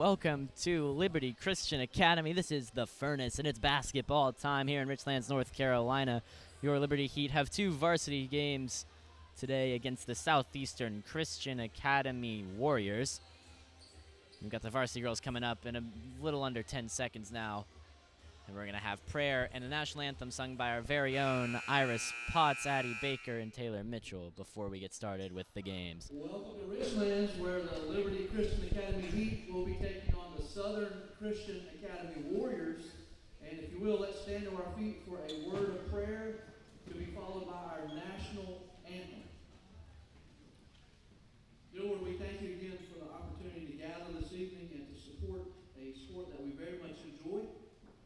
Welcome to Liberty Christian Academy. This is the Furnace, and it's basketball time here in Richlands, North Carolina. Your Liberty Heat have two varsity games today against the Southeastern Christian Academy Warriors. We've got the varsity girls coming up in a little under 10 seconds now. And we're going to have prayer and a national anthem sung by our very own Iris Potts, Addie Baker, and Taylor Mitchell before we get started with the games. Welcome to Richlands, where the Liberty Christian Academy Heat will be taking on the Southern Christian Academy Warriors. And if you will, let's stand to our feet for a word of prayer to be followed by our national anthem. Dear Lord, we thank you again for the opportunity to gather this evening and to support a sport that we very much enjoy.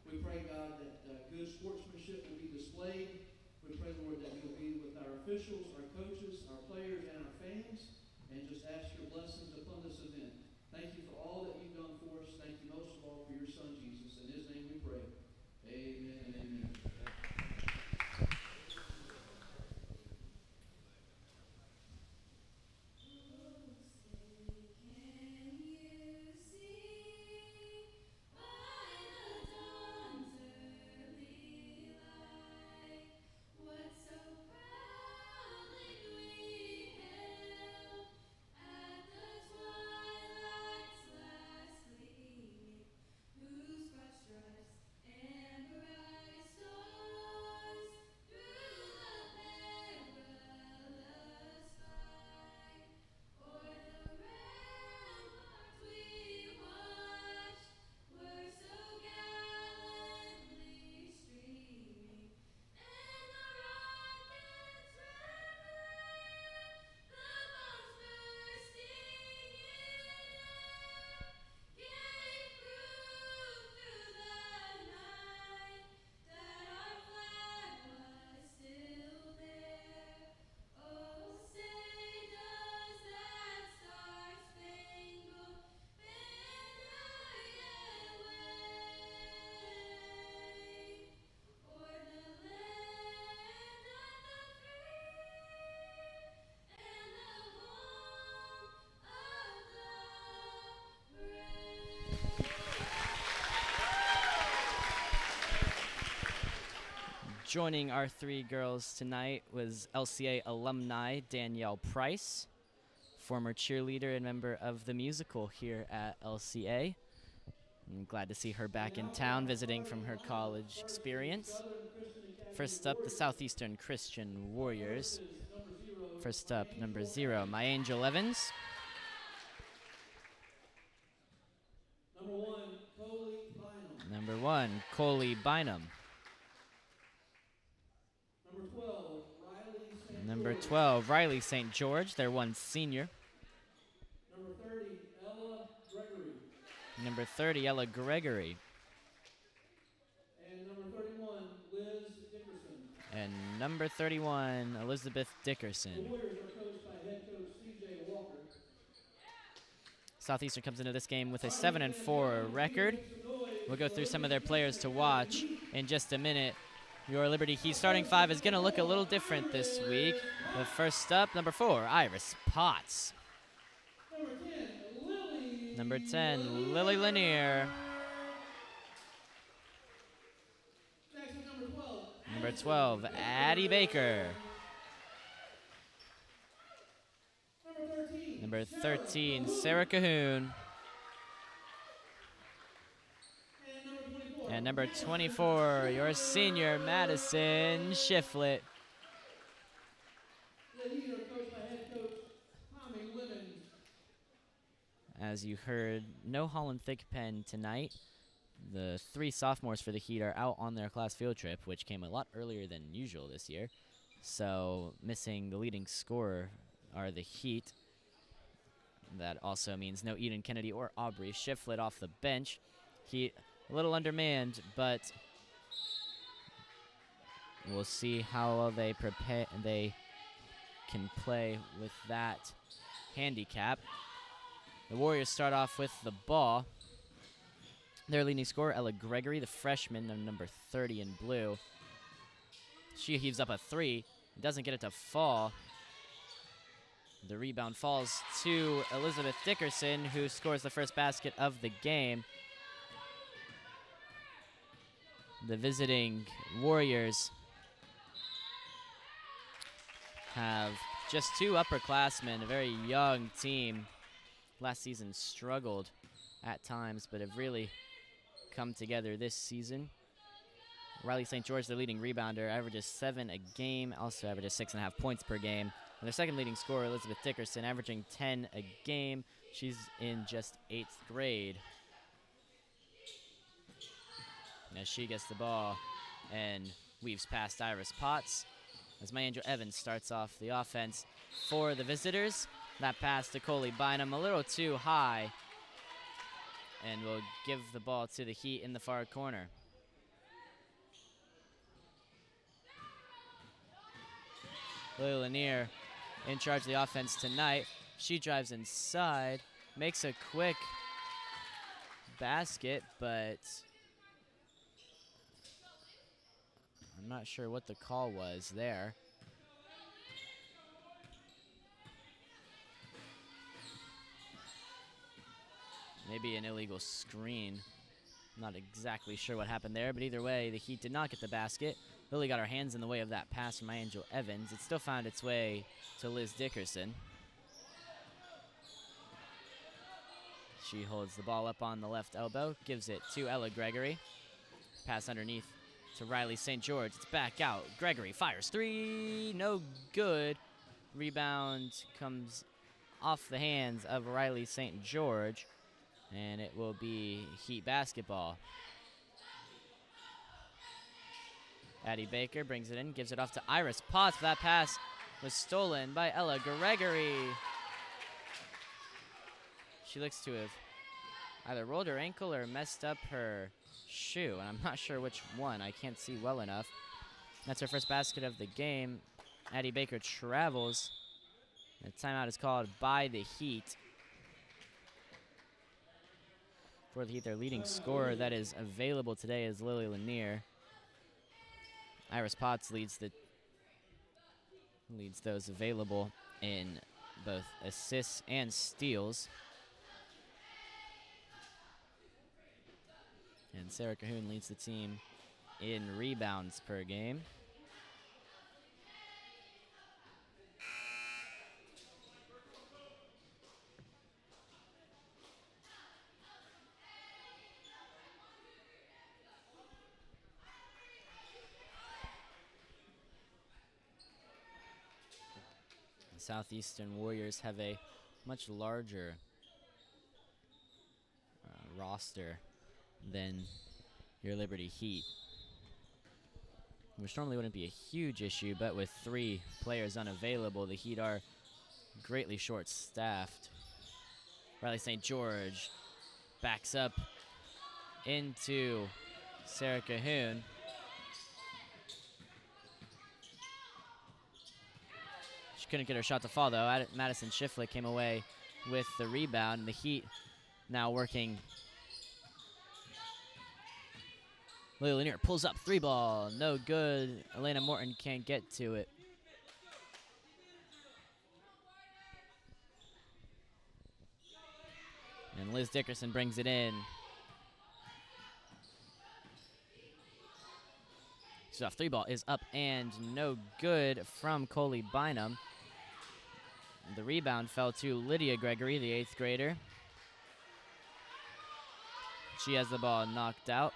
We pray, God, that good sportsmanship will be displayed. We pray, Lord, that you'll be with our officials, our coaches, our players, and our fans, and just ask your blessings upon this event. Thank you for all that you've done for us. Thank you most of all for your son, Jesus. In his name we pray. Amen and amen. Joining our three girls tonight was LCA alumni Danielle Price, former cheerleader and member of the musical here at LCA. I'm glad to see her back in town visiting from her college experience. First up, the Southeastern Christian Warriors. First up, number 0, My Angel Evans. Number 1, Coley Bynum. Number 12, Riley St. George, their one senior. Number 30, Ella Gregory. And number 31, Liz Dickerson. And number 31, Elizabeth Dickerson. The Warriors are coached by head coach C.J. Walker. Southeastern comes into this game with a 7-4 record. We'll go through some of their players to watch in just a minute. Your Liberty Heat starting 5 is going to look a little different this week. But first up, number 4, Iris Potts. Number 10, Lily Lanier. Number 12, Addie Baker. Number 13, Sarah Cahoon. And number 24, your senior, Madison Shiflett. As you heard, no Holland Thick Pen tonight. The 3 sophomores for the Heat are out on their class field trip, which came a lot earlier than usual this year. So missing the leading scorer are the Heat. That also means no Eden Kennedy or Aubrey Shiflett off the bench. Heat a little undermanned, but we'll see how well they can play with that handicap. The Warriors start off with the ball. Their leading scorer, Ella Gregory, the freshman, number 30 in blue. She heaves up a 3, doesn't get it to fall. The rebound falls to Elizabeth Dickerson, who scores the first basket of the game. The visiting Warriors have just two upperclassmen, a very young team. Last season struggled at times, but have really come together this season. Riley St. George, the leading rebounder, averages 7 a game, also averages 6.5 points per game. And their second leading scorer, Elizabeth Dickerson, averaging 10 a game. She's in just 8th grade. And as she gets the ball and weaves past Iris Potts, as Myandra Evans starts off the offense for the visitors. That pass to Coley Bynum, a little too high, and will give the ball to the Heat in the far corner. Lily Lanier in charge of the offense tonight. She drives inside, makes a quick basket, but I'm not sure what the call was there. Maybe an illegal screen. I'm not exactly sure what happened there, but either way, the Heat did not get the basket. Lily got her hands in the way of that pass from Myandra Evans. It still found its way to Liz Dickerson. She holds the ball up on the left elbow, gives it to Ella Gregory. Pass underneath to Riley St. George. It's back out. Gregory fires three, no good. Rebound comes off the hands of Riley St. George, and it will be Heat basketball. Addie Baker brings it in, gives it off to Iris Potts. That pass was stolen by Ella Gregory. She looks to have either rolled her ankle or messed up her shoe, and I'm not sure which one. I can't see well enough. That's her first basket of the game. Addie Baker travels. The timeout is called by the Heat. For the Heat, their leading scorer that is available today is Lily Lanier. Iris Potts leads those available in both assists and steals. And Sarah Cahoon leads the team in rebounds per game. The Southeastern Warriors have a much larger roster than your Liberty Heat, which normally wouldn't be a huge issue, but with 3 players unavailable, the Heat are greatly short-staffed. Riley St. George backs up into Sarah Cahoon. She couldn't get her shot to fall, though. Madison Schifflet came away with the rebound. The Heat now working. Lily Lanier pulls up 3 ball. No good. Elena Morton can't get to it. And Liz Dickerson brings it in. So 3 ball is up and no good from Coley Bynum. The rebound fell to Lydia Gregory, the 8th grader. She has the ball knocked out.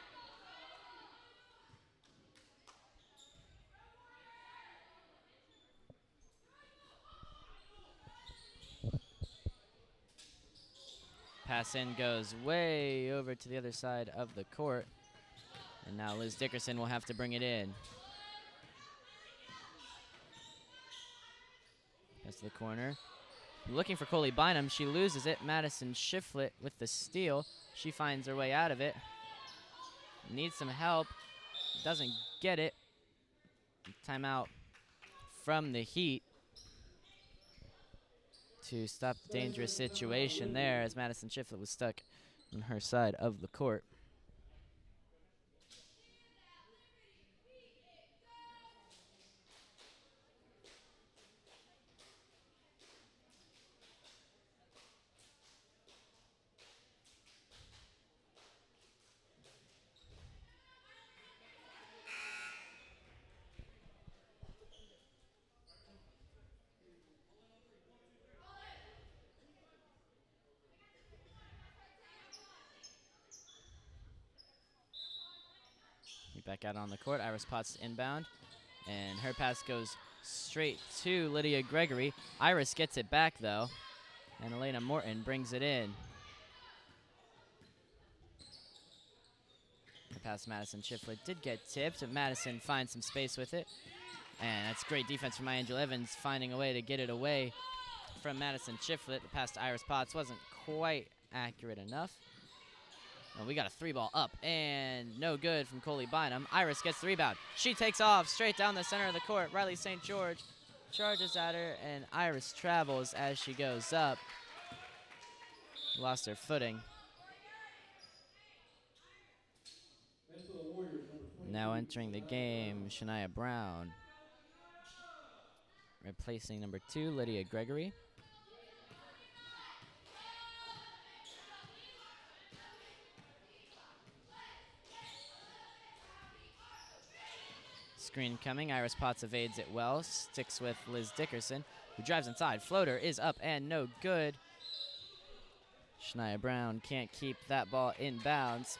Pass in goes way over to the other side of the court. And now Liz Dickerson will have to bring it in. Pass to the corner. Looking for Coley Bynum. She loses it. Madison Schifflet with the steal. She finds her way out of it. Needs some help. Doesn't get it. Timeout from the Heat to stop the dangerous situation there, as Madison Schifflet was stuck on her side of the court. Back out on the court. Iris Potts inbound. And her pass goes straight to Lydia Gregory. Iris gets it back, though. And Elena Morton brings it in. The pass Madison Chiflet did get tipped, but Madison finds some space with it. And that's great defense from Angel Evans, finding a way to get it away from Madison Chiflet. The pass to Iris Potts wasn't quite accurate enough. And we got a 3-ball up, and no good from Coley Bynum. Iris gets the rebound. She takes off straight down the center of the court. Riley St. George charges at her, and Iris travels as she goes up. Lost her footing. Now entering the game, Shania Brown. Replacing number 2, Lydia Gregory. Screen coming. Iris Potts evades it well. Sticks with Liz Dickerson, who drives inside. Floater is up and no good. Shania Brown can't keep that ball in bounds.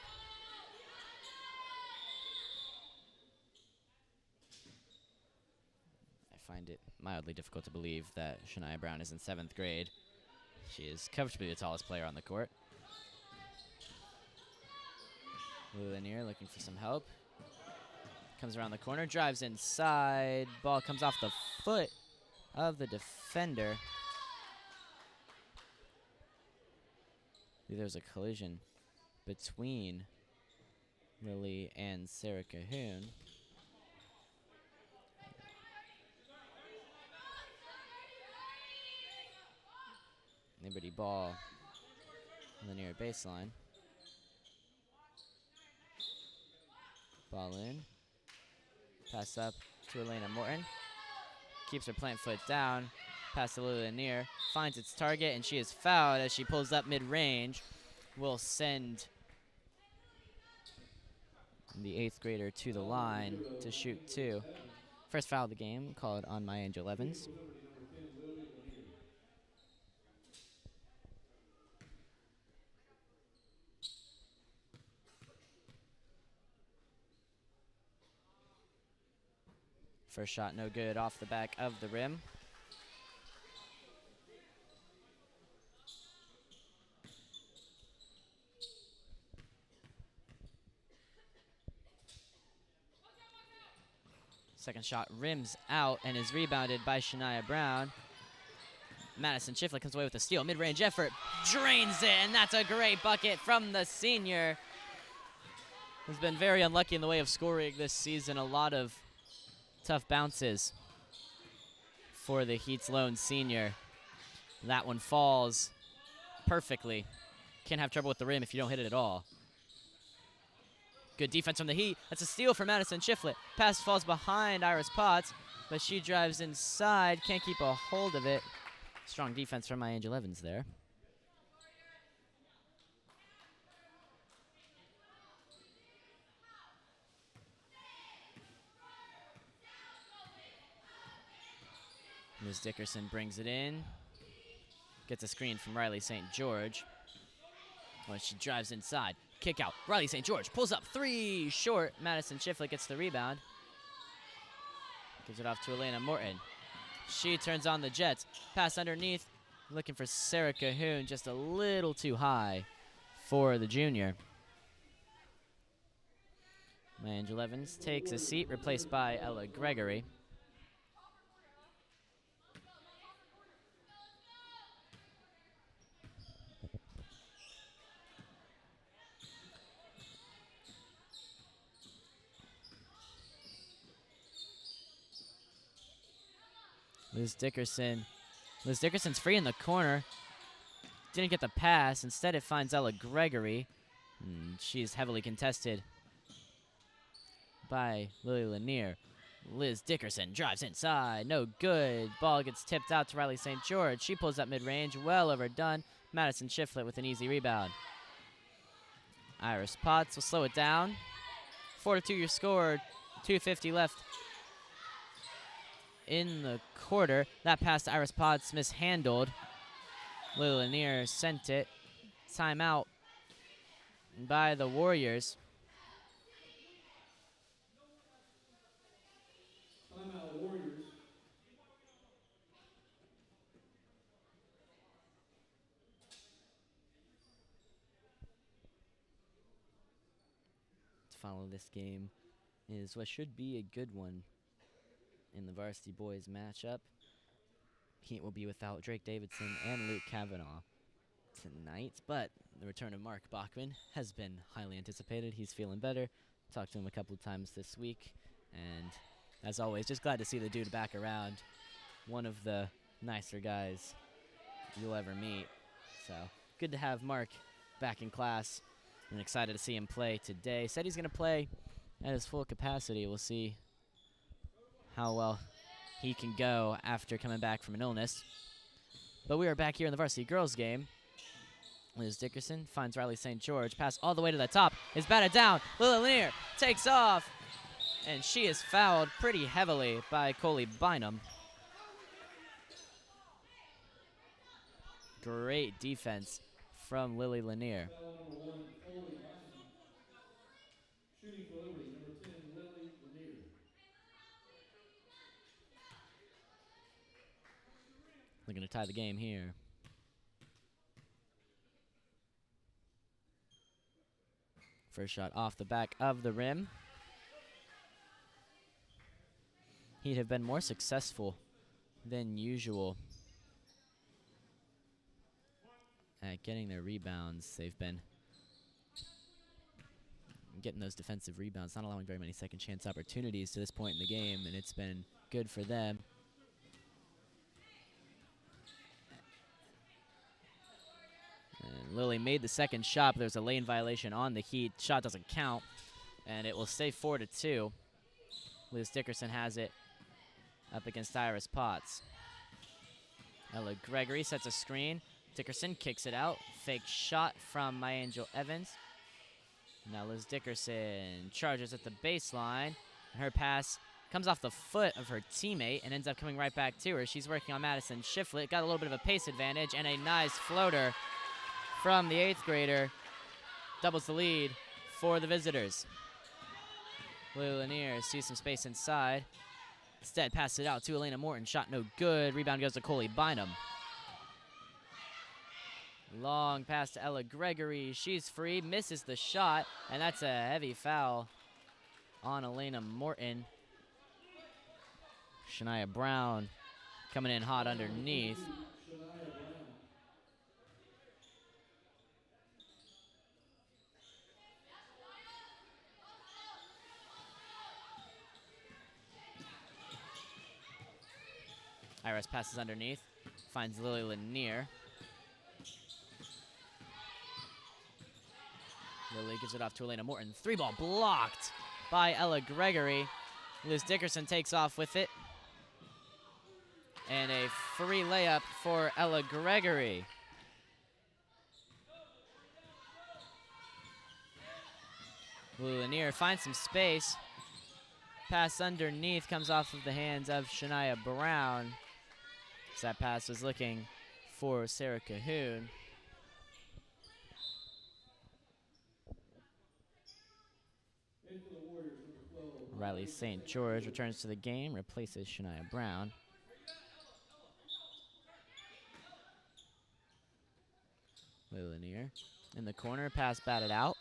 I find it mildly difficult to believe that Shania Brown is in 7th grade. She is comfortably the tallest player on the court. Lanier looking for some help. Comes around the corner, drives inside. Ball comes off the foot of the defender. There's a collision between Lily and Sarah Cahoon. Liberty ball on the near baseline. Ball in. Pass up to Elena Morton. Keeps her plant foot down. Pass to Lily Lanier. Finds its target, and she is fouled as she pulls up mid-range. Will send the 8th grader to the line to shoot 2. First foul of the game called on my Angel Evans. First shot no good off the back of the rim. Second shot rims out and is rebounded by Shania Brown. Madison Chiflet comes away with a steal. Mid-range effort, drains it, and that's a great bucket from the senior. Has been very unlucky in the way of scoring this season. A lot of tough bounces for the Heat's lone senior. That one falls perfectly. Can't have trouble with the rim if you don't hit it at all. Good defense from the Heat. That's a steal for Madison Chiflet. Pass falls behind Iris Potts, but she drives inside. Can't keep a hold of it. Strong defense from my Angel Evans there. Ms. Dickerson brings it in. Gets a screen from Riley St. George. When she drives inside. Kick out. Riley St. George pulls up 3 short. Madison Chiflet gets the rebound. Gives it off to Elena Morton. She turns on the Jets. Pass underneath. Looking for Sarah Cahoon. Just a little too high for the junior. My Angel Evans takes a seat, replaced by Ella Gregory. Liz Dickerson. Liz Dickerson's free in the corner. Didn't get the pass. Instead, it finds Ella Gregory. She's heavily contested by Lily Lanier. Liz Dickerson drives inside. No good. Ball gets tipped out to Riley St. George. She pulls up mid-range. Well overdone. Madison Chiflet with an easy rebound. Iris Potts will slow it down. 4-2 your score. 2:50 left in the quarter. That pass to Iris Potts mishandled. Lily Lanier sent it. Timeout by the Warriors. Timeout, Warriors. To follow this game is what should be a good one in the Varsity Boys matchup. Heat will be without Drake Davidson and Luke Kavanaugh tonight, but the return of Mark Bachman has been highly anticipated. He's feeling better. Talked to him a couple of times this week, and as always, just glad to see the dude back around. One of the nicer guys you'll ever meet. So good to have Mark back in class, and excited to see him play today. Said he's going to play at his full capacity. We'll see how well he can go after coming back from an illness. But we are back here in the varsity girls game. Liz Dickerson finds Riley St. George. Pass all the way to the top. Is batted down. Lily Lanier takes off. And she is fouled pretty heavily by Coley Bynum. Great defense from Lily Lanier. Foul number 1, Coley Bynum. Shooting for Liberty, number 10, Lily Lanier. They're going to tie the game here. First shot off the back of the rim. He'd have been more successful than usual at getting their rebounds. They've been getting those defensive rebounds, not allowing very many second chance opportunities to this point in the game, and it's been good for them. And Lily made the second shot, but there's a lane violation on the Heat. Shot doesn't count, and it will stay 4-2. Liz Dickerson has it up against Iris Potts. Ella Gregory sets a screen. Dickerson kicks it out. Fake shot from My Angel Evans. Now Liz Dickerson charges at the baseline. Her pass comes off the foot of her teammate and ends up coming right back to her. She's working on Madison Shiflett. Got a little bit of a pace advantage, and a nice floater from the 8th grader doubles the lead for the visitors. Lily Lanier sees some space inside. Instead, passes it out to Elena Morton. Shot no good. Rebound goes to Coley Bynum. Long pass to Ella Gregory. She's free, misses the shot, and that's a heavy foul on Elena Morton. Shania Brown coming in hot underneath. Iris passes underneath, finds Lily Lanier. Lily gives it off to Elena Morton. 3-ball blocked by Ella Gregory. Liz Dickerson takes off with it. And a free layup for Ella Gregory. Lily Lanier finds some space. Pass underneath comes off of the hands of Shania Brown. That pass was looking for Sarah Cahoon. Riley St. George returns to the game, replaces Shania Brown. Lily Lanier in the corner, pass batted out.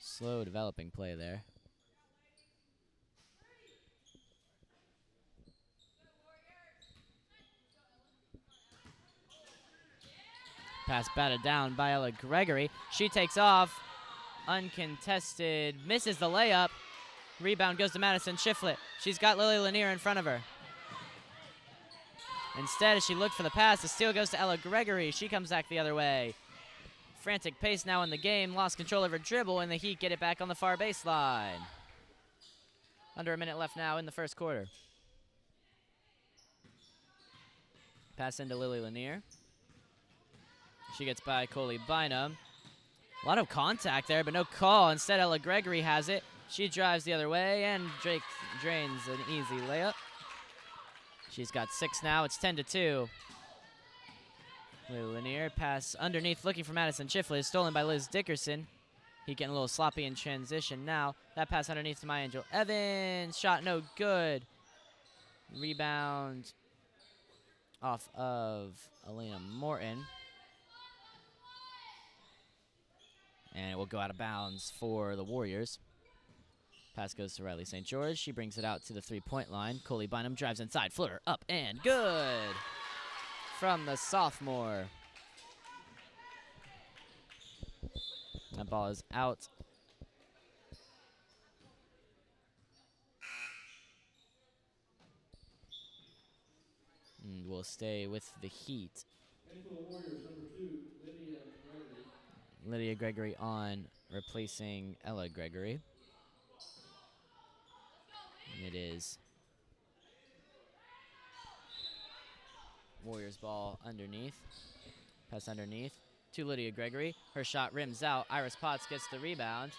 Slow developing play there. Pass batted down by Ella Gregory. She takes off, uncontested, misses the layup. Rebound goes to Madison Shiflett. She's got Lily Lanier in front of her. Instead, as she looked for the pass, the steal goes to Ella Gregory. She comes back the other way. Frantic pace now in the game. Lost control of her dribble, and the Heat get it back on the far baseline. Under a minute left now in the first quarter. Pass into Lily Lanier. She gets by Coley Bynum. A lot of contact there, but no call. Instead, Ella Gregory has it. She drives the other way, and Drake drains an easy layup. She's got 6 now. It's 10-2. Lily Lanier pass underneath, looking for Madison Shiflett. Stolen by Liz Dickerson. He getting a little sloppy in transition now. That pass underneath to my Angel Evans. Shot no good. Rebound off of Elena Morton. And it will go out of bounds for the Warriors. Pass goes to Riley St. George. She brings it out to the three-point line. Coley Bynum drives inside. Floater up and good from the sophomore. That ball is out. And we'll stay with the Heat. And for the Warriors, number 2, Lydia Gregory. Lydia Gregory on, replacing Ella Gregory. And it is Warriors ball underneath. Pass underneath to Lydia Gregory. Her shot rims out. Iris Potts gets the rebound.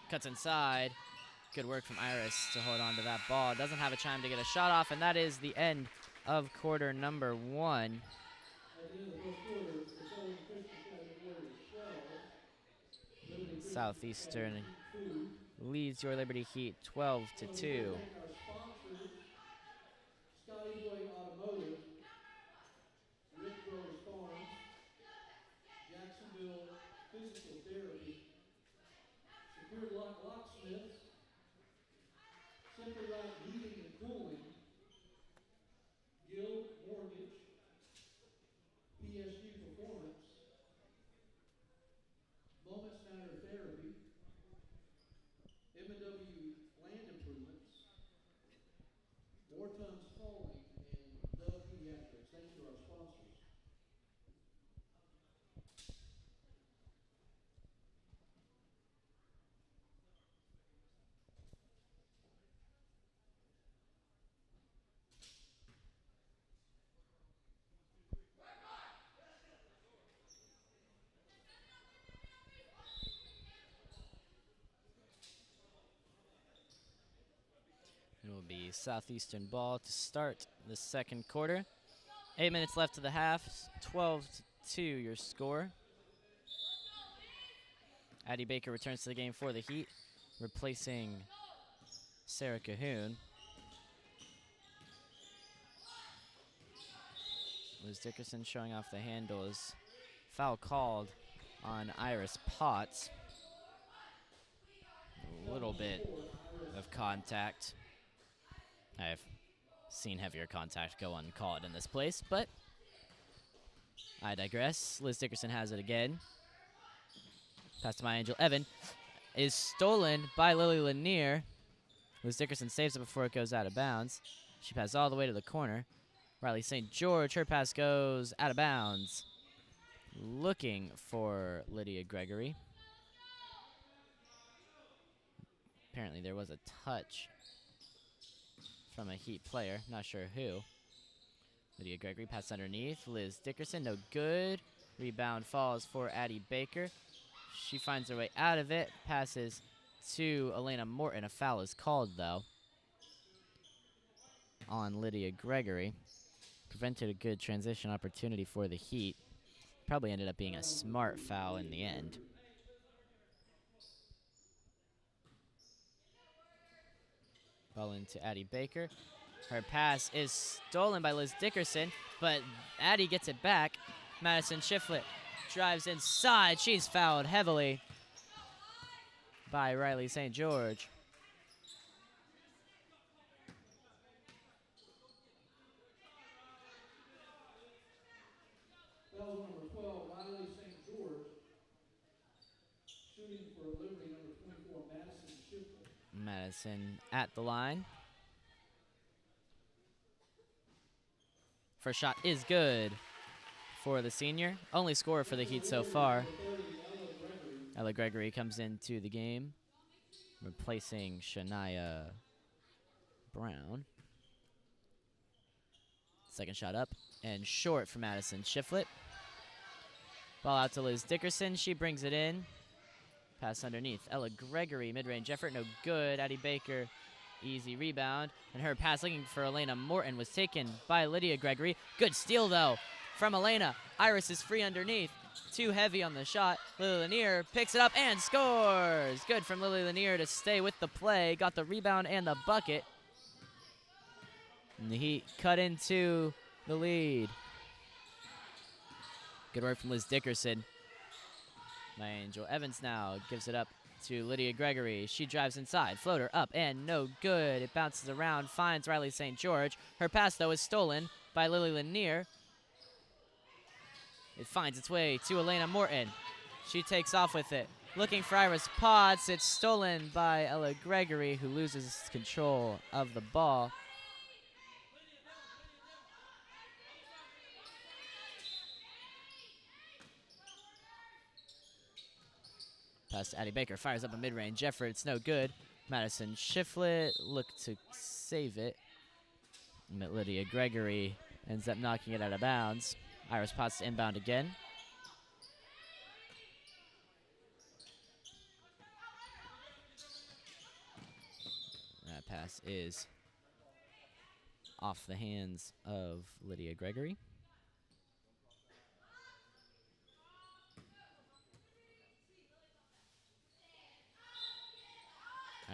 Cuts inside. Good work from Iris to hold on to that ball. Doesn't have a chime to get a shot off, and that is the end of quarter number 1. At the end of the first quarter, the Southern Christian Warriors 12. Southeastern Liberty 2. leads your Liberty Heat 12-2. Thank our sponsors, Scotty Boy Automotive, Rick Rose Farms, Jacksonville Physical Therapy, Secure Locksmiths, Simply Right Heating and Cooling, Guild Mortgage, PSG Performance, Moments Matter Therapy, M&W Land Improvements, Wartons Hauling, and Dove Pediatrics. Thank you to our sponsors. It will be Southeastern ball to start the second quarter. 8 minutes left to the half. 12-2 your score. Addie Baker returns to the game for the Heat, replacing Sarah Cahoon. Liz Dickerson showing off the handles. Foul called on Iris Potts. A little bit of contact. I've seen heavier contact go uncalled in this place, but I digress. Liz Dickerson has it again. Pass to my Angel Evan is stolen by Lily Lanier. Liz Dickerson saves it before it goes out of bounds. She passes all the way to the corner. Riley St. George, her pass goes out of bounds. Looking for Lydia Gregory. Apparently there was a touch from a Heat player, not sure who. Lydia Gregory pass underneath. Liz Dickerson, no good. Rebound falls for Addie Baker. She finds her way out of it. Passes to Elena Morton. A foul is called, though, on Lydia Gregory. Prevented a good transition opportunity for the Heat. Probably ended up being a smart foul in the end. Ball into Addie Baker. Her pass is stolen by Liz Dickerson, but Addie gets it back. Madison Shiflett drives inside. She's fouled heavily by Riley St. George. Foul number 12, Riley St. George. Shooting for Liberty, number 24, Madison Shiflett. Madison at the line. First shot is good for the senior. Only scorer for the Heat so far. Ella Gregory comes into the game, replacing Shania Brown. Second shot up and short for Madison Shiflett. Ball out to Liz Dickerson. She brings it in. Pass underneath. Ella Gregory, mid-range effort, no good. Addie Baker, easy rebound. And her pass looking for Elena Morton was taken by Lydia Gregory. Good steal, though, from Elena. Iris is free underneath. too heavy on the shot. Lily Lanier picks it up and scores. Good from Lily Lanier to stay with the play. Got the rebound and the bucket. And the Heat cut into the lead. Good work from Liz Dickerson. My Angel Evans now gives it up to Lydia Gregory. She drives inside. Floater up and no good. It bounces around, finds Riley St. George. Her pass, though, is stolen by Lily Lanier. It finds its way to Elena Morton. She takes off with it. Looking for Iris Potts. It's stolen by Ella Gregory, who loses control of the ball. Pass to Addie Baker. Fires up a mid-range effort. It's no good. Madison Shiflett looked to save it. But Lydia Gregory ends up knocking it out of bounds. Iris Potts to inbound again. That pass is off the hands of Lydia Gregory.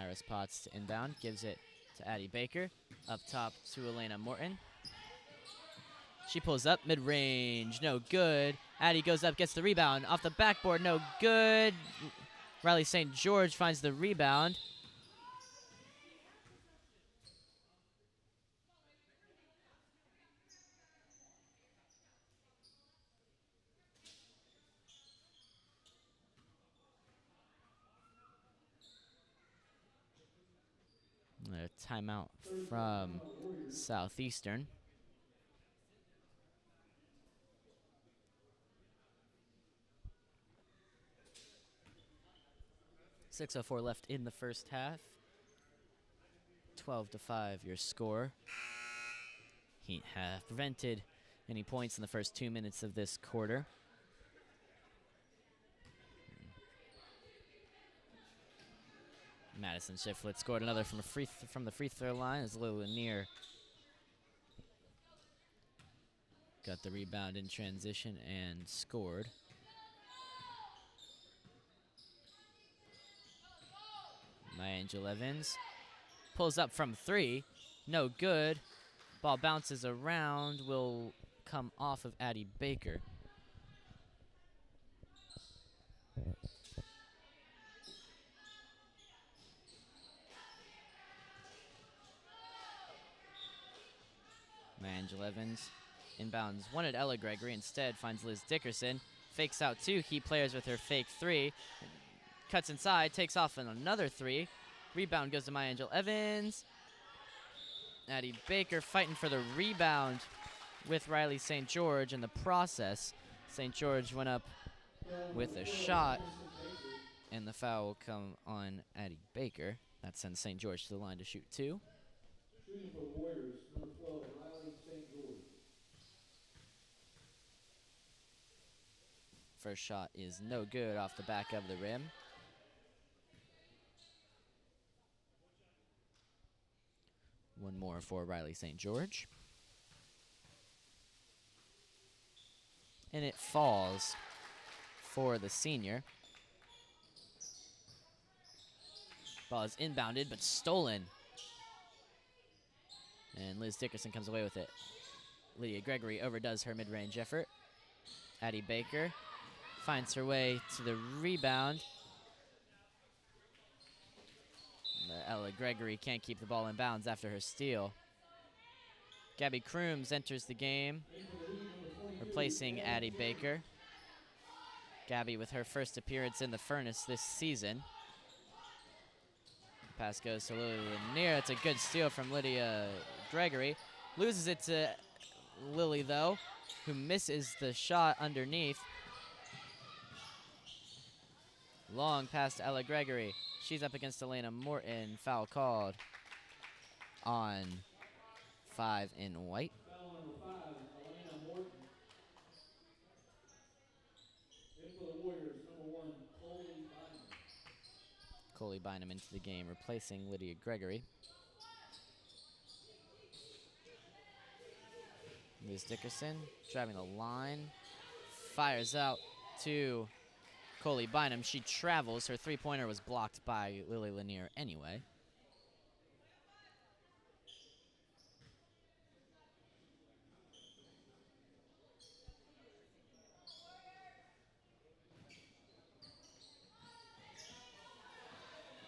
Iris Potts to inbound, gives it to Addie Baker. Up top to Elena Morton. She pulls up, mid-range, no good. Addie goes up, gets the rebound. Off the backboard, no good. Riley St. George finds the rebound. A timeout from Southeastern. .6:04 left in the first half. 12-5 your score. Heat have prevented any points in the first 2 minutes of this quarter. Madison Shiflett scored another from the free throw line as Lily Lanier got the rebound in transition and scored. My Angel Evans pulls up from three, no good. Ball bounces around, will come off of Addie Baker. My Angel Evans inbounds, wanted Ella Gregory, instead finds Liz Dickerson. Fakes out two Heat players with her fake three. Cuts inside, takes off on another three. Rebound goes to My Angel Evans. Addie Baker fighting for the rebound with Riley St. George in the process. St. George went up with a shot, and the foul will come on Addie Baker. That sends St. George to the line to shoot two. Shooting for the Warriors, number 12, Riley St. George. First shot is no good off the back of the rim. One more for Riley St. George. And it falls for the senior. Ball is inbounded but stolen. And Liz Dickerson comes away with it. Lydia Gregory overdoes her mid-range effort. Addie Baker finds her way to the rebound. Ella Gregory can't keep the ball in bounds after her steal. Gabby Crooms enters the game, replacing Addie Baker. Gabby with her first appearance in the Furnace this season. Pass goes to Lily Lanier. It's a good steal from Lydia Gregory. Loses it to Lily, though, who misses the shot underneath. Long pass to Ella Gregory. She's up against Elena Morton. Foul called on 5 in white. Foul number 5, Elena Morton. In for the Warriors, number 1, Coley Bynum. Coley Bynum into the game, replacing Lydia Gregory. Liz Dickerson driving the line. Fires out to Coley Bynum. She travels. Her three-pointer was blocked by Lily Lanier anyway.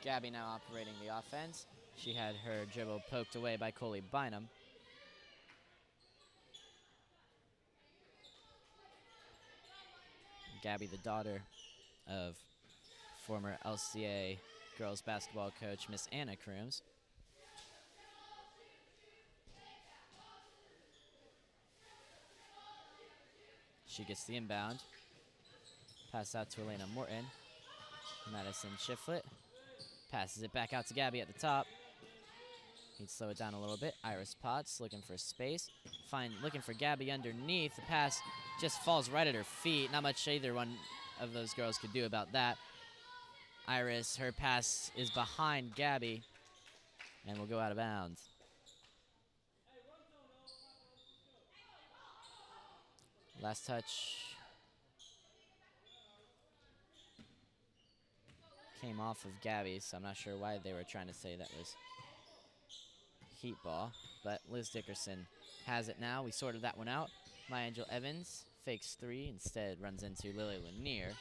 Gabby now operating the offense. She had her dribble poked away by Coley Bynum. Gabby, the daughter of former LCA girls basketball coach Miss Anna Crooms. She gets the inbound. Pass out to Elena Morton. Madison Shiflett passes it back out to Gabby at the top. He'd slow it down a little bit. Iris Potts looking for space. Looking for Gabby underneath. The pass just falls right at her feet. Not much either one of those girls could do about that. Iris, her pass is behind Gabby and will go out of bounds. Last touch came off of Gabby, so I'm not sure why they were trying to say that was heat ball, but Liz Dickerson has it now. We sorted that one out. My Angel Evans fakes three, instead runs into Lily Lanier.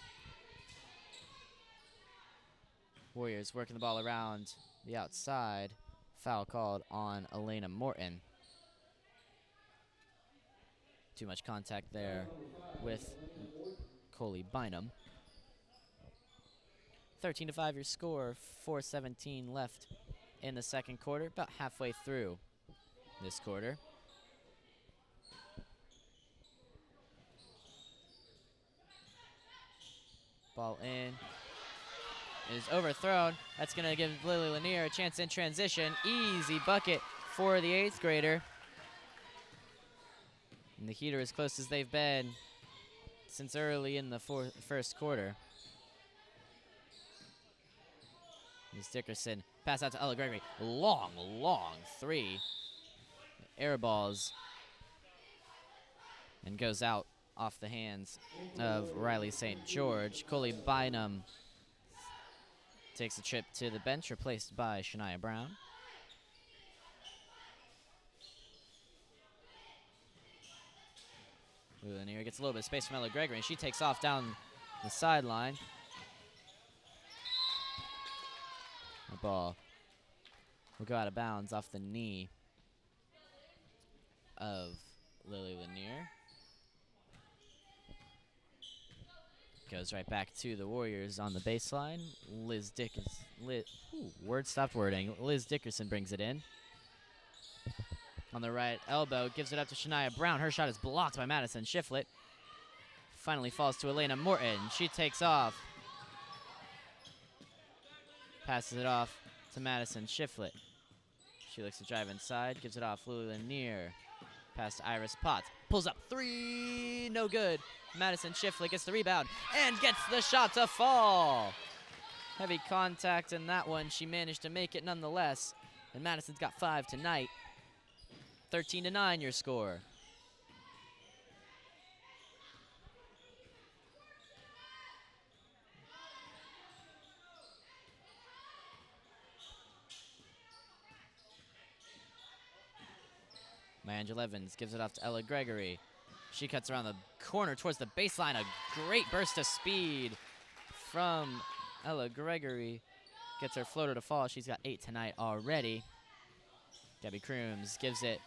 Warriors working the ball around the outside. Foul called on Elena Morton. Too much contact there with Coley Bynum. 13-5 your score, 4:17 left in the second quarter, about halfway through this quarter. Ball in, is overthrown. That's gonna give Lily Lanier a chance in transition. Easy bucket for the 8th grader. And the Heat are as close as they've been since early in the first quarter. Here's Dickerson. Pass out to Ella Gregory. Long three. Air balls. And goes out off the hands of Riley St. George. Coley Bynum takes a trip to the bench, replaced by Shania Brown. Lanier gets a little bit of space from Ella Gregory, and she takes off down the sideline. The ball will go out of bounds off the knee of Lily Lanier. Goes right back to the Warriors on the baseline. Liz Dickerson brings it in. On the right elbow, gives it up to Shania Brown. Her shot is blocked by Madison Shiflett. Finally falls to Elena Morton. She takes off. Passes it off to Madison Shiflett. She looks to drive inside, gives it off Lily Lanier. Pass to Iris Potts. Pulls up three, no good. Madison Shiflett gets the rebound and gets the shot to fall. Heavy contact in that one. She managed to make it nonetheless. And Madison's got 5 tonight. 13-9 your score. My Angel Evans gives it off to Ella Gregory. She cuts around the corner towards the baseline. A great burst of speed from Ella Gregory. Gets her floater to fall. She's got 8 tonight already. Gabby Crooms gives it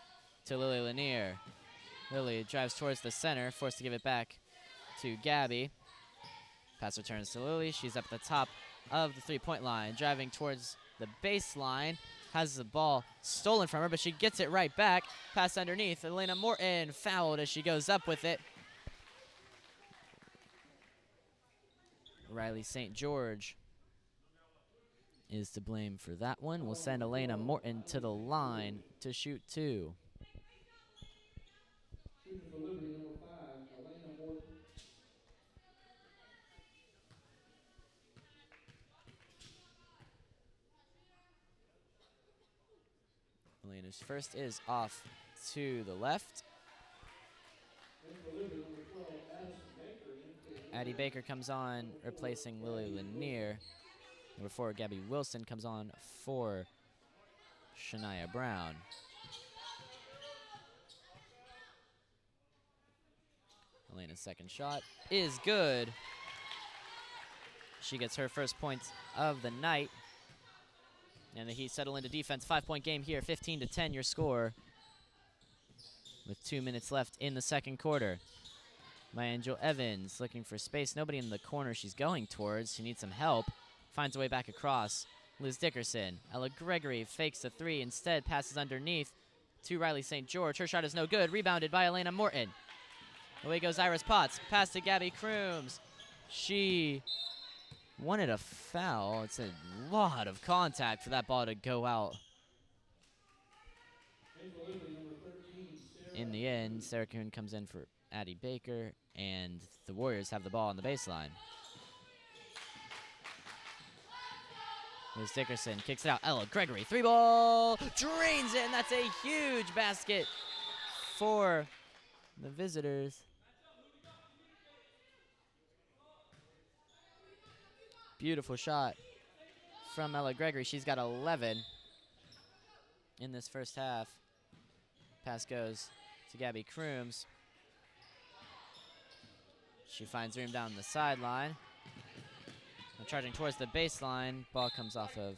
to Lily Lanier. Lily drives towards the center, forced to give it back to Gabby. Pass returns to Lily. She's up at the top of the three-point line, driving towards the baseline. Has the ball stolen from her, but she gets it right back. Pass underneath. Elena Morton fouled as she goes up with it. Riley St. George is to blame for that one. We'll send Elena Morton to the line to shoot 2. Shooting for Liberty, number 5, Elena Morton. Elena's first is off to the left. Addie Baker comes on, replacing Lily Lanier. Number 4, Gabby Wilson comes on for Shania Brown. Elena's second shot is good. She gets her first points of the night. And the Heat settle into defense. 5-point game here, 15-10 your score. With 2 minutes left in the second quarter. My Angel Evans looking for space. Nobody in the corner she's going towards. She needs some help. Finds a way back across. Liz Dickerson. Ella Gregory fakes a 3. Instead passes underneath to Riley St. George. Her shot is no good. Rebounded by Elena Morton. Away goes Iris Potts. Pass to Gabby Crooms. She wanted a foul. It's a lot of contact for that ball to go out. In the end, Sarah Kuhn comes in for Addie Baker, and the Warriors have the ball on the baseline. Liz Dickerson kicks it out. Ella Gregory, 3-ball, drains it, and that's a huge basket for the visitors. Beautiful shot from Ella Gregory. She's got 11 in this first half. Pass goes to Gabby Crooms. She finds room down the sideline. And charging towards the baseline. Ball comes off of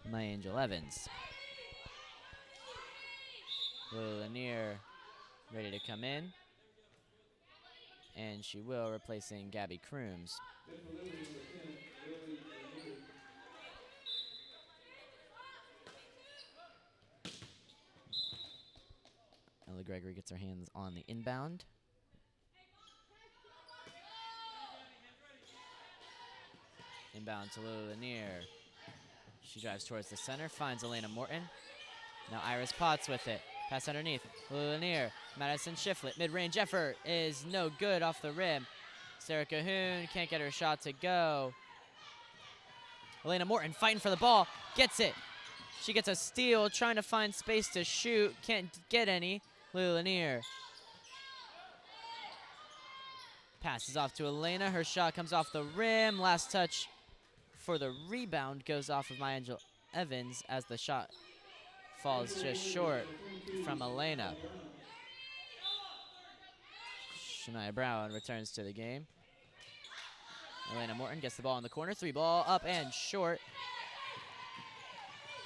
My Angel Evans. Lily Lanier ready to come in. And she will, replacing Gabby Crooms. Ella Gregory gets her hands on the inbound. Inbound to Lily Lanier. She drives towards the center, finds Elena Morton. Now Iris Potts with it. Pass underneath. Lily Lanier. Madison Shiflett. Mid-range effort is no good off the rim. Sarah Cahoon can't get her shot to go. Elena Morton fighting for the ball. Gets it. She gets a steal, trying to find space to shoot. Can't get any. Lily Lanier. Passes off to Elena. Her shot comes off the rim. Last touch for the rebound goes off of My Angel Evans as the shot falls just short from Elena. Shania Brown returns to the game. Elena Morton gets the ball in the corner. 3-ball up and short.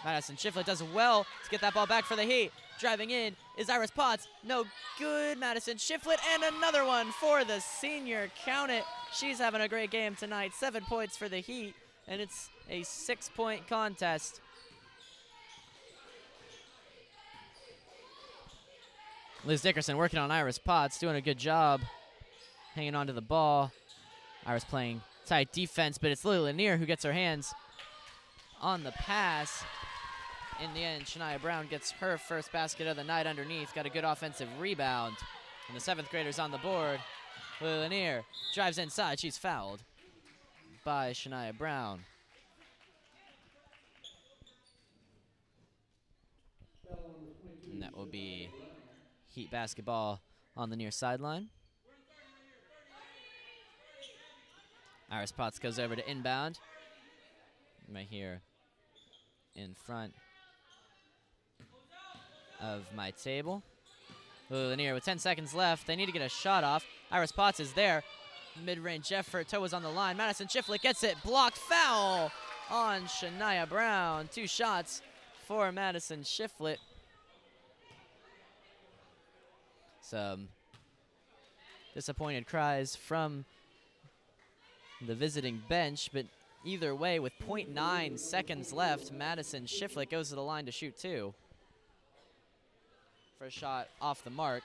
Madison Shiflett does well to get that ball back for the Heat. Driving in is Iris Potts. No good. Madison Shiflett, and another one for the senior. Count it. She's having a great game tonight. 7 points for the Heat, and it's a 6-point contest. Liz Dickerson working on Iris Potts, doing a good job hanging on to the ball. Iris playing tight defense, but it's Lily Lanier who gets her hands on the pass. In the end, Shania Brown gets her first basket of the night underneath. Got a good offensive rebound. And the 7th grader's on the board. Lily Lanier drives inside. She's fouled by Shania Brown. And that will be Heat basketball on the near sideline. Iris Potts goes over to inbound. Right here in front of my table. Lily Lanier with 10 seconds left. They need to get a shot off. Iris Potts is there. Mid-range effort. Toe is on the line. Madison Shiflett gets it. Blocked. Foul on Shania Brown. 2 shots for Madison Shiflett. Some disappointed cries from the visiting bench, but either way, with 0.9 seconds left, Madison Shiflett goes to the line to shoot 2. For a shot off the mark.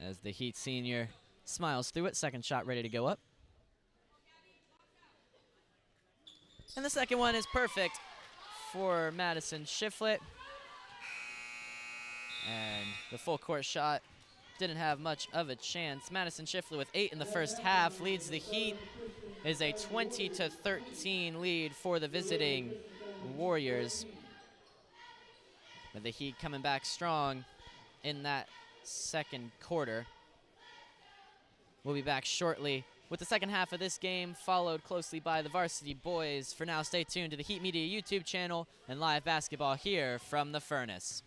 As the Heat senior smiles through it, second shot ready to go up. And the second one is perfect for Madison Shiflett. And the full court shot didn't have much of a chance. Madison Shiflett with 8 in the first half leads the Heat. Is a 20-13 lead for the visiting Warriors. But the Heat coming back strong in that second quarter. We'll be back shortly with the second half of this game, followed closely by the varsity boys. For now, stay tuned to the Heat Media YouTube channel and live basketball here from the Furnace.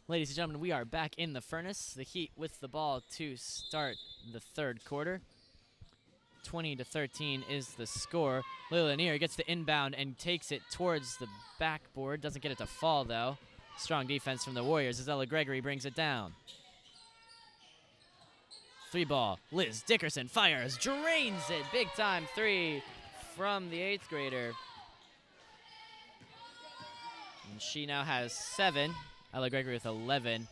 Ladies and gentlemen, we are back in the furnace. The Heat with the ball to start the third quarter. 20-13 is the score. Lily Lanier gets the inbound and takes it towards the backboard. Doesn't get it to fall, though. Strong defense from the Warriors as Ella Gregory brings it down. 3-ball. Liz Dickerson fires, drains it. Big time 3 from the 8th grader. And she now has 7. Ella Gregory with 11.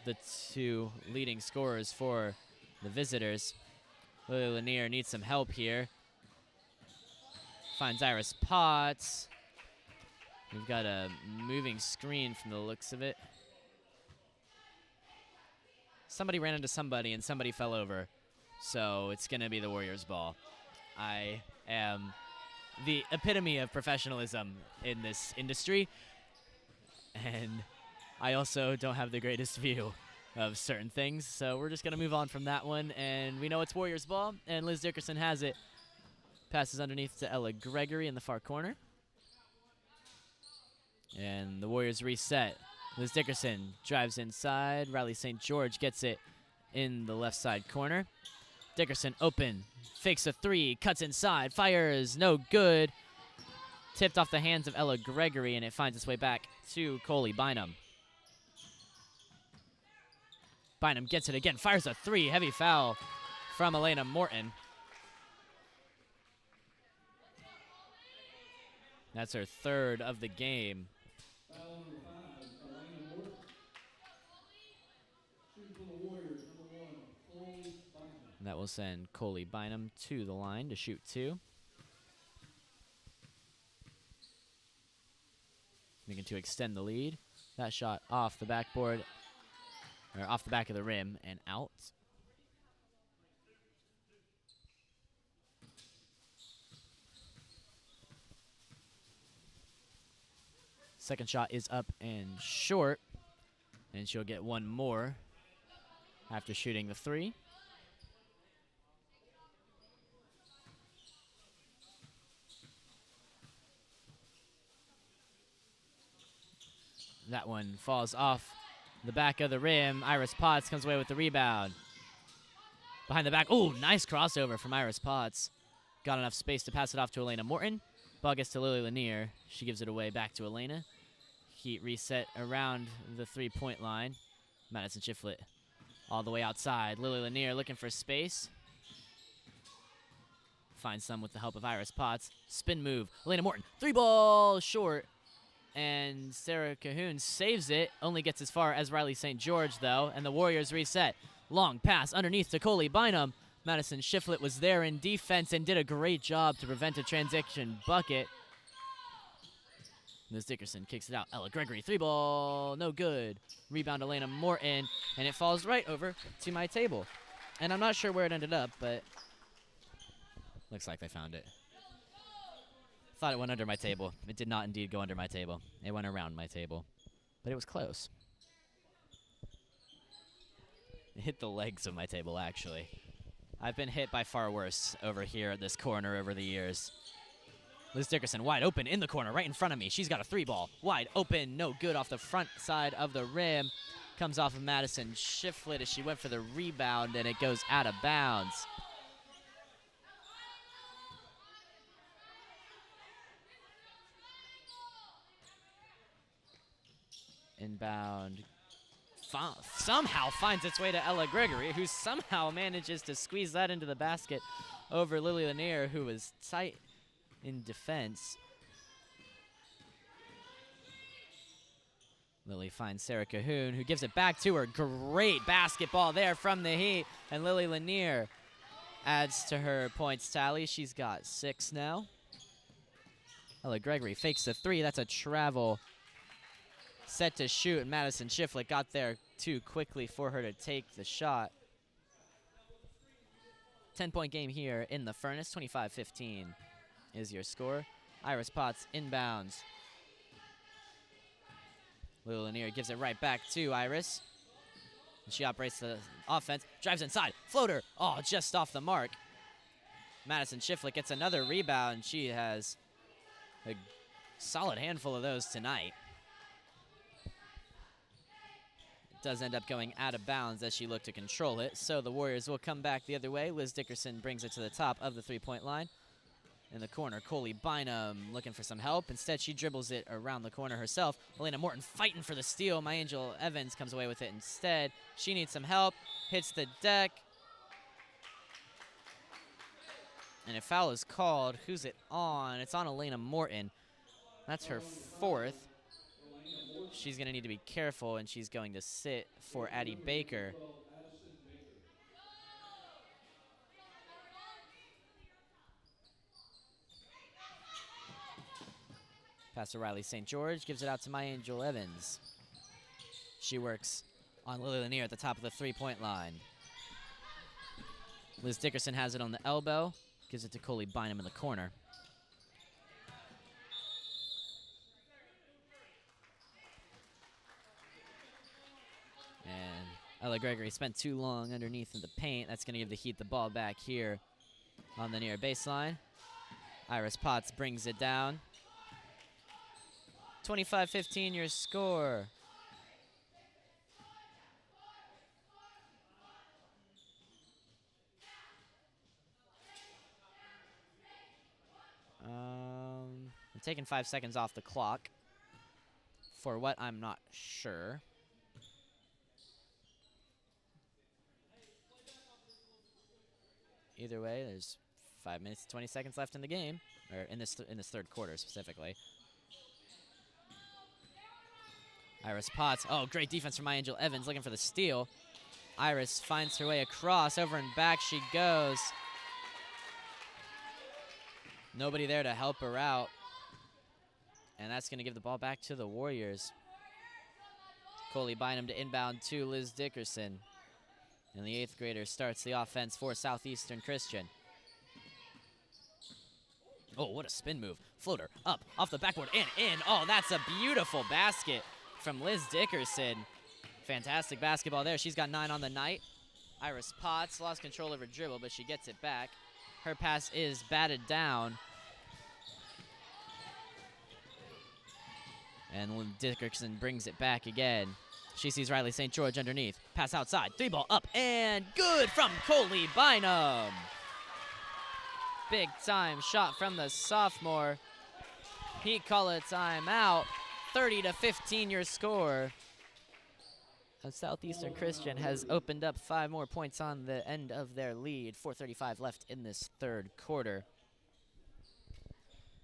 The 2 leading scorers for the visitors. Lily Lanier needs some help here. Finds Iris Potts. We've got a moving screen from the looks of it. Somebody ran into somebody and somebody fell over. So it's going to be the Warriors' ball. I am the epitome of professionalism in this industry. And I also don't have the greatest view of certain things. So we're just going to move on from that one. And we know it's Warriors' ball. And Liz Dickerson has it. Passes underneath to Ella Gregory in the far corner. And the Warriors reset. Liz Dickerson drives inside. Riley St. George gets it in the left side corner. Dickerson open. Fakes a 3. Cuts inside. Fires. No good. Tipped off the hands of Ella Gregory, and it finds its way back to Coley Bynum. Bynum gets it again. Fires a 3. Heavy foul from Elena Morton. That's her 3rd of the game. Foul number 5, Elena Morton. Shooting for the Warriors, number 1, Chloe Bynum. And that will send Coley Bynum to the line to shoot 2. Looking to extend the lead. That shot off the backboard, or off the back of the rim and out. Second shot is up and short, and she'll get one more after shooting the 3. That one falls off the back of the rim. Iris Potts comes away with the rebound. Behind the back. Oh, nice crossover from Iris Potts. Got enough space to pass it off to Elena Morton. Ball gets to Lily Lanier. She gives it away back to Elena. Heat reset around the 3-point line. Madison Shiflett all the way outside. Lily Lanier looking for space. Finds some with the help of Iris Potts. Spin move. Elena Morton. 3-ball short. And Sarah Cahoon saves it. Only gets as far as Riley St. George, though. And the Warriors reset. Long pass underneath to Coley Bynum. Madison Shiflett was there in defense and did a great job to prevent a transition bucket. Liz Dickerson kicks it out. Ella Gregory, 3-ball, no good. Rebound Elena Morton, and it falls right over to my table. And I'm not sure where it ended up, but looks like they found it. Thought it went under my table. It did not indeed go under my table. It went around my table, but it was close. It hit the legs of my table, actually. I've been hit by far worse over here at this corner over the years. Liz Dickerson wide open in the corner right in front of me. She's got a 3-ball. Wide open, no good off the front side of the rim. Comes off of Madison Shiflett as she went for the rebound, and it goes out of bounds. Inbound somehow finds its way to Ella Gregory, who somehow manages to squeeze that into the basket over Lily Lanier, who was tight in defense. Lily finds Sarah Cahoon, who gives it back to her. Great basketball there from the Heat, and Lily Lanier adds to her points tally. She's got 6 now. Ella Gregory fakes the 3. That's a travel. Set to shoot, and Madison Shiflett got there too quickly for her to take the shot. 10-point game here in the furnace. 25-15 is your score. Iris Potts inbounds. Lily Lanier gives it right back to Iris. And she operates the offense, drives inside, floater. Oh, just off the mark. Madison Shiflett gets another rebound. She has a solid handful of those tonight. does end up going out of bounds as she looked to control it. So the Warriors will come back the other way. Liz Dickerson brings it to the top of the three-point line. In the corner, Coley Bynum looking for some help. Instead, she dribbles it around the corner herself. Elena Morton fighting for the steal. My Angel Evans comes away with it instead. She needs some help, hits the deck. And a foul is called. Who's it on? It's on Elena Morton. That's her fourth. She's going to need to be careful, and she's going to sit for Addie Baker. Pass to Riley St. George, gives it out to My Angel Evans. She works on Lily Lanier at the top of the three-point line. Liz Dickerson has it on the elbow, gives it to Coley Bynum in the corner. And Ella Gregory spent too long underneath in the paint. That's going to give the Heat the ball back here on the near baseline. Iris Potts brings it down. 25-15 your score. I'm taking 5 seconds off the clock. For what, I'm not sure. Either way, there's 5 minutes, 20 seconds left in the game, or in this third quarter specifically. Iris Potts. Oh, great defense from My Angel Evans looking for the steal. Iris finds her way across. Over and back she goes. Nobody there to help her out. And that's going to give the ball back to the Warriors. Coley Bynum to inbound to Liz Dickerson. And the 8th grader starts the offense for Southeastern Christian. Oh, what a spin move. Floater up, off the backboard, and in. Oh, that's a beautiful basket from Liz Dickerson. Fantastic basketball there. She's got 9 on the night. Iris Potts lost control of her dribble, but she gets it back. Her pass is batted down. And Liz Dickerson brings it back again. She sees Riley St. George underneath. Pass outside. 3-ball up and good from Coley Bynum. Big time shot from the sophomore. Heat call a timeout. 30-15 your score. Southeastern Christian has opened up 5 more points on the end of their lead. 4:35 left in this third quarter.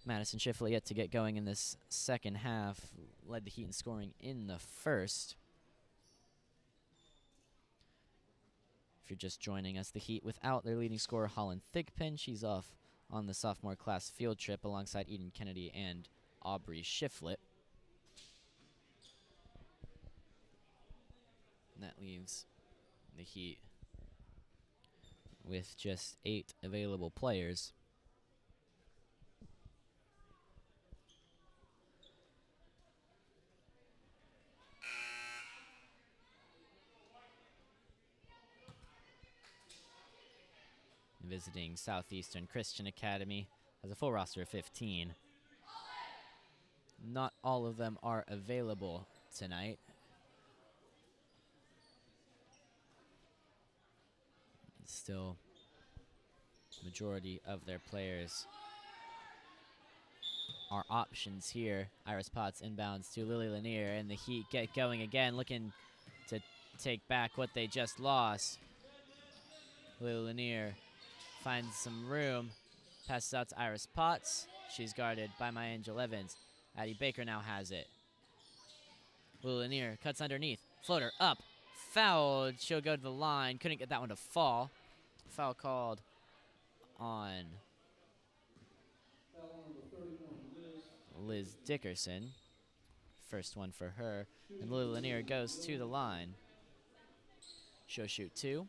Madison Schiffley yet to get going in this second half. Led the Heat in scoring in the first. If you're just joining us, the Heat without their leading scorer, Holland Thigpen. She's off on the sophomore class field trip alongside Eden Kennedy and Aubrey Shiflett. And that leaves the Heat with just 8 available players. Visiting Southeastern Christian Academy has a full roster of 15. Not all of them are available tonight. Still, majority of their players are options here. Iris Potts inbounds to Lily Lanier, and the Heat get going again, looking to take back what they just lost. Lily Lanier finds some room, passes out to Iris Potts. She's guarded by My Angel Evans. Addie Baker now has it. Lily Lanier cuts underneath. Floater up. Fouled. She'll go to the line. Couldn't get that one to fall. Foul called on Liz Dickerson. First one for her. And Lily Lanier goes to the line. She'll shoot 2.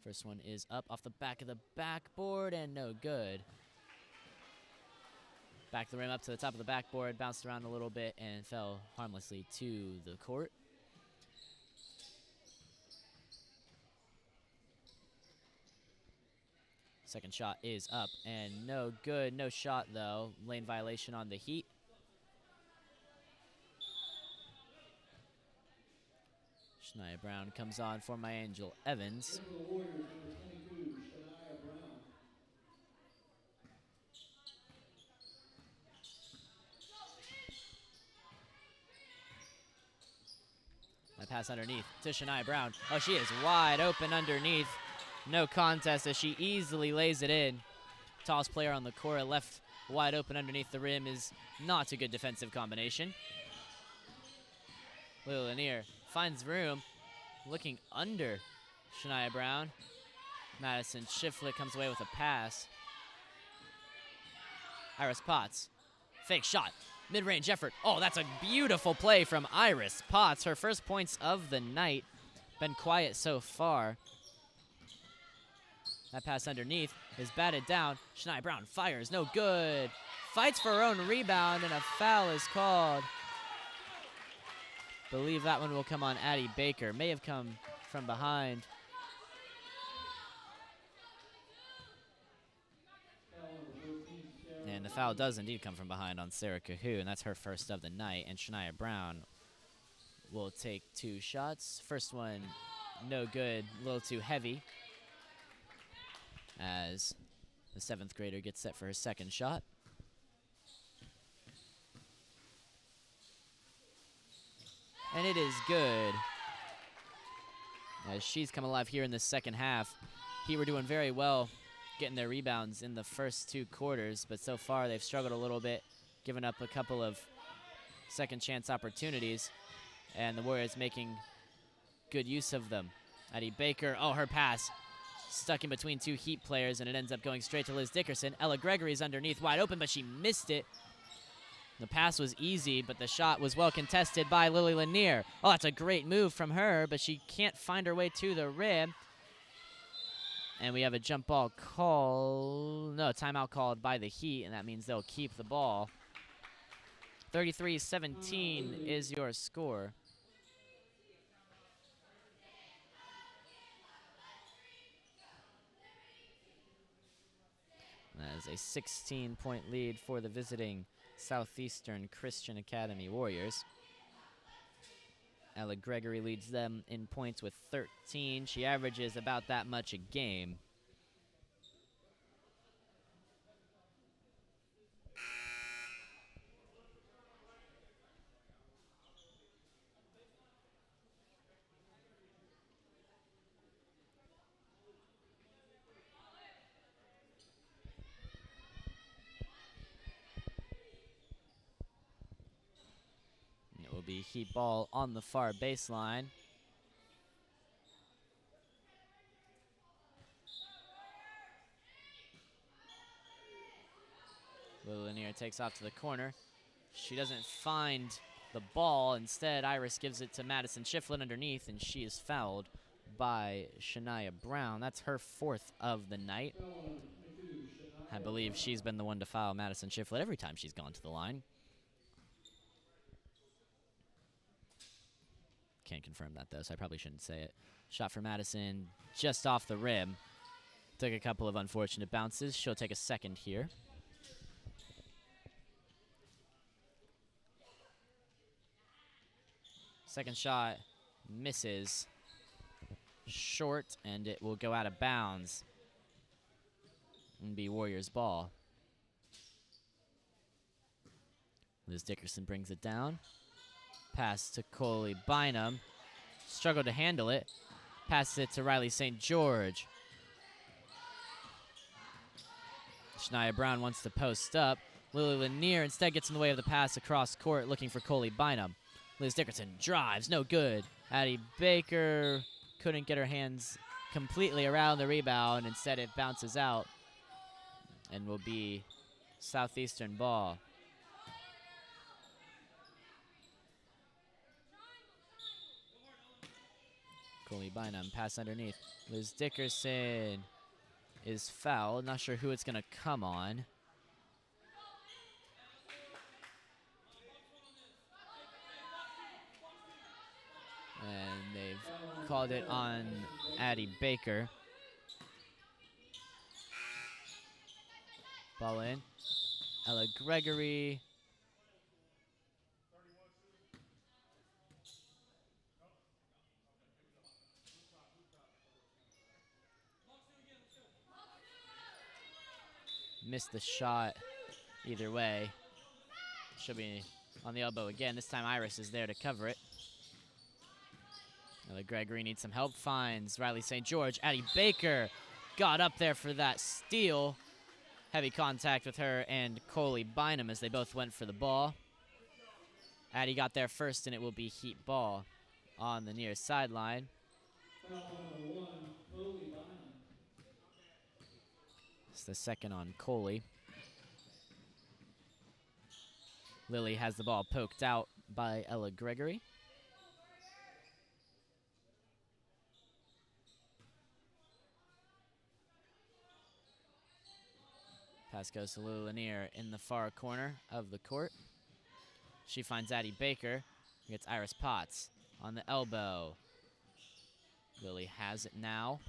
First one is up off the back of the backboard and no good. Back the rim up to the top of the backboard, bounced around a little bit and fell harmlessly to the court. Second shot is up and no good. No shot though. Lane violation on the Heat. Shania Brown comes on for my Angel Evans. For the Warriors, number 22, Shania Brown. That pass underneath to Shania Brown. Oh, she is wide open underneath. No contest as she easily lays it in. Tallest player on the court, left wide open underneath the rim is not a good defensive combination. Lil Lanier finds room, looking under Shania Brown. Madison Shiflett comes away with a pass. Iris Potts, fake shot, mid-range effort. Oh, that's a beautiful play from Iris Potts. Her first points of the night. Been quiet so far. That pass underneath is batted down. Shania Brown fires, no good. Fights for her own rebound, and a foul is called. Believe that one will come on Addie Baker. May have come from behind. And the foul does indeed come from behind on Sarah Cahoon, and that's her first of the night. And Shania Brown will take 2 shots. First one, no good, a little too heavy, as the 7th grader gets set for her second shot. And it is good, as she's come alive here in the second half. Heat were doing very well getting their rebounds in the first 2 quarters, but so far they've struggled a little bit, giving up a couple of second chance opportunities, and the Warriors making good use of them. Addie Baker, oh, her pass stuck in between 2 Heat players, and it ends up going straight to Liz Dickerson. Ella Gregory's underneath, wide open, but she missed it. The pass was easy, but the shot was well contested by Lily Lanier. Oh, that's a great move from her, but she can't find her way to the rim. And we have a jump ball call. No, timeout called by the Heat, and that means they'll keep the ball. 33-17 is your score. That is a 16-point lead for the visiting Southeastern Christian Academy Warriors. Ella Gregory leads them in points with 13. She averages about that much a game. It will be Heat ball on the far baseline. Lily Lanier takes off to the corner. She doesn't find the ball. Instead, Iris gives it to Madison Shiflett underneath, and she is fouled by Shania Brown. That's her 4th of the night. I believe she's been the one to foul Madison Shiflett every time she's gone to the line. Can't confirm that, though, so I probably shouldn't say it. Shot for Madison just off the rim. Took a couple of unfortunate bounces. She'll take a second here. Second shot misses short, and it will go out of bounds and be Warriors ball. Liz Dickerson brings it down. Pass to Coley Bynum. Struggled to handle it. Passes it to Riley St. George. Shania Brown wants to post up. Lily Lanier instead gets in the way of the pass across court, looking for Coley Bynum. Liz Dickerson drives, no good. Addie Baker couldn't get her hands completely around the rebound. Instead, it bounces out and will be Southeastern ball. Coley Bynum, pass underneath. Liz Dickerson is fouled. Not sure who it's going to come on. And they've called it on Addie Baker. Ball in. Ella Gregory. missed the shot either way. She'll be on the elbow again. This time Iris is there to cover it. Ella Gregory needs some help. Finds Riley St. George. Addie Baker got up there for that steal. Heavy contact with her and Coley Bynum as they both went for the ball. Addie got there first, and it will be Heat ball on the near sideline. It's the second on Coley. Lily has the ball poked out by Ella Gregory. Pass goes to Lily Lanier in the far corner of the court. She finds Addie Baker. Gets Iris Potts on the elbow. Lily has it now.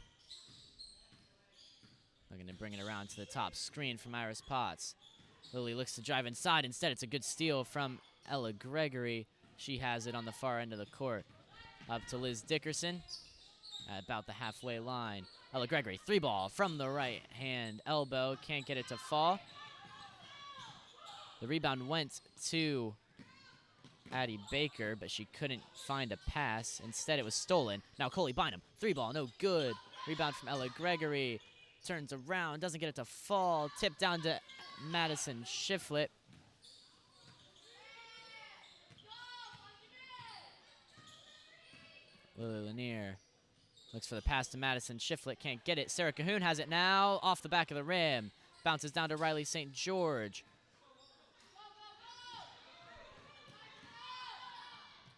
Looking to bring it around to the top screen from Iris Potts. Lily looks to drive inside. Instead, it's a good steal from Ella Gregory. She has it on the far end of the court. Up to Liz Dickerson at about the halfway line. Ella Gregory, 3-ball from the right hand elbow. Can't get it to fall. The rebound went to Addie Baker, but she couldn't find a pass. Instead, it was stolen. Now Coley Bynum, 3-ball, no good. Rebound from Ella Gregory. Turns around, doesn't get it to fall. Tipped down to Madison Shiflett. Lily Lanier looks for the pass to Madison Shiflett, can't get it. Sarah Cahoon has it now, off the back of the rim. Bounces down to Riley St. George.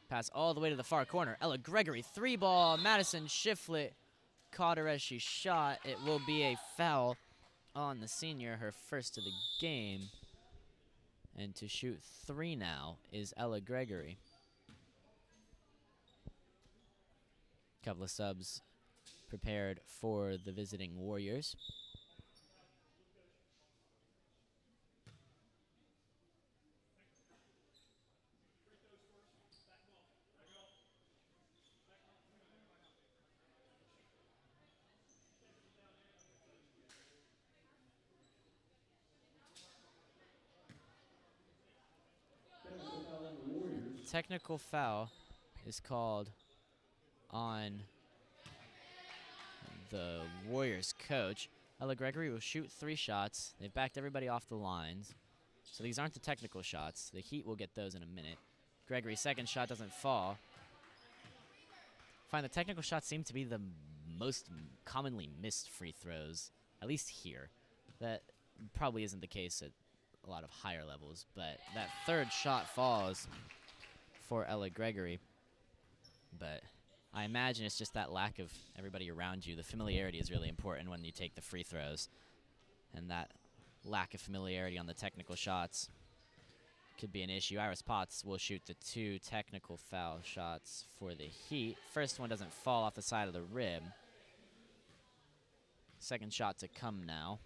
Pass all the way to the far corner. Ella Gregory, 3-ball. Madison Shiflett caught her as she shot. It will be a foul on the senior, her first of the game. And to shoot 3 now is Ella Gregory. Couple of subs prepared for the visiting Warriors. Technical foul is called on the Warriors coach. Ella Gregory will shoot 3 shots. They've backed everybody off the lines. So these aren't the technical shots. The Heat will get those in a minute. Gregory's second shot doesn't fall. Fine, the technical shots seem to be the most commonly missed free throws, at least here. That probably isn't the case at a lot of higher levels, but that third shot falls for Ella Gregory. But I imagine it's just that lack of everybody around you. The familiarity is really important when you take the free throws. And that lack of familiarity on the technical shots could be an issue. Iris Potts will shoot the 2 technical foul shots for the Heat. First one doesn't fall off the side of the rim. Second shot to come now.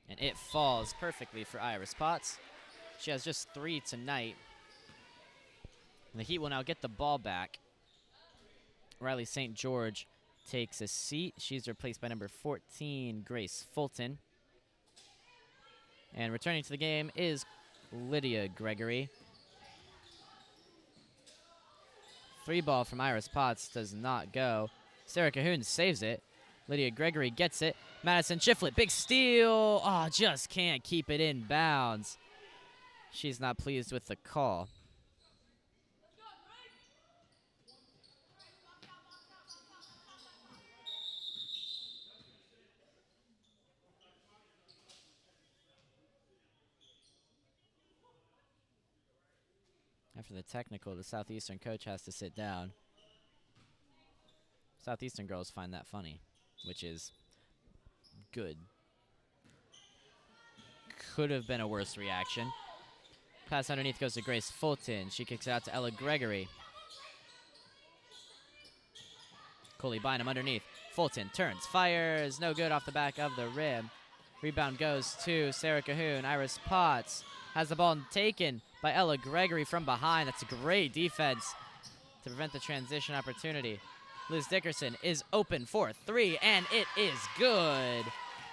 And it falls perfectly for Iris Potts. She has just 3 tonight. And the Heat will now get the ball back. Riley St. George takes a seat. She's replaced by number 14, Grace Fulton. And returning to the game is Lydia Gregory. 3-ball from Iris Potts does not go. Sarah Cahoon saves it. Lydia Gregory gets it. Madison Shiflett, big steal. Oh, just can't keep it in bounds. She's not pleased with the call. After the technical, the Southeastern coach has to sit down. Southeastern girls find that funny, which is good. Could have been a worse reaction. Pass underneath goes to Grace Fulton. She kicks it out to Ella Gregory. Coley Bynum underneath. Fulton turns, fires, no good off the back of the rim. Rebound goes to Sarah Cahoon. Iris Potts has the ball taken by Ella Gregory from behind. That's a great defense to prevent the transition opportunity. Liz Dickerson is open for 3, and it is good.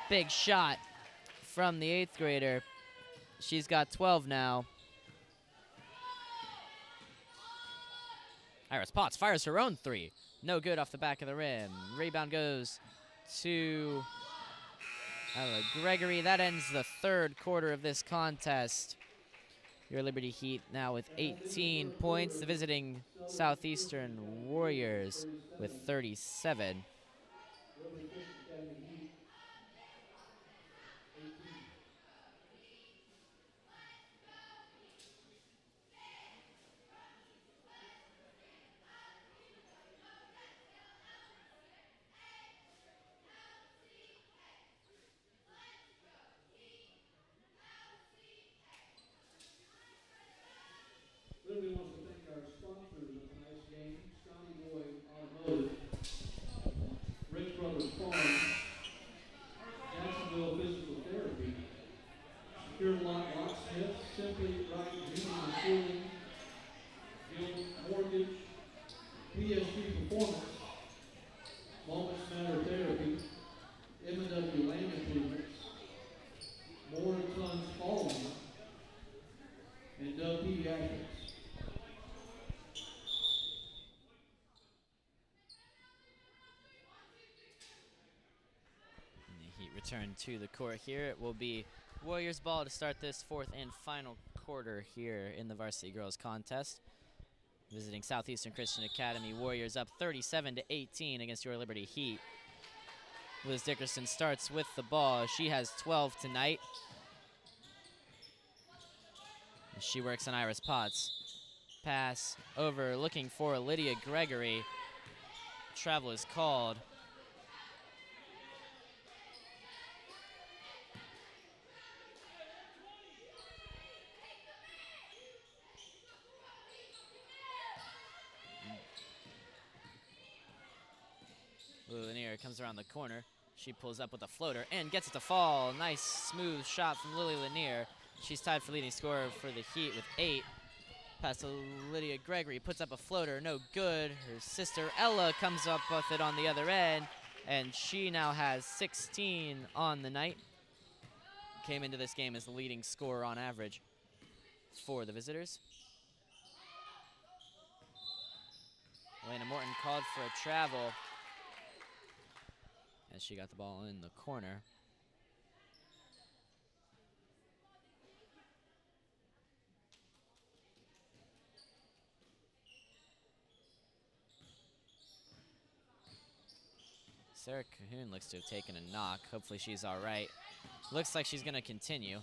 Big shot from the 8th grader. She's got 12 now. Iris Potts fires her own 3. No good off the back of the rim. Rebound goes to Ella Gregory. That ends the 3rd quarter of this contest. Your Liberty Heat now with 18 points. The visiting Southeastern Warriors with 37. Liberty wants to thank our sponsors of tonight's game, Scotty Boy Automotive, Rich Brothers Farm, Jacksonville Physical Therapy, Secure Lock Locksmith, Simply Right Heating and Cooling, Guild Mortgage, PSG Performance, Moments Matter Therapy, M&W Land Improvements, More Tons Following, and Dove Pediatrics. Return to the court here. It will be Warriors ball to start this 4th and final quarter here in the Varsity Girls Contest. Visiting Southeastern Christian Academy, Warriors up 37-18 against Your Liberty Heat. Liz Dickerson starts with the ball. She has 12 tonight. She works on Iris Potts. Pass over, looking for Lydia Gregory. Travel is called. Lanier comes around the corner. She pulls up with a floater and gets it to fall. Nice, smooth shot from Lily Lanier. She's tied for leading scorer for the Heat with 8. Pass to Lydia Gregory, puts up a floater, no good. Her sister Ella comes up with it on the other end, and she now has 16 on the night. Came into this game as the leading scorer on average for the visitors. Elena Morton called for a travel as she got the ball in the corner. Sarah Cahoon looks to have taken a knock. Hopefully she's all right. Looks like she's gonna continue.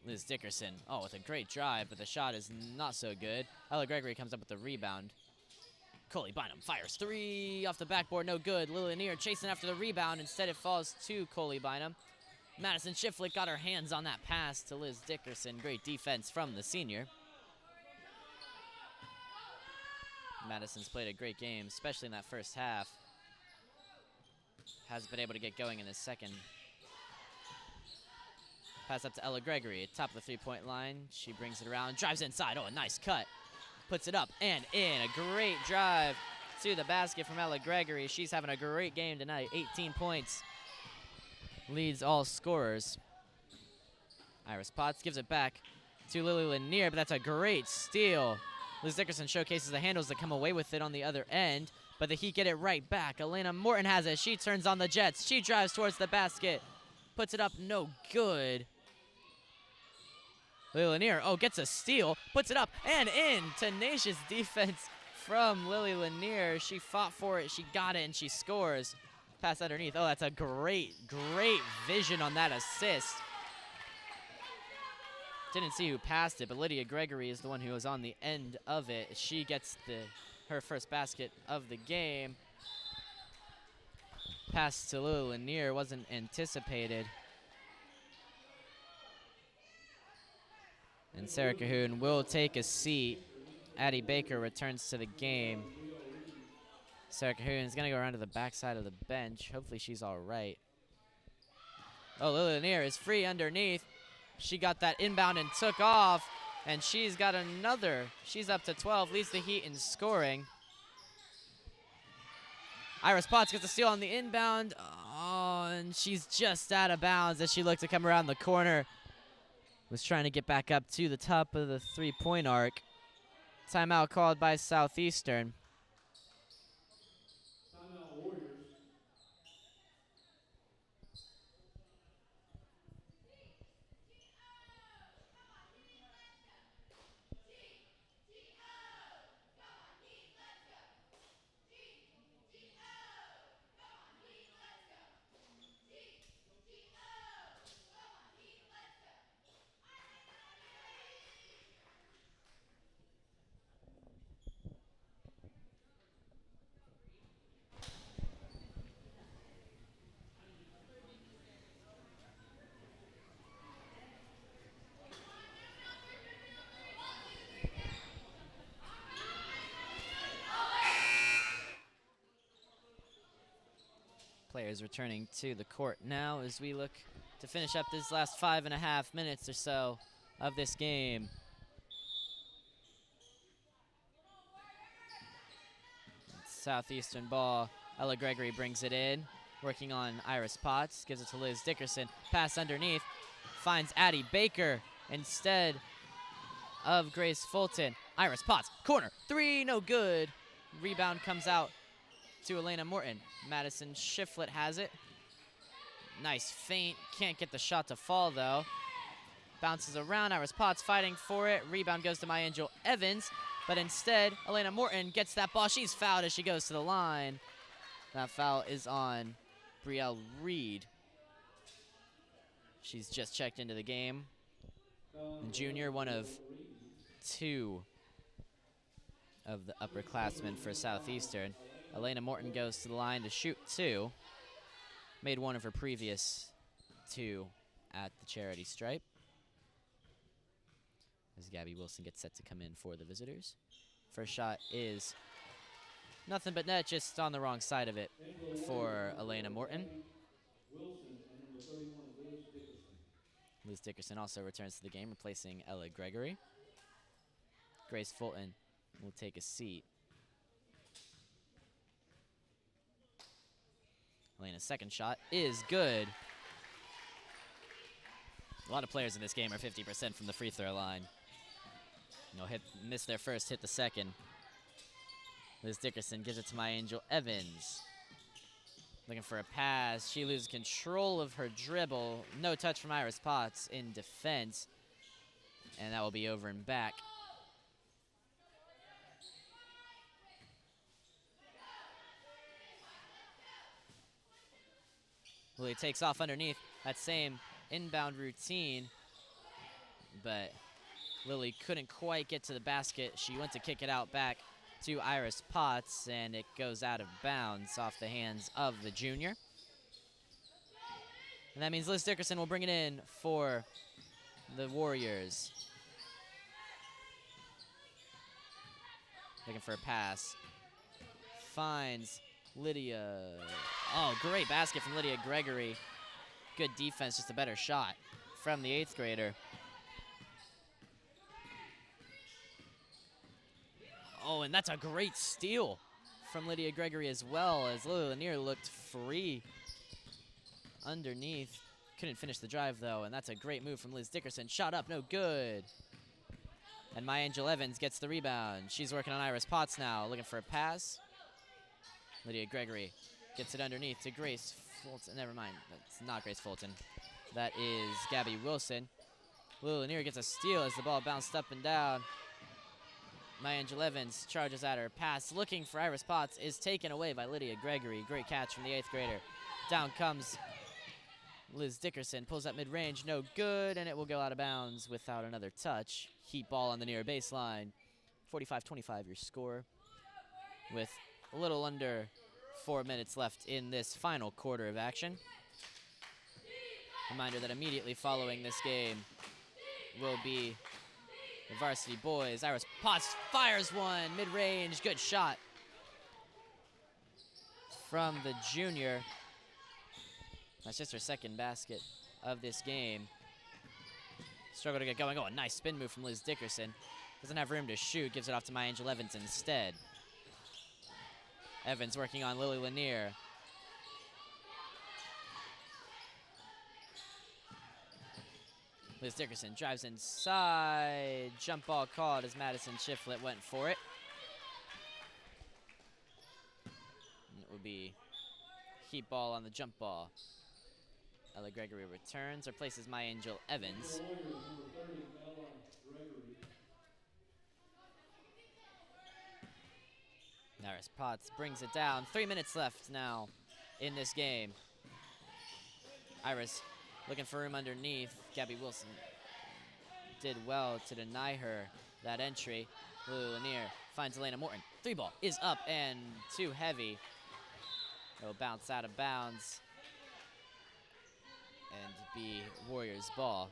Liz Dickerson, oh, with a great drive, but the shot is not so good. Ella Gregory comes up with the rebound. Coley Bynum fires 3 off the backboard, no good. Lanier chasing after the rebound. Instead, it falls to Coley Bynum. Madison Shiflett got her hands on that pass to Liz Dickerson. Great defense from the senior. Madison's played a great game, especially in that first half. Hasn't been able to get going in the second. Pass up to Ella Gregory at top of the 3-point line. She brings it around, drives inside. Oh, a nice cut. Puts it up and in. A great drive to the basket from Ella Gregory. She's having a great game tonight. 18 points. Leads all scorers. Iris Potts gives it back to Lily Lanier, but that's a great steal. Liz Dickerson showcases the handles that come away with it on the other end, but the Heat get it right back. Elena Morton has it. She turns on the Jets. She drives towards the basket. Puts it up, no good. Lily Lanier, oh, gets a steal, puts it up and in. Tenacious defense from Lily Lanier. She fought for it, she got it, and she scores. Pass underneath. Oh, that's a great, great vision on that assist. Didn't see who passed it, but Lydia Gregory is the one who was on the end of it. She gets her first basket of the game. Pass to Lily Lanier wasn't anticipated. And Sarah Cahoon will take a seat. Addie Baker returns to the game. Sarah Cahoon is going to go around to the backside of the bench. Hopefully she's all right. Oh, Lily Lanier is free underneath. She got that inbound and took off. And she's got another. She's up to 12, leads the Heat in scoring. Iris Potts gets a steal on the inbound. Oh, and she's just out of bounds as she looked to come around the corner. Was trying to get back up to the top of the three-point arc. Timeout called by Southeastern. Timeout Warriors. Players returning to the court now as we look to finish up this last 5.5 minutes or so of this game. Southeastern ball. Ella Gregory brings it in, working on Iris Potts. Gives it to Liz Dickerson. Pass underneath. Finds Addie Baker instead of Grace Fulton. Iris Potts, corner, three, no good. Rebound comes out to Elena Morton. Madison Shiflett has it. Nice feint. Can't get the shot to fall, though. Bounces around. Iris Potts fighting for it. Rebound goes to My Angel Evans. But instead, Elena Morton gets that ball. She's fouled as she goes to the line. That foul is on Brielle Reed. She's just checked into the game. The junior, one of two of the upperclassmen for Southeastern. Elena Morton goes to the line to shoot two. Made one of her previous two at the charity stripe. As Gabby Wilson gets set to come in for the visitors. First shot is nothing but net, just on the wrong side of it for Elena Morton. Liz Dickerson also returns to the game, replacing Ella Gregory. Grace Fulton will take a seat. Elena's second shot is good. A lot of players in this game are 50% from the free throw line. Miss their first, hit the second. Liz Dickerson gives it to My Angel Evans. Looking for a pass. She loses control of her dribble. No touch from Iris Potts in defense. And that will be over and back. Lily takes off underneath that same inbound routine, but Lily couldn't quite get to the basket. She went to kick it out back to Iris Potts, and it goes out of bounds off the hands of the junior. And that means Liz Dickerson will bring it in for the Warriors. Looking for a pass. Finds Lydia. Oh, great basket from Lydia Gregory. Good defense, just a better shot from the 8th grader. Oh, and that's a great steal from Lydia Gregory as well, as Lily Lanier looked free underneath. Couldn't finish the drive, though, and that's a great move from Liz Dickerson. Shot up, no good. And My Angel Evans gets the rebound. She's working on Iris Potts now, looking for a pass. Lydia Gregory gets it underneath to Grace Fulton. Never mind, that's not Grace Fulton. That is Gabby Wilson. Lily Lanier gets a steal as the ball bounced up and down. My Angel Evans charges at her. Pass looking for Iris Potts is taken away by Lydia Gregory. Great catch from the 8th grader. Down comes Liz Dickerson. Pulls up mid-range. No good, and it will go out of bounds without another touch. Heat ball on the near baseline. 45-25 your score. With a little under 4 minutes left in this final quarter of action. Reminder that immediately following this game will be the varsity boys. Iris Potts fires one, mid-range, good shot from the junior. That's just her second basket of this game. Struggle to get going. Oh, a nice spin move from Liz Dickerson. Doesn't have room to shoot, gives it off to My Angel Evans instead. Evans working on Lily Lanier. Liz Dickerson drives inside. Jump ball called as Madison Shiflett went for it. And it would be heat ball on the jump ball. Ella Gregory returns, replaces My Angel Evans. Naris Potts brings it down. 3 minutes left now in this game. Iris looking for room underneath. Gabby Wilson did well to deny her that entry. Lulu Lanier finds Elena Morton. 3 ball is up and too heavy. It'll bounce out of bounds and be Warriors ball.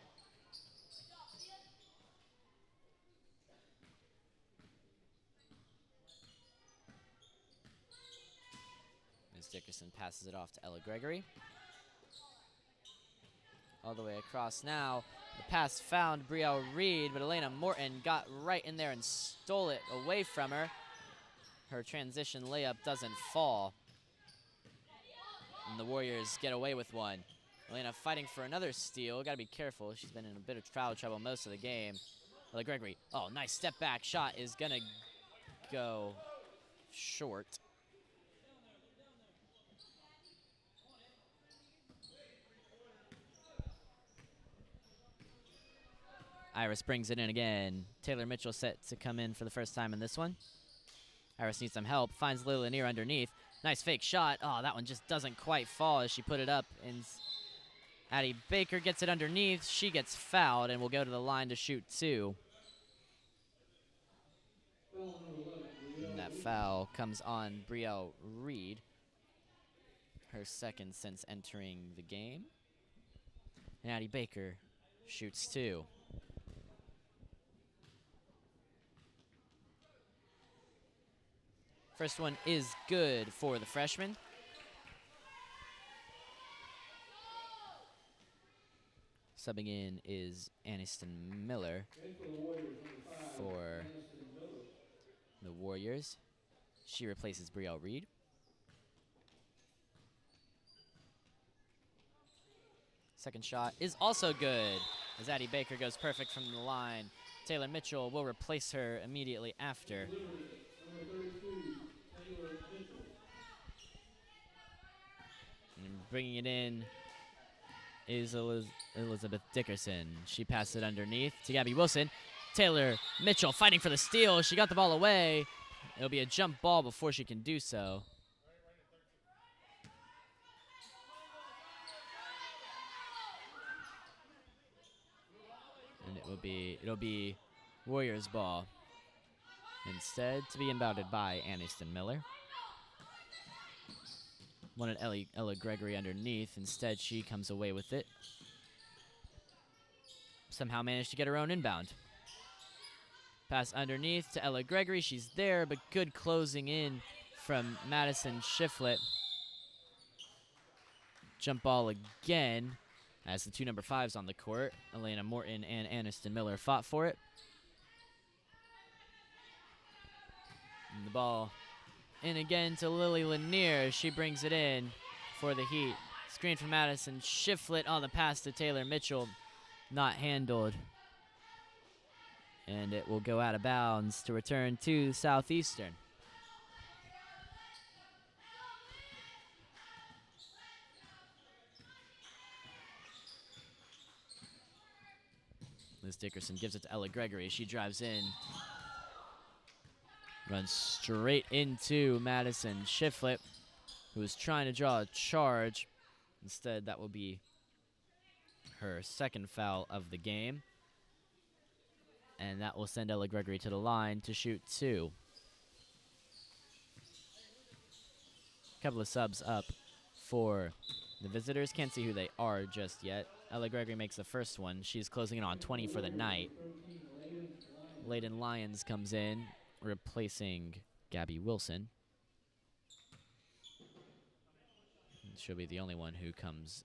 Ms. Dickerson passes it off to Ella Gregory. All the way across now. The pass found Brielle Reed, but Elena Morton got right in there and stole it away from her. Her transition layup doesn't fall. And the Warriors get away with one. Elena fighting for another steal. Got to be careful. She's been in a bit of foul trouble most of the game. Ella Gregory, oh, nice step back shot is going to go short. Iris brings it in again. Taylor Mitchell set to come in for the first time in this one. Iris needs some help. Finds Lily Lanier underneath. Nice fake shot. Oh, that one just doesn't quite fall as she put it up. And Addie Baker gets it underneath. She gets fouled and will go to the line to shoot 2. And that foul comes on Brielle Reed. Her second since entering the game. And Addie Baker shoots 2. First one is good for the freshman. Subbing in is Aniston Miller for the Warriors. She replaces Brielle Reed. Second shot is also good as Addie Baker goes perfect from the line. Taylor Mitchell will replace her immediately after. And bringing it in is Elizabeth Dickerson. She passed it underneath to Gabby Wilson. Taylor Mitchell fighting for the steal. She got the ball away. It'll be a jump ball before she can do so. And it'll be Warriors ball. Instead, to be inbounded by Aniston Miller. Wanted Ella Gregory underneath. Instead, she comes away with it. Somehow managed to get her own inbound. Pass underneath to Ella Gregory. She's there, but good closing in from Madison Shiflett. Jump ball again as the 2 number 5s on the court. Elena Morton and Aniston Miller fought for it. And the ball in again to Lily Lanier. She brings it in for the Heat. Screen from Madison Shiflett on the pass to Taylor Mitchell. Not handled. And it will go out of bounds to return to Southeastern. Liz Dickerson gives it to Ella Gregory. She drives in. Runs straight into Madison Shiflett, who is trying to draw a charge. Instead, that will be her second foul of the game. And that will send Ella Gregory to the line to shoot 2. Couple of subs up for the visitors. Can't see who they are just yet. Ella Gregory makes the first one. She's closing in on 20 for the night. Layden Lyons comes in, replacing Gabby Wilson. And she'll be the only one who comes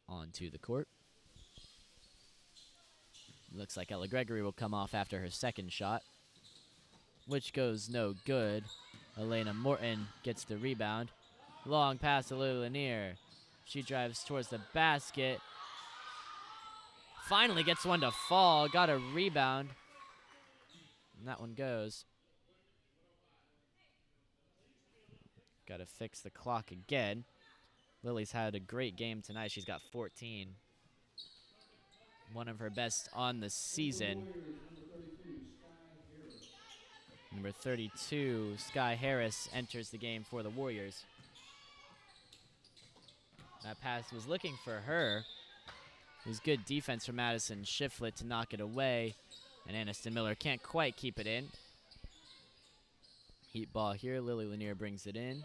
onto the court. Looks like Ella Gregory will come off after her second shot, which goes no good. Elena Morton gets the rebound. Long pass to Lily Lanier. She drives towards the basket. Finally gets one to fall. Got a rebound. And that one goes. Got to fix the clock again. Lily's had a great game tonight. She's got 14. One of her best on the season. Number 32, Sky Harris, enters the game for the Warriors. That pass was looking for her. It was good defense from Madison Shiflett to knock it away. And Aniston Miller can't quite keep it in. Heat ball here. Lily Lanier brings it in.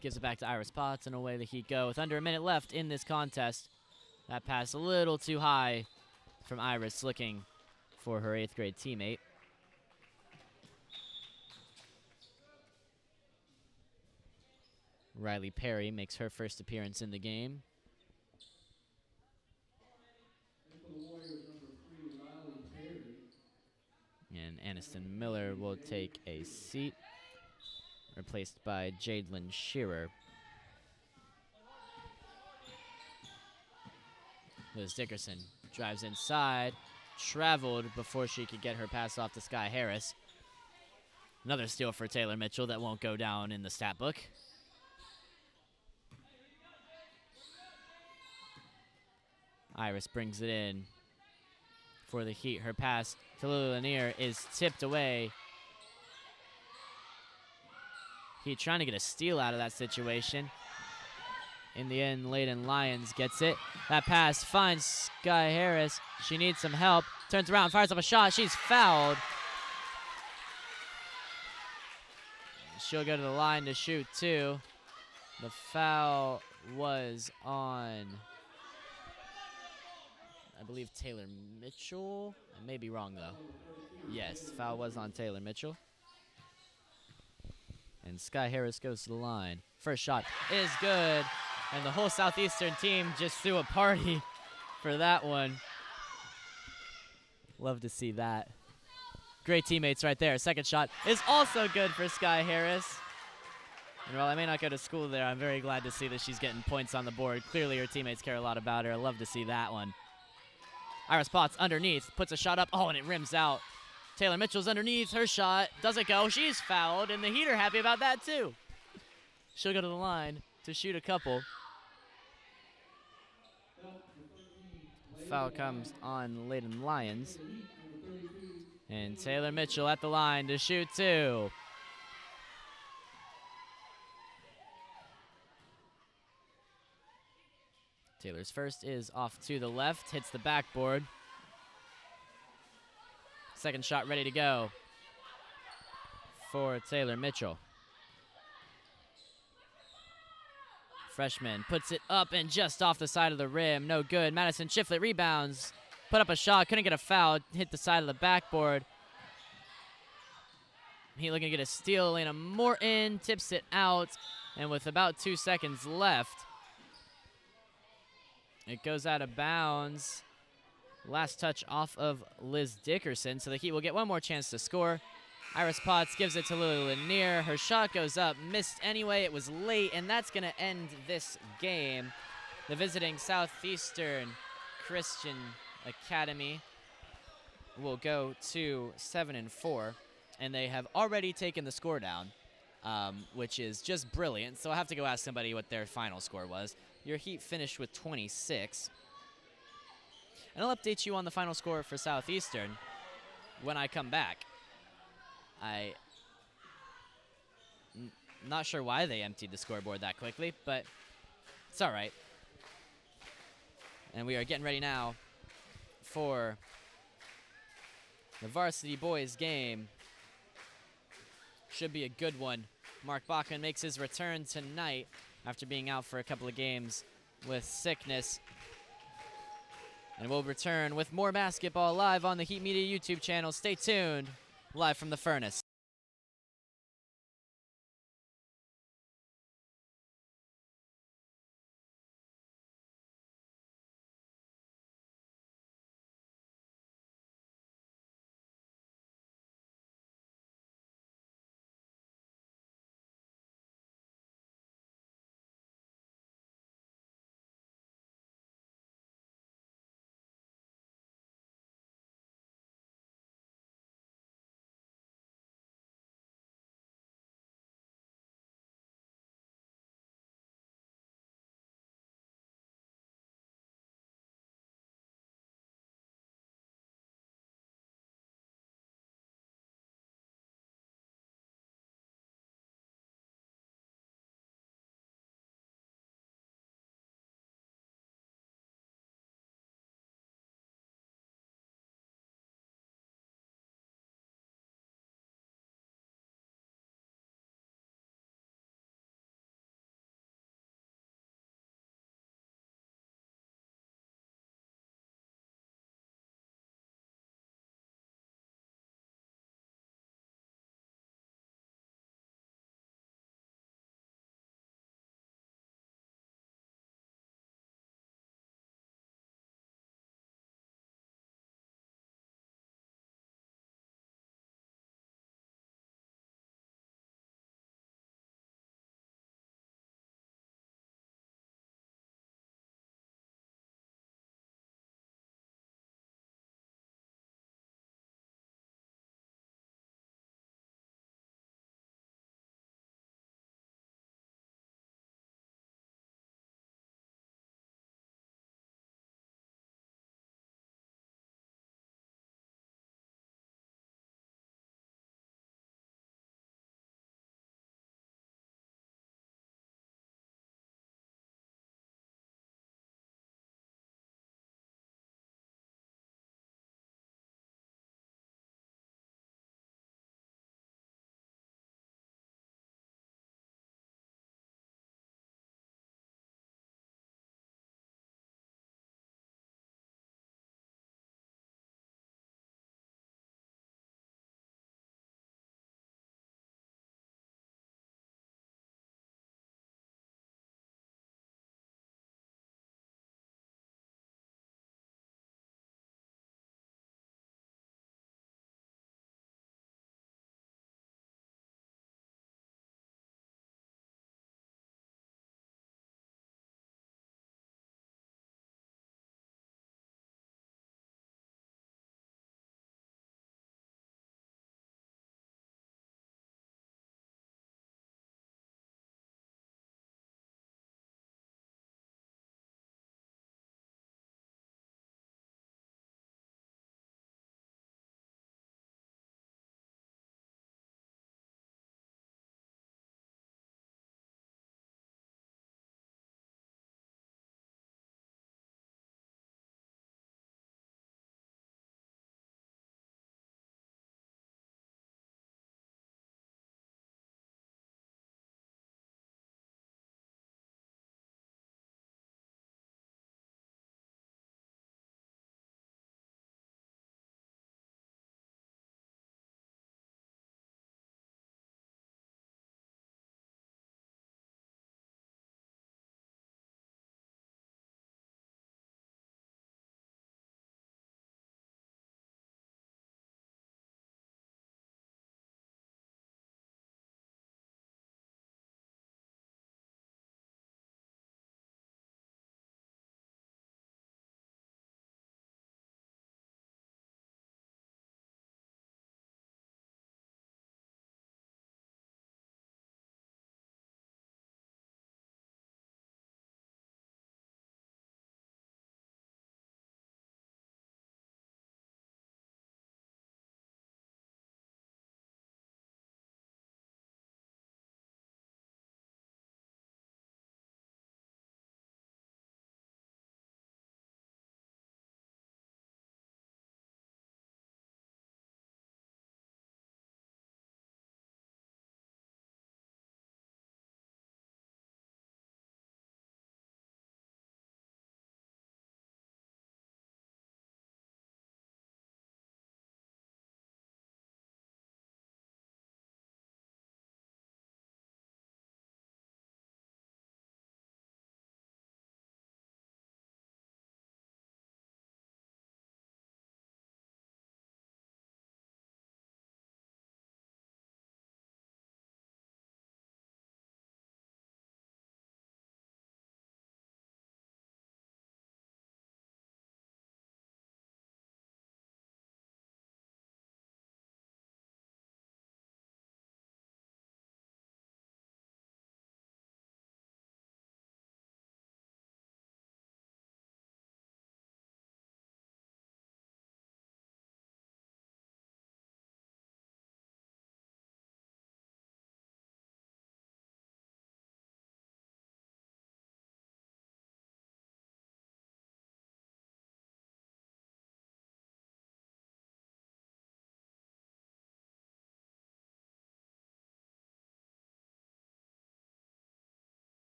Gives it back to Iris Potts, and away the Heat go. With under a minute left in this contest. That pass a little too high from Iris, looking for her 8th grade teammate. Riley Perry makes her first appearance in the game. And Aniston Miller will take a seat, replaced by Jadelyn Shearer. Liz Dickerson drives inside, traveled before she could get her pass off to Sky Harris. Another steal for Taylor Mitchell that won't go down in the stat book. Iris brings it in for the Heat. Her pass to Lily Lanier is tipped away. Heat trying to get a steal out of that situation. In the end, Layden Lyons gets it. That pass finds Sky Harris. She needs some help. Turns around, fires up a shot. She's fouled. She'll go to the line to shoot, too. The foul was on, I believe, Taylor Mitchell. I may be wrong, though. Yes, foul was on Taylor Mitchell. And Sky Harris goes to the line. First shot is good. And the whole Southeastern team just threw a party for that one. Love to see that. Great teammates right there. Second shot is also good for Sky Harris. And while I may not go to school there, I'm very glad to see that she's getting points on the board. Clearly her teammates care a lot about her. I love to see that one. Iris Potts underneath, puts a shot up. Oh, and it rims out. Taylor Mitchell's underneath. Her shot doesn't go. She's fouled, and the Heat are happy about that too. She'll go to the line to shoot a couple. Foul comes on Layden Lyons. And Taylor Mitchell at the line to shoot two. Taylor's first is off to the left, hits the backboard. Second shot ready to go for Taylor Mitchell. Freshman puts it up and just off the side of the rim. No good. Madison Shiflett rebounds. Put up a shot. Couldn't get a foul. Hit the side of the backboard. He looking to get a steal. Elena Morton tips it out. And with about 2 seconds left, it goes out of bounds. Last touch off of Liz Dickerson. So the Heat will get one more chance to score. Iris Potts gives it to Lily Lanier. Her shot goes up, missed anyway. It was late, and that's going to end this game. The visiting Southeastern Christian Academy will go to 7-4, and they have already taken the score down, which is just brilliant. So I'll have to go ask somebody what their final score was. Your Heat finished with 26. And I'll update you on the final score for Southeastern when I come back. Not sure why they emptied the scoreboard that quickly, but it's all right. And we are getting ready now for the varsity boys game. Should be a good one. Mark Bachman makes his return tonight after being out for a couple of games with sickness. And we'll return with more basketball live on the Heat Media YouTube channel. Stay tuned. Live from the Furnace.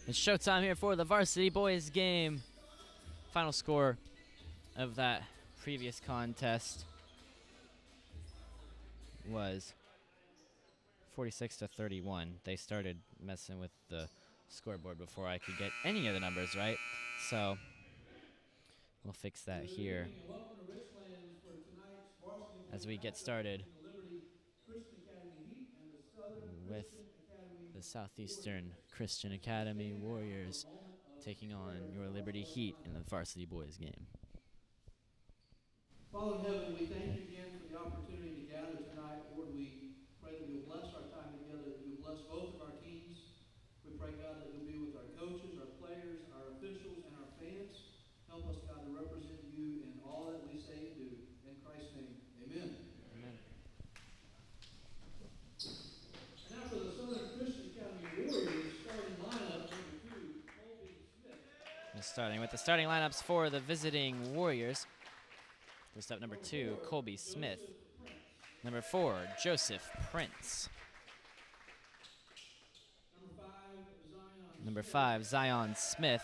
It's showtime here for the Varsity boys game. Final score of that previous contest was 46-31. They started messing with the scoreboard before I could get any of the numbers right. So we'll fix that here as we get started with the Southeastern Christian Academy Warriors taking on your Liberty Heat in the Varsity boys game. Father in heaven, we thank you again for the opportunity to gather tonight. Lord, we pray that you'll bless our time together, that you'll bless both of our teams. We pray, God, that you'll be with our coaches, our players, our officials, and our fans. Help us, God, to represent you in all that we say and do. In Christ's name, amen. Amen. And now for the Southern Christian Academy Warriors, starting lineup, number 2, Colby Smith. Starting with the starting lineups for the visiting Warriors. First up, number 2, Colby Smith. Number 4, Joseph Prince. Number 5, Zion Smith,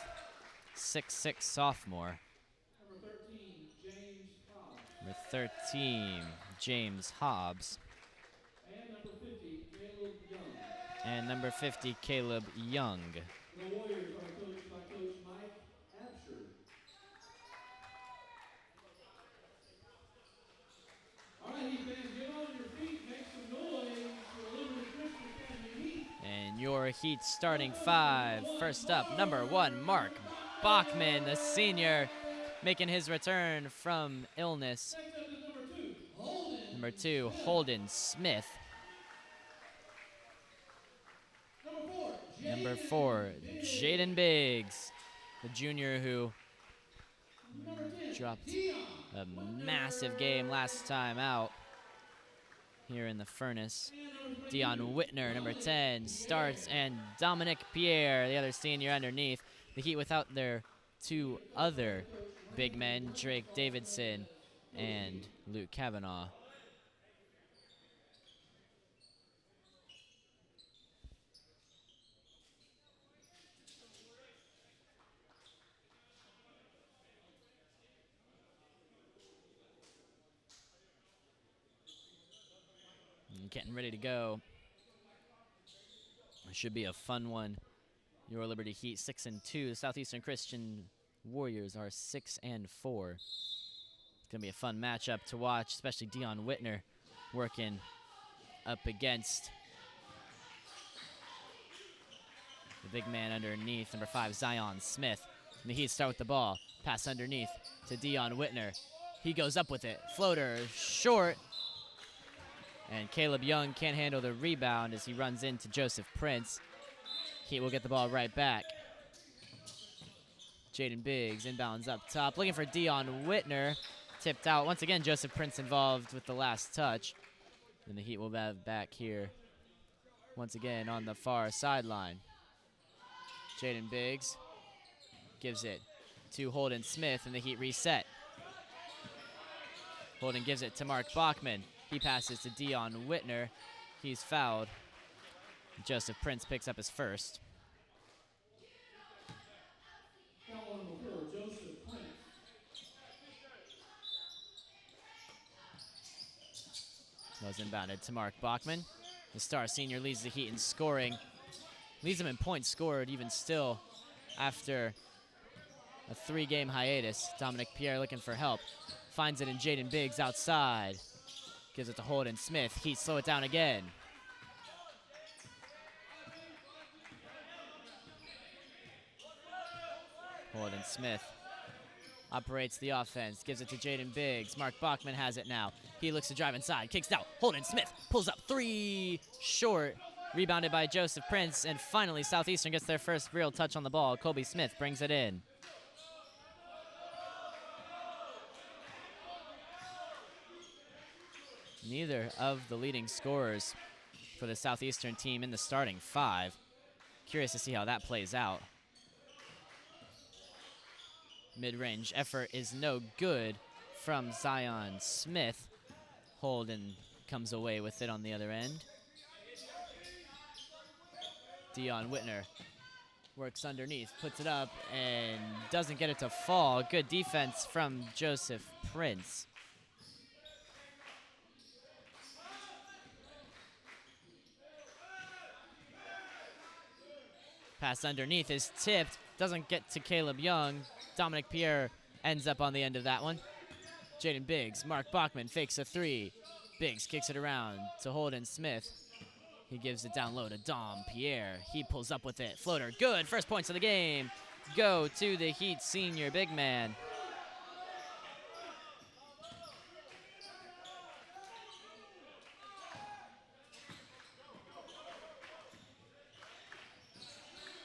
6'6" sophomore. Number 13, James Hobbs. And number 50, Caleb Young. The Warriors are coached by Coach Mike Absher. All right, Heat fans, get on your feet, make some noise for Liberty Christian Academy Heat. And your Heat starting 5. First up, number 1, Mark Bachman, the senior, making his return from illness. Next up is Number 2, Holden Smith. Number 4, Jaden Biggs, the junior who dropped a massive game last time out here in the Furnace. Dion Whitner, number 10, starts, and Dominic Pierre, the other senior, underneath. The Heat without their 2 other big men, Drake Davidson and Luke Kavanaugh. Getting ready to go. It should be a fun one. Your Liberty Heat 6-2. The Southeastern Christian Warriors are 6-4. It's gonna be a fun matchup to watch, especially Dion Whitner working up against the big man underneath, number 5, Zion Smith. And the Heat start with the ball. Pass underneath to Dion Whitner. He goes up with it. Floater short. And Caleb Young can't handle the rebound as he runs into Joseph Prince. Heat will get the ball right back. Jaden Biggs inbounds up top, looking for Dion Whitner. Tipped out. Once again, Joseph Prince involved with the last touch. And the Heat will have back here once again on the far sideline. Jaden Biggs gives it to Holden Smith, and the Heat reset. Holden gives it to Mark Bachman. He passes to Dion Whitner. He's fouled. Joseph Prince picks up his first. Foul number 4, Joseph Prince. Goes inbounded to Mark Bachman. The star senior leads the Heat in scoring. Leads them in points scored even still after a 3-game hiatus. Dominic Pierre looking for help. Finds it in Jaden Biggs outside. Gives it to Holden Smith. Heat slow it down again. Holden Smith operates the offense. Gives it to Jaden Biggs. Mark Bachman has it now. He looks to drive inside. Kicks out. Holden Smith pulls up 3. Short. Rebounded by Joseph Prince. And finally, Southeastern gets their first real touch on the ball. Colby Smith brings it in. Neither of the leading scorers for the Southeastern team in the starting 5. Curious to see how that plays out. Mid-range effort is no good from Zion Smith. Holden comes away with it on the other end. Dion Whitner Works underneath, puts it up, and doesn't get it to fall. Good defense from Joseph Prince. Pass underneath is tipped, doesn't get to Caleb Young. Dominic Pierre ends up on the end of that one. Jaden Biggs, Mark Bachman fakes a three. Biggs kicks it around to Holden Smith. He gives it down low to Dom Pierre. He pulls up with it. Floater, good. First points of the game go to the Heat senior big man.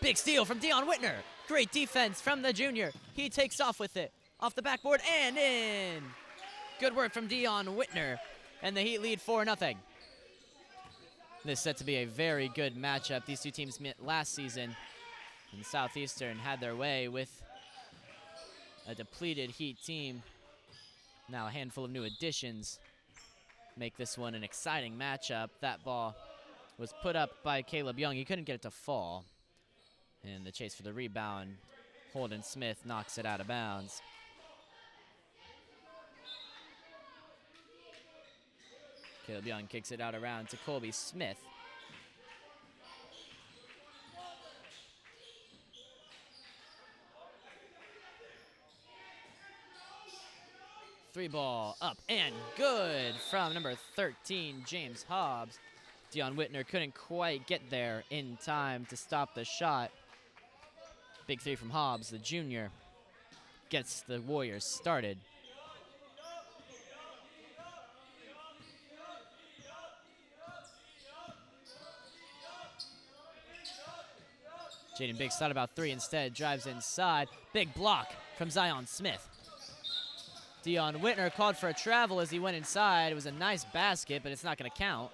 Big steal from Dion Whitner. Great defense from the junior. He takes off with it. Off the backboard and in. Good work from Dion Whitner. And the Heat lead 4-0. This is set to be a very good matchup. These two teams met last season, and Southeastern had their way with a depleted Heat team. Now a handful of new additions make this one an exciting matchup. That ball was put up by Caleb Young. He couldn't get it to fall. And the chase for the rebound, Holden Smith knocks it out of bounds. Caleb Young kicks it out around to Colby Smith. Three ball up and good from number 13, James Hobbs. Dion Whitner couldn't quite get there in time to stop the shot. Big three from Hobbs, the junior, gets the Warriors started. Jaden Biggs thought about three instead, drives inside. Big block from Zion Smith. Dion Whitner called for a travel as he went inside. It was a nice basket, but it's not going to count.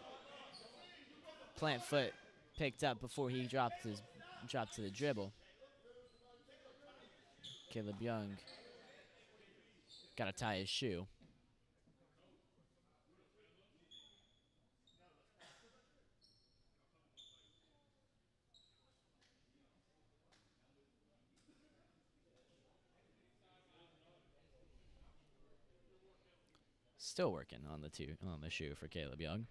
Plant foot picked up before he dropped to the dribble. Caleb Young got to tie his shoe. Still working on the shoe for Caleb Young.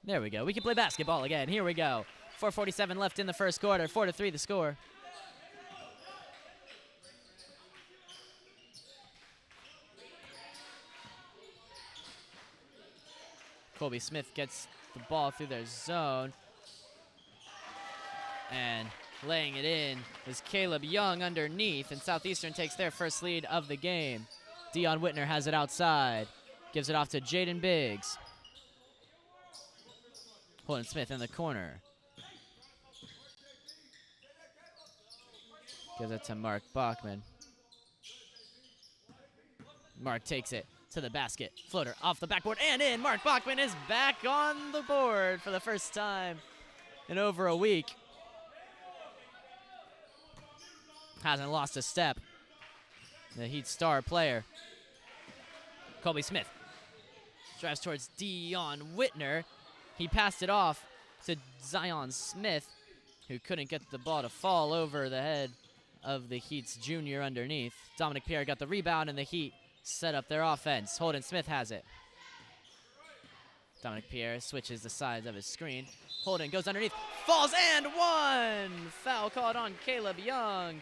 There we go. We can play basketball again. Here we go. 4:47 left in the first quarter. 4-3 the score. Colby Smith gets the ball through their zone. And laying it in is Caleb Young underneath, and Southeastern takes their first lead of the game. Dion Whitner has it outside. Gives it off to Jaden Biggs. Holden Smith in the corner. Gives it to Mark Bachman. Mark takes it to the basket. Floater off the backboard and in. Mark Bachman is back on the board for the first time in over a week. Hasn't lost a step. The Heat star player. Colby Smith drives towards Dion Whitner. He passed it off to Zion Smith, who couldn't get the ball to fall over the head of the Heat's junior underneath. Dominic Pierre got the rebound, and the Heat set up their offense. Holden Smith has it. Dominic Pierre switches the sides of his screen. Holden goes underneath, falls, and one! Foul called on Caleb Young.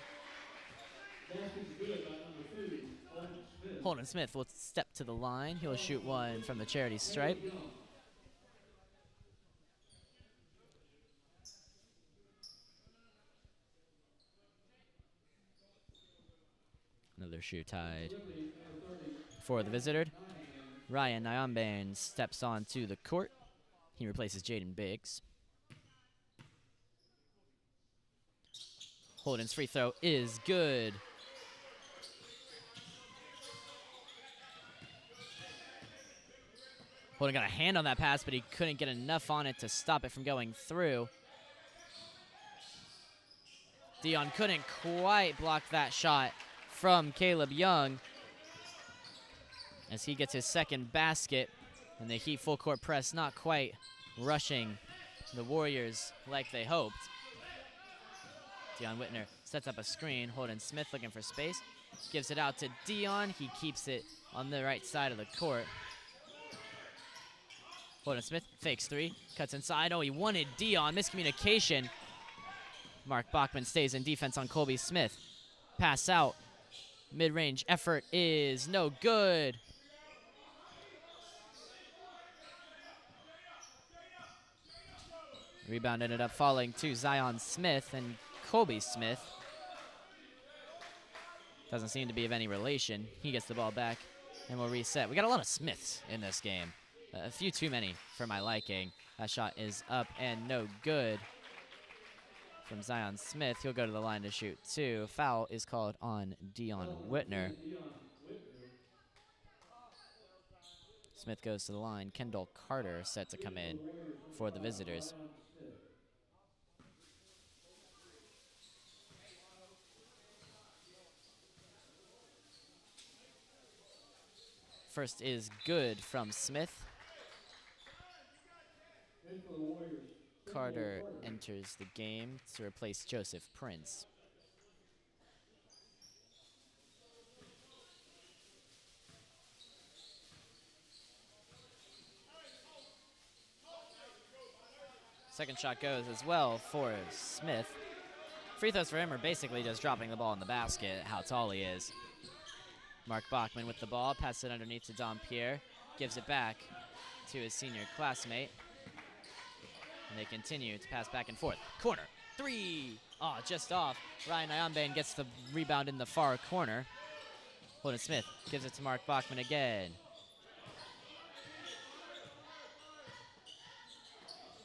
Holden Smith will step to the line. He'll shoot one from the charity stripe. Another shoe tied for the visitor. Ryan Nyambane steps onto the court. He replaces Jaden Biggs. Holden's free throw is good. Holden got a hand on that pass, but he couldn't get enough on it to stop it from going through. Dion couldn't quite block that shot from Caleb Young as he gets his second basket, and the Heat full court press not quite rushing the Warriors like they hoped. Dion Whitner sets up a screen. Holden Smith looking for space. Gives it out to Dion. He keeps it on the right side of the court. Holden Smith fakes three. Cuts inside. Oh, he wanted Dion. Miscommunication. Mark Bachman stays in defense on Colby Smith. Pass out. Mid-range effort is no good. Rebound ended up falling to Zion Smith, and Colby Smith doesn't seem to be of any relation. He gets the ball back and will reset. We got a lot of Smiths in this game. A few too many for my liking. That shot is up and no good from Zion Smith. He'll go to the line to shoot two. Foul is called on Dion Whitner. Smith goes to the line. Kendall Carter set to come in for the visitors. First is good from Smith. Carter enters the game to replace Joseph Prince. Second shot goes as well for Smith. Free throws for him are basically just dropping the ball in the basket, how tall he is. Mark Bachman with the ball, passes it underneath to Dom Pierre, gives it back to his senior classmate. And they continue to pass back and forth. Corner, three! Oh, just off. Ryan Nyambe gets the rebound in the far corner. Holden Smith gives it to Mark Bachman again.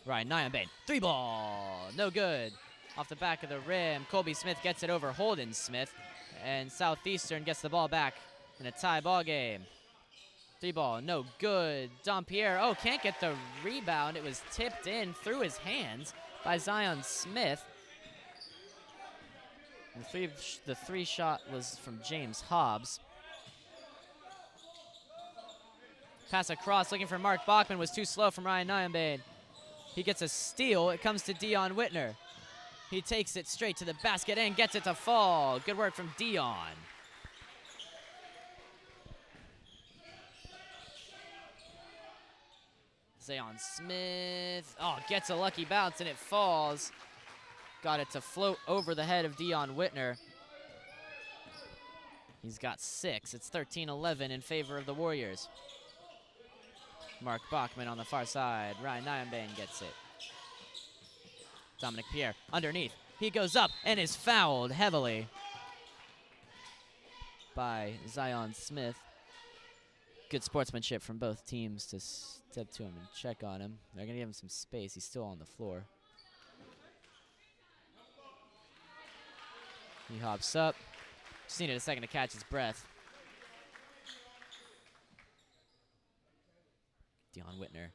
Ryan Nyambe, three ball, no good. Off the back of the rim, Colby Smith gets it over Holden Smith, and Southeastern gets the ball back in a tie ball game. Three ball, no good. Dom Pierre, oh, can't get the rebound. It was tipped in through his hands by Zion Smith. And the three shot was from James Hobbs. Pass across, looking for Mark Bachman, was too slow from Ryan Nyambane. He gets a steal. It comes to Dion Whitner. He takes it straight to the basket and gets it to fall. Good work from Dion. Zion Smith, oh, gets a lucky bounce and it falls. Got it to float over the head of Dion Whitner. He's got 6. It's 13-11 in favor of the Warriors. Mark Bachman on the far side. Ryan Nyambane gets it. Dominic Pierre underneath. He goes up and is fouled heavily by Zion Smith. Good sportsmanship from both teams to step to him and check on him. They're going to give him some space. He's still on the floor. He hops up. Just needed a second to catch his breath. Dion Whitner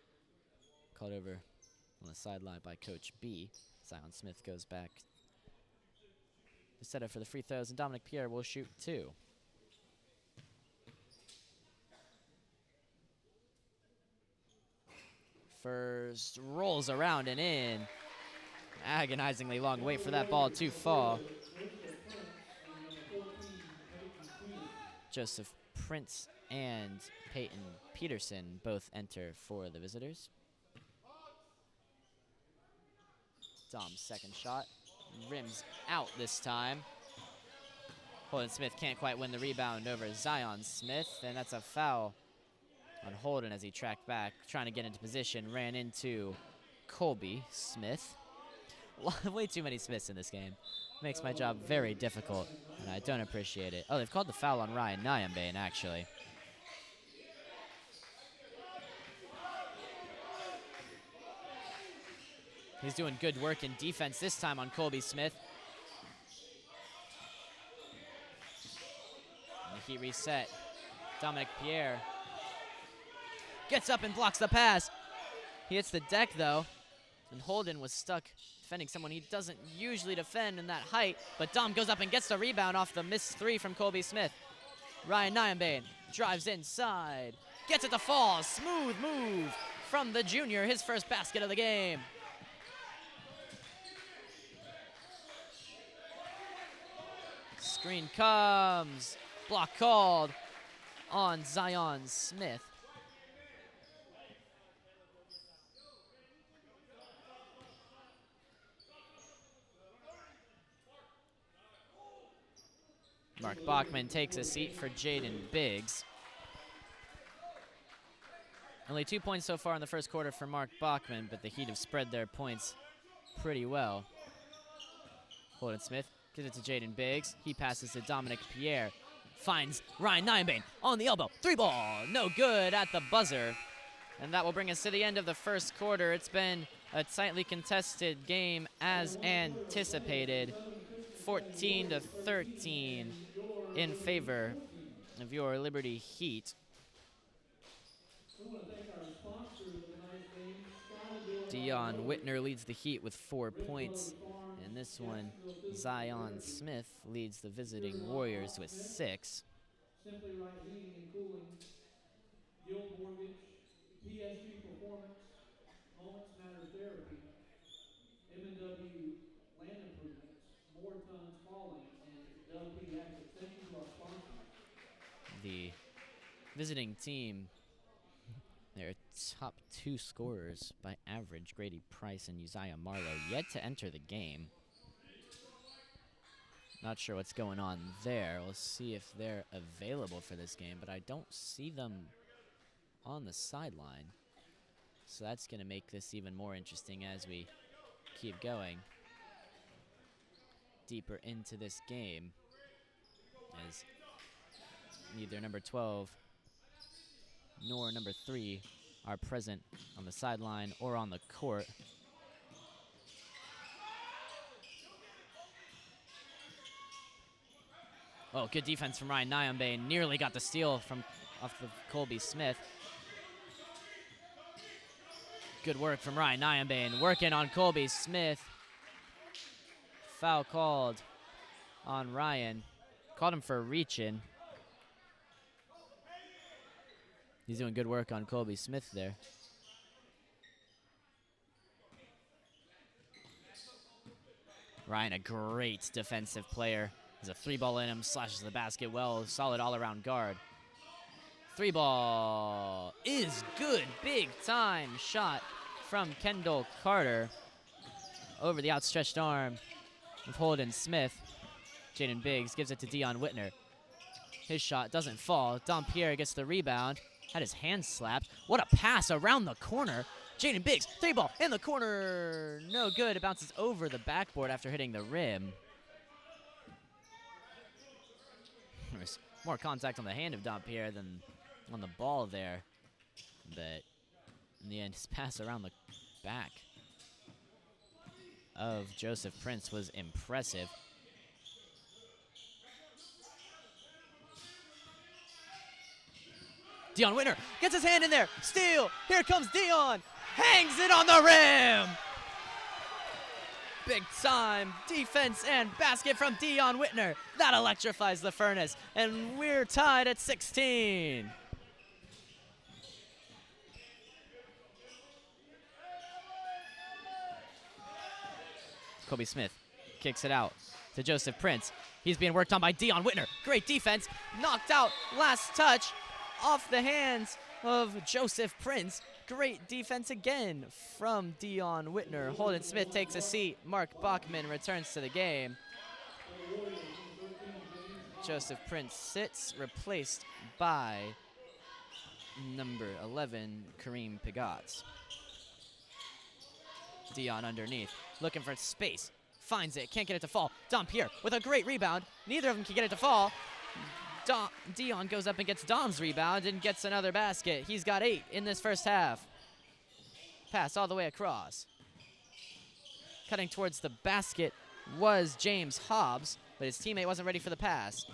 called over on the sideline by Coach B. Zion Smith goes back to set up for the free throws, and Dominic Pierre will shoot 2. First rolls around and in. Agonizingly long wait for that ball to fall. Joseph Prince and Peyton Peterson both enter for the visitors. Dom's second shot. Rims out this time. Holden Smith can't quite win the rebound over Zion Smith, and that's a foul on Holden as he tracked back, trying to get into position, ran into Colby Smith. Way too many Smiths in this game. Makes my job very difficult, and I don't appreciate it. Oh, they've called the foul on Ryan Nyambane, actually. He's doing good work in defense this time on Colby Smith. And the Heat reset. Dominic Pierre gets up and blocks the pass. He hits the deck, though, and Holden was stuck defending someone he doesn't usually defend in that height, but Dom goes up and gets the rebound off the missed 3 from Colby Smith. Ryan Nyambane drives inside, gets it to fall. Smooth move from the junior, his first basket of the game. Screen comes. Block called on Zion Smith. Mark Bachman takes a seat for Jaden Biggs. Only 2 points so far in the first quarter for Mark Bachman, but the Heat have spread their points pretty well. Holden Smith gives it to Jaden Biggs. He passes to Dominic Pierre. Finds Ryan Nyambane on the elbow. 3-ball, no good at the buzzer. And that will bring us to the end of the first quarter. It's been a tightly contested game as anticipated. 14-13 in favor of your Liberty Heat. Dion Whitner leads the Heat with 4 points. And this one, Zion Smith leads the visiting Warriors with 6. Simply Right Heating and Cooling, Guild Mortgage, PSG Performance, Moments Matter Therapy, M&W Land Improvements, More Tons Falling, and Dove Pediatrics. Thank you to our sponsors. The visiting team, their top 2 scorers by average, Grady Price and Uzziah Marlowe, yet to enter the game. Not sure what's going on there. We'll see if they're available for this game, but I don't see them on the sideline. So that's going to make this even more interesting as we keep going deeper into this game, as neither number 12 nor number 3 are present on the sideline or on the court. Oh, good defense from Ryan Nyambane. Nearly got the steal off of Colby Smith. Good work from Ryan Nyambane. Working on Colby Smith. Foul called on Ryan. Called him for reaching. He's doing good work on Colby Smith there. Ryan, a great defensive player. There's a 3-ball in him, slashes the basket well, solid all-around guard. 3-ball is good, big time shot from Kendall Carter over the outstretched arm of Holden Smith. Jaden Biggs gives it to Dion Whitner. His shot doesn't fall. Dom Pierre gets the rebound, had his hand slapped. What a pass around the corner. Jaden Biggs, 3-ball in the corner, no good. It bounces over the backboard after hitting the rim. There's more contact on the hand of Dom Pierre than on the ball there. But in the end, his pass around the back of Joseph Prince was impressive. Dion Whitner gets his hand in there. Steal. Here comes Dion. Hangs it on the rim. Big time defense and basket from Dion Whitner. That electrifies the Furnace. And we're tied at 16. Kobe Smith kicks it out to Joseph Prince. He's being worked on by Dion Whitner. Great defense. Knocked out last touch off the hands of Joseph Prince. Great defense again from Dion Whitner. Holden Smith takes a seat. Mark Bachman returns to the game. Joseph Prince sits, replaced by number 11, Kareem Pigot. Dion underneath, looking for space. Finds it, can't get it to fall. Dom Pierre with a great rebound. Neither of them can get it to fall. Dion goes up and gets Dom's rebound and gets another basket. He's got 8 in this first half. Pass all the way across. Cutting towards the basket was James Hobbs, but his teammate wasn't ready for the pass.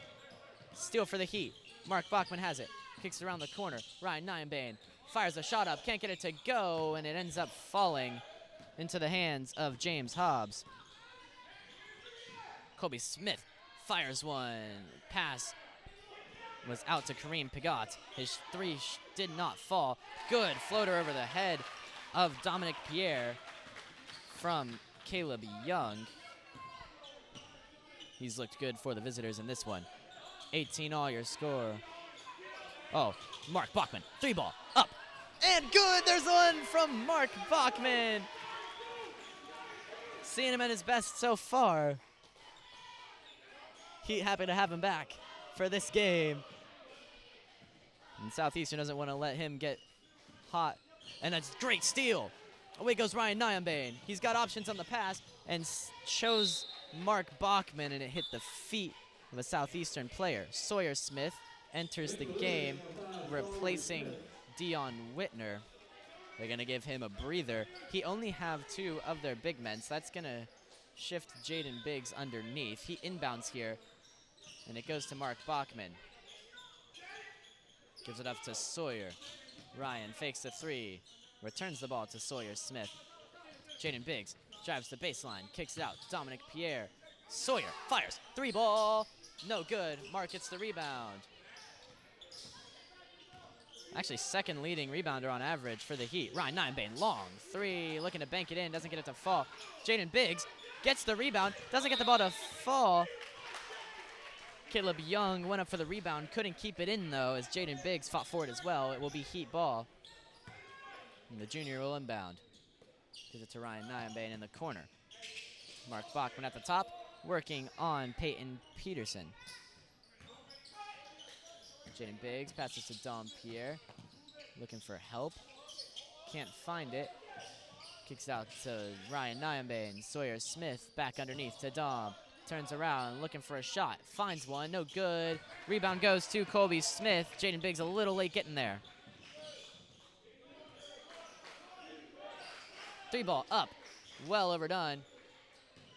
Steal for the Heat. Mark Bachman has it. Kicks it around the corner. Ryan Nyambane fires a shot up. Can't get it to go, and it ends up falling into the hands of James Hobbs. Kobe Smith fires one. Pass was out to Kareem Pigot. His 3 did not fall. Good floater over the head of Dominic Pierre from Caleb Young. He's looked good for the visitors in this one. 18 all your score. Oh, Mark Bachman, 3 ball, up, and good! There's one from Mark Bachman. Seeing him at his best so far. Heat happy to have him back for this game. And Southeastern doesn't want to let him get hot. And that's a great steal. Away goes Ryan Nyambane. He's got options on the pass and chose Mark Bachman, and it hit the feet of a Southeastern player. Sawyer Smith enters the game, replacing Dion Whitner. They're going to give him a breather. He only have 2 of their big men, so that's going to shift Jaden Biggs underneath. He inbounds here, and it goes to Mark Bachman. Gives it up to Sawyer. Ryan fakes the 3, returns the ball to Sawyer Smith. Jaden Biggs drives the baseline, kicks it out. Dominic Pierre. Sawyer fires, 3 ball, no good. Mark gets the rebound. Actually, second leading rebounder on average for the Heat. Ryan Nyambane, long 3, looking to bank it in, doesn't get it to fall. Jaden Biggs gets the rebound, doesn't get the ball to fall. Caleb Young went up for the rebound, couldn't keep it in though, as Jaden Biggs fought for it as well. It will be Heat ball. And the junior will inbound. Gives it to Ryan Nyambane in the corner. Mark Bachman at the top, working on Peyton Peterson. Jaden Biggs passes to Dom Pierre, looking for help. Can't find it. Kicks out to Ryan Nyambane. Sawyer Smith back underneath to Dom. Turns around, looking for a shot. Finds one, no good. Rebound goes to Colby Smith. Jaden Biggs a little late getting there. 3 ball up, well overdone.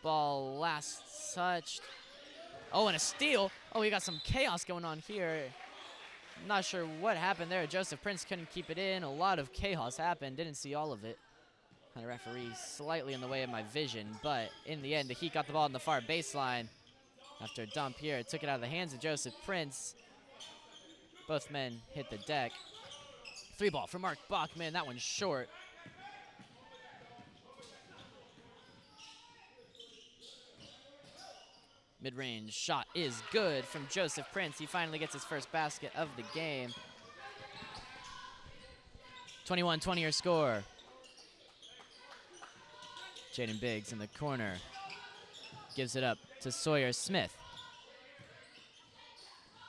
Ball last touched. Oh, and a steal. Oh, we got some chaos going on here. Not sure what happened there. Joseph Prince couldn't keep it in. A lot of chaos happened. Didn't see all of it. The referee slightly in the way of my vision, but in the end, the Heat got the ball on the far baseline after Dompierre took it out of the hands of Joseph Prince. Both men hit the deck. 3 ball for Mark Bachman. That one's short. Mid-range shot is good from Joseph Prince. He finally gets his first basket of the game. 21-20 your score. Jaden Biggs in the corner. Gives it up to Sawyer Smith.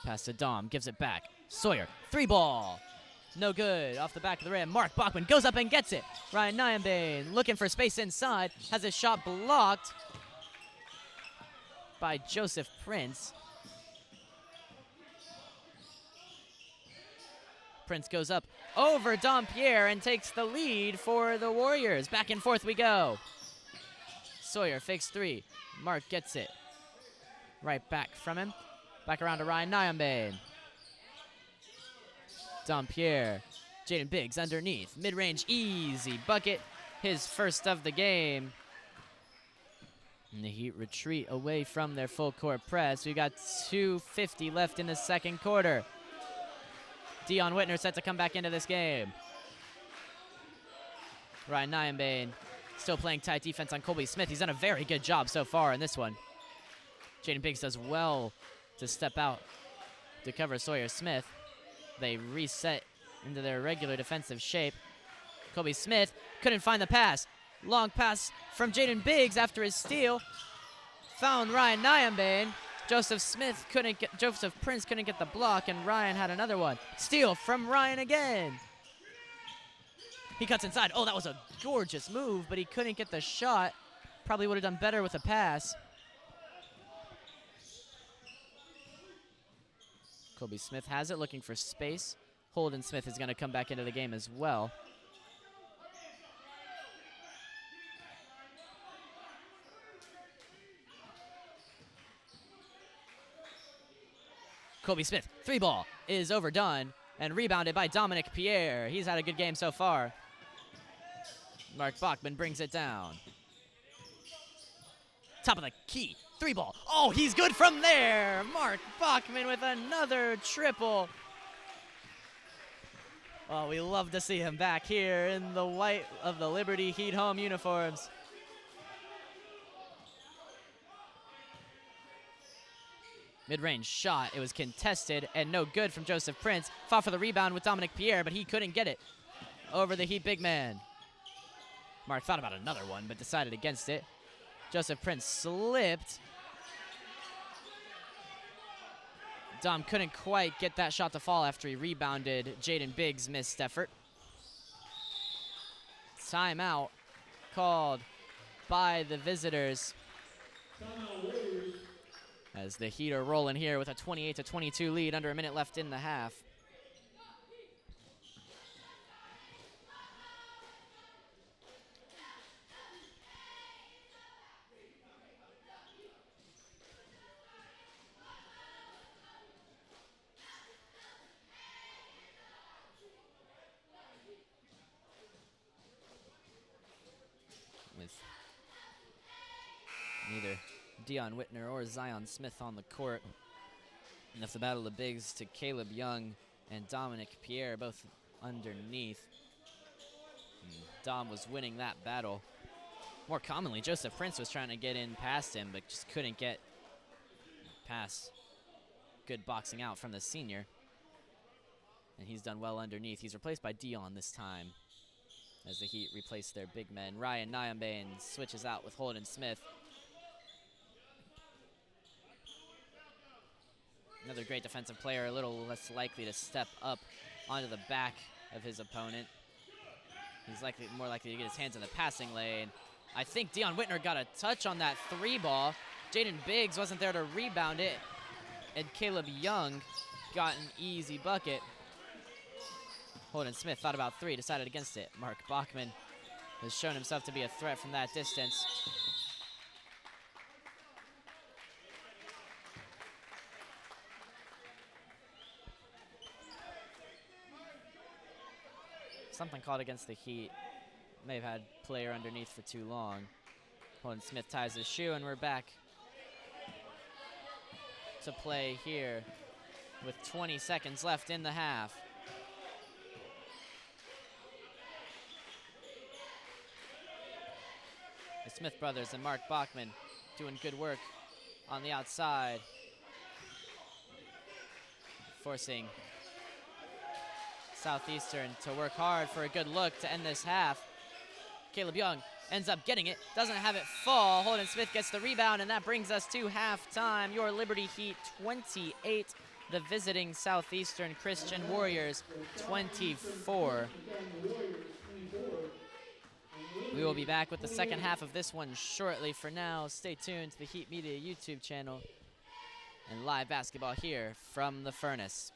Pass to Dom, gives it back. Sawyer, 3 ball. No good, off the back of the rim. Mark Bachman goes up and gets it. Ryan Nyambane looking for space inside. Has his shot blocked by Joseph Prince. Prince goes up over Dompierre and takes the lead for the Warriors. Back and forth we go. Sawyer fakes 3. Mark gets it. Right back from him. Back around to Ryan Nyambane. Dompierre. Jaden Biggs underneath. Mid-range easy bucket. His first of the game. And the Heat retreat away from their full court press. We got 2:50 left in the second quarter. Dion Whitner set to come back into this game. Ryan Nyambane still playing tight defense on Colby Smith. He's done a very good job so far in this one. Jaden Biggs does well to step out to cover Sawyer Smith. They reset into their regular defensive shape. Colby Smith couldn't find the pass. Long pass from Jaden Biggs after his steal. Found Ryan Nyambane. Joseph Prince couldn't get the block, and Ryan had another one. Steal from Ryan again. He cuts inside. Oh, that was a gorgeous move, but he couldn't get the shot. Probably would have done better with a pass. Colby Smith has it, looking for space. Holden Smith is going to come back into the game as well. Colby Smith, 3 ball is overdone and rebounded by Dominic Pierre. He's had a good game so far. Mark Bachman brings it down. Top of the key, 3 ball. Oh, he's good from there. Mark Bachman with another triple. Oh, we love to see him back here in the white of the Liberty Heat home uniforms. Mid-range shot. It was contested and no good from Joseph Prince. Fought for the rebound with Dominic Pierre, but he couldn't get it over the Heat big man. Mark thought about another one, but decided against it. Joseph Prince slipped. Dom couldn't quite get that shot to fall after he rebounded Jaden Biggs' missed effort. Timeout called by the visitors. As the Heat are rolling here with a 28-22 lead, under a minute left in the half. With neither Dion Whitner or Zion Smith on the court. And that's the battle of bigs to Caleb Young and Dominic Pierre, both underneath. And Dom was winning that battle. More commonly, Joseph Prince was trying to get in past him, but just couldn't get past. Good boxing out from the senior. And he's done well underneath. He's replaced by Dion this time, as the Heat replace their big men. Ryan Nyambane switches out with Holden Smith. Another great defensive player, a little less likely to step up onto the back of his opponent. He's more likely to get his hands in the passing lane. I think Dion Whitner got a touch on that three ball. Jaden Biggs wasn't there to rebound it. And Caleb Young got an easy bucket. Holden Smith thought about three, decided against it. Mark Bachman has shown himself to be a threat from that distance. Something called against the Heat. May have had player underneath for too long. Holden Smith ties his shoe, and we're back to play here with 20 seconds left in the half. The Smith brothers and Mark Bachman doing good work on the outside, forcing Southeastern to work hard for a good look to end this half. Caleb Young ends up getting it, doesn't have it fall. Holden Smith gets the rebound, and that brings us to halftime. Your Liberty Heat 28, the visiting Southeastern Christian Warriors 24. We will be back with the second half of this one shortly. For now, stay tuned to the Heat Media YouTube channel and live basketball here from the Furnace.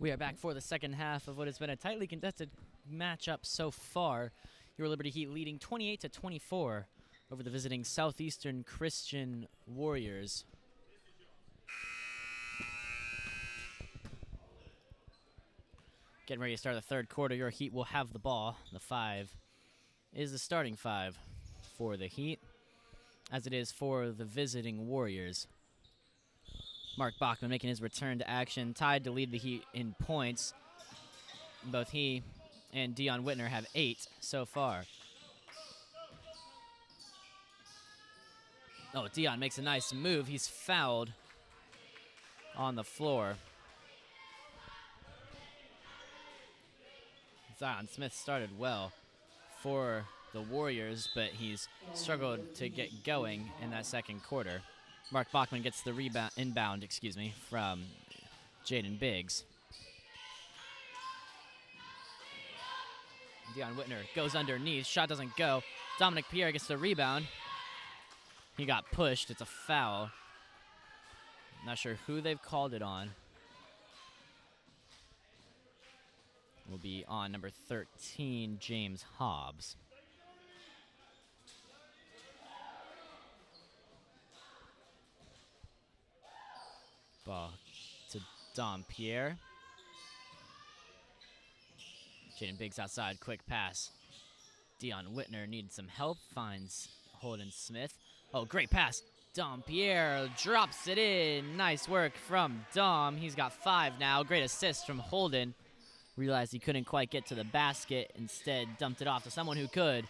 We are back for the second half of what has been a tightly contested matchup so far. Your Liberty Heat leading 28-24 over the visiting Southeastern Christian Warriors. Getting ready to start the third quarter. Your Heat will have the ball. The 5 is the starting 5 for the Heat, as it is for the visiting Warriors. Mark Bachman making his return to action, tied to lead the Heat in points. Both he and Dion Whitner have 8 so far. Oh, Dion makes a nice move. He's fouled on the floor. Zion Smith started well for the Warriors, but he's struggled to get going in that second quarter. Mark Bachman gets the inbound from Jaden Biggs. Dion Whitner goes underneath. Shot doesn't go. Dominic Pierre gets the rebound. He got pushed. It's a foul. Not sure who they've called it on. Will be on number 13, James Hobbs. Ball to Dom Pierre. Jaden Biggs outside, quick pass. Dion Whitner needs some help, finds Holden Smith. Oh, great pass. Dom Pierre drops it in. Nice work from Dom. He's got 5 now. Great assist from Holden. Realized he couldn't quite get to the basket. Instead, dumped it off to someone who could.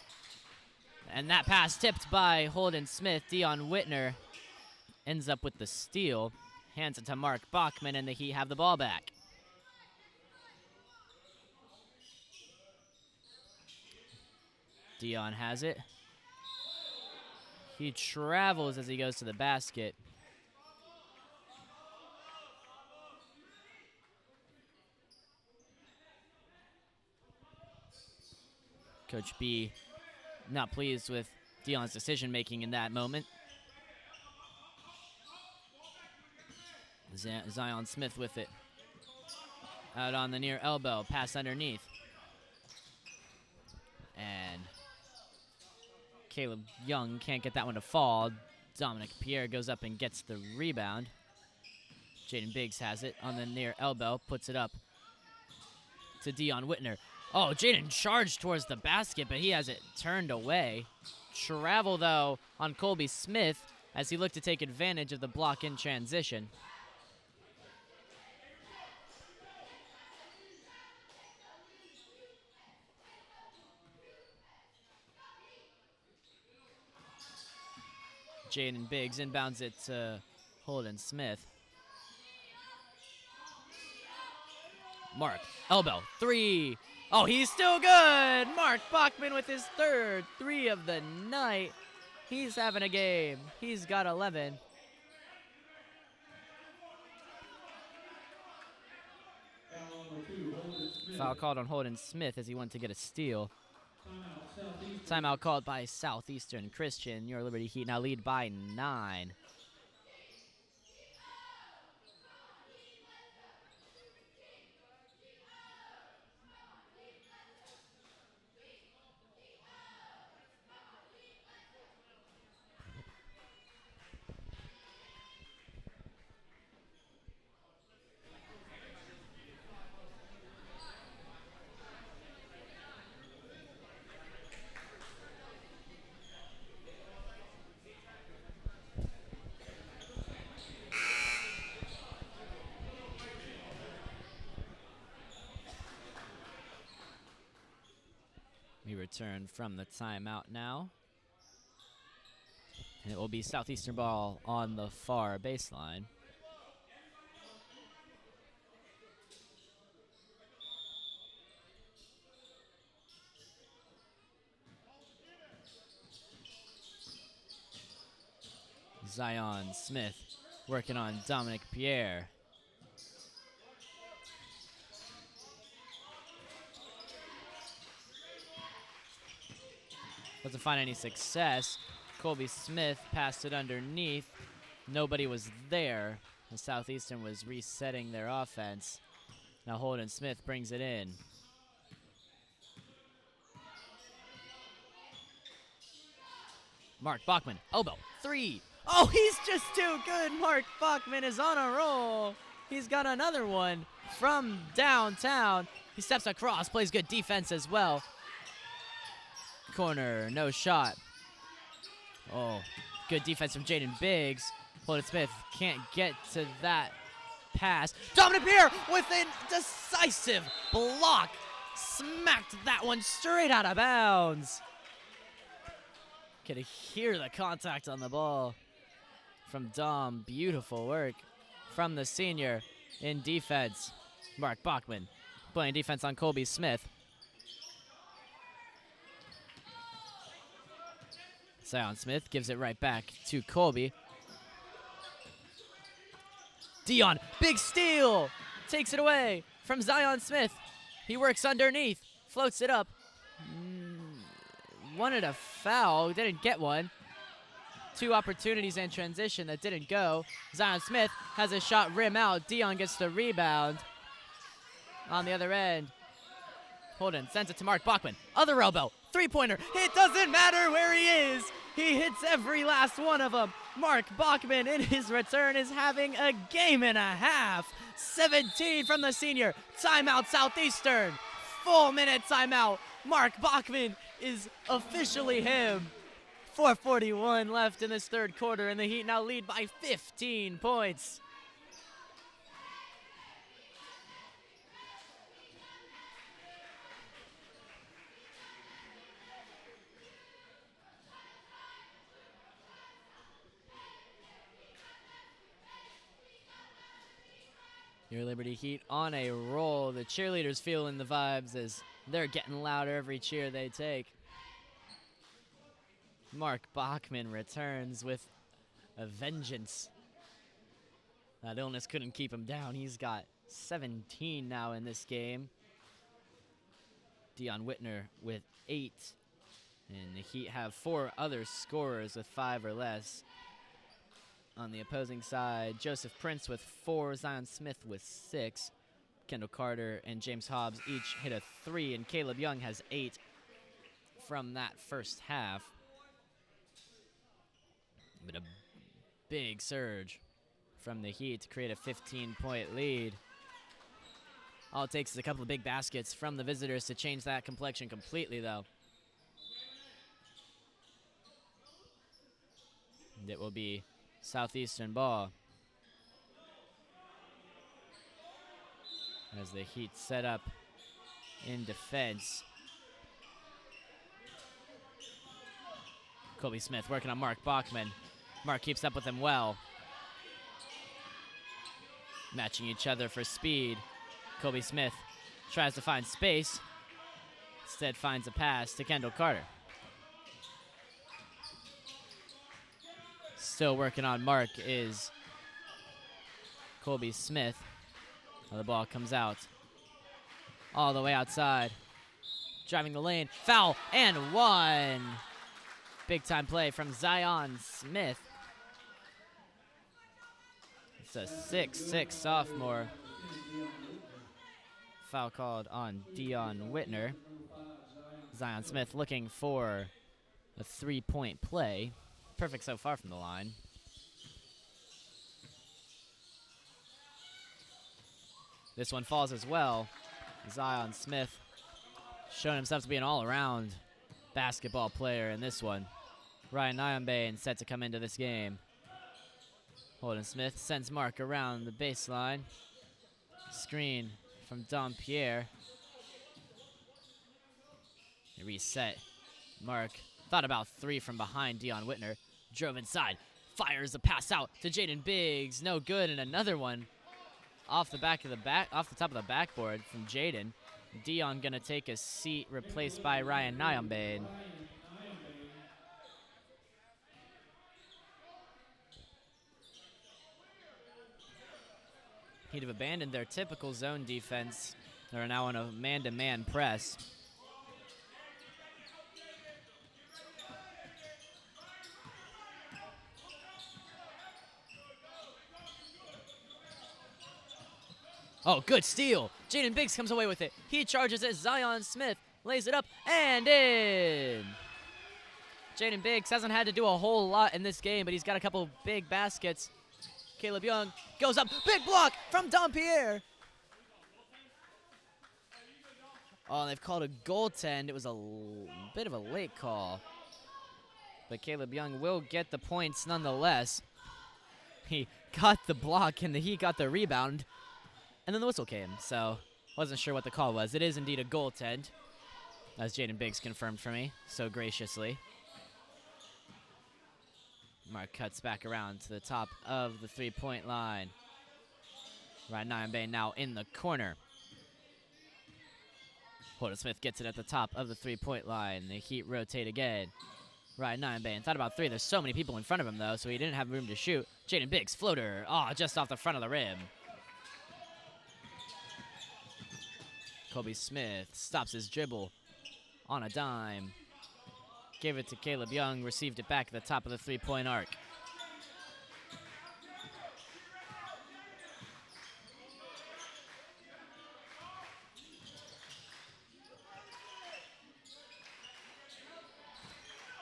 And that pass tipped by Holden Smith. Dion Whitner ends up with the steal. Hands it to Mark Bachman, and the Heat have the ball back. Dion has it. He travels as he goes to the basket. Coach B not pleased with Dion's decision-making in that moment. Zion Smith with it. Out on the near elbow, pass underneath. And Caleb Young can't get that one to fall. Dominic Pierre goes up and gets the rebound. Jaden Biggs has it on the near elbow, puts it up to Dion Whitner. Oh, Jaden charged towards the basket, but he has it turned away. Travel, though, on Colby Smith as he looked to take advantage of the block in transition. Jaden Biggs inbounds it to Holden Smith. Mark, elbow, 3. Oh, he's still good. Mark Bachman with his third 3 of the night. He's having a game. He's got 11. Foul called on Holden Smith as he went to get a steal. Timeout called by Southeastern Christian. Your Liberty Heat now lead by 9. We return from the timeout now. And it will be Southeastern ball on the far baseline. Zion Smith working on Dominic Pierre. Doesn't find any success. Colby Smith passed it underneath. Nobody was there. The Southeastern was resetting their offense. Now Holden Smith brings it in. Mark Bachman, elbow, 3. Oh, he's just too good. Mark Bachman is on a roll. He's got another one from downtown. He steps across, plays good defense as well. Corner, no shot. Oh, good defense from Jaden Biggs. Holden Smith can't get to that pass. Dominic Pierre with a decisive block. Smacked that one straight out of bounds. Could hear the contact on the ball from Dom. Beautiful work from the senior in defense. Mark Bachman playing defense on Colby Smith. Zion Smith gives it right back to Colby. Dion, big steal, takes it away from Zion Smith. He works underneath, floats it up. Wanted a foul, didn't get one. 2 opportunities in transition that didn't go. Zion Smith has a shot rim out. Dion gets the rebound on the other end. Holden sends it to Mark Bachman. Other elbow, 3-pointer. It doesn't matter where he is. He hits every last one of them. Mark Bachman in his return is having a game and a half. 17 from the senior. Timeout Southeastern. Full-minute timeout. Mark Bachman is officially him. 4:41 left in this third quarter, and the Heat now lead by 15 points. Your Liberty Heat on a roll. The cheerleaders feeling the vibes as they're getting louder every cheer they take. Mark Bachman returns with a vengeance. That illness couldn't keep him down. He's got 17 now in this game. Dion Whitner with 8. And the Heat have 4 other scorers with 5 or less. On the opposing side, Joseph Prince with 4, Zion Smith with 6. Kendall Carter and James Hobbs each hit a 3, and Caleb Young has 8 from that first half. But a big surge from the Heat to create a 15-point lead. All it takes is a couple of big baskets from the visitors to change that complexion completely, though. And it will be Southeastern ball as the Heat set up in defense. Colby Smith working on Mark Bachman. Mark keeps up with him well. Matching each other for speed. Colby Smith tries to find space. Instead finds a pass to Kendall Carter. Still working on Mark is Colby Smith. Well, the ball comes out all the way outside. Driving the lane. Foul and 1. Big time play from Zion Smith. It's a 6'6" sophomore. Foul called on Dion Whitner. Zion Smith looking for a 3-point play. Perfect so far from the line. This one falls as well. Zion Smith showing himself to be an all-around basketball player in this one. Ryan Nyambane set to come into this game. Holden Smith sends Mark around the baseline. Screen from Dom Pierre. Reset. Mark thought about 3 from behind Dion Whitner. Drove inside. Fires a pass out to Jaden Biggs. No good, and another one off the top of the backboard from Jaden. Dion gonna take a seat, replaced by Ryan Nyambane. He'd have abandoned their typical zone defense. They're now on a man-to-man press. Oh, good steal Jaden Biggs comes away with it. He charges it. Zion Smith lays it up and in. Jaden Biggs hasn't had to do a whole lot in this game, but he's got a couple big baskets. Caleb Young goes up. Big block from Dompierre. Oh, they've called a goaltend. It was a bit of a late call. But Caleb Young will get the points nonetheless. He got the block and he got the rebound. And then the whistle came, so wasn't sure what the call was. It is indeed a goaltend, as Jaden Biggs confirmed for me so graciously. Mark cuts back around to the top of the three-point line. Ryan Nyambane now in the corner. Holden Smith gets it at the top of the three-point line. The Heat rotate again. Ryan Nyambane thought about three. There's so many people in front of him, though, so he didn't have room to shoot. Jaden Biggs, floater. Oh, just off the front of the rim. Kobe Smith stops his dribble on a dime. Gave it to Caleb Young, received it back at the top of the three-point arc.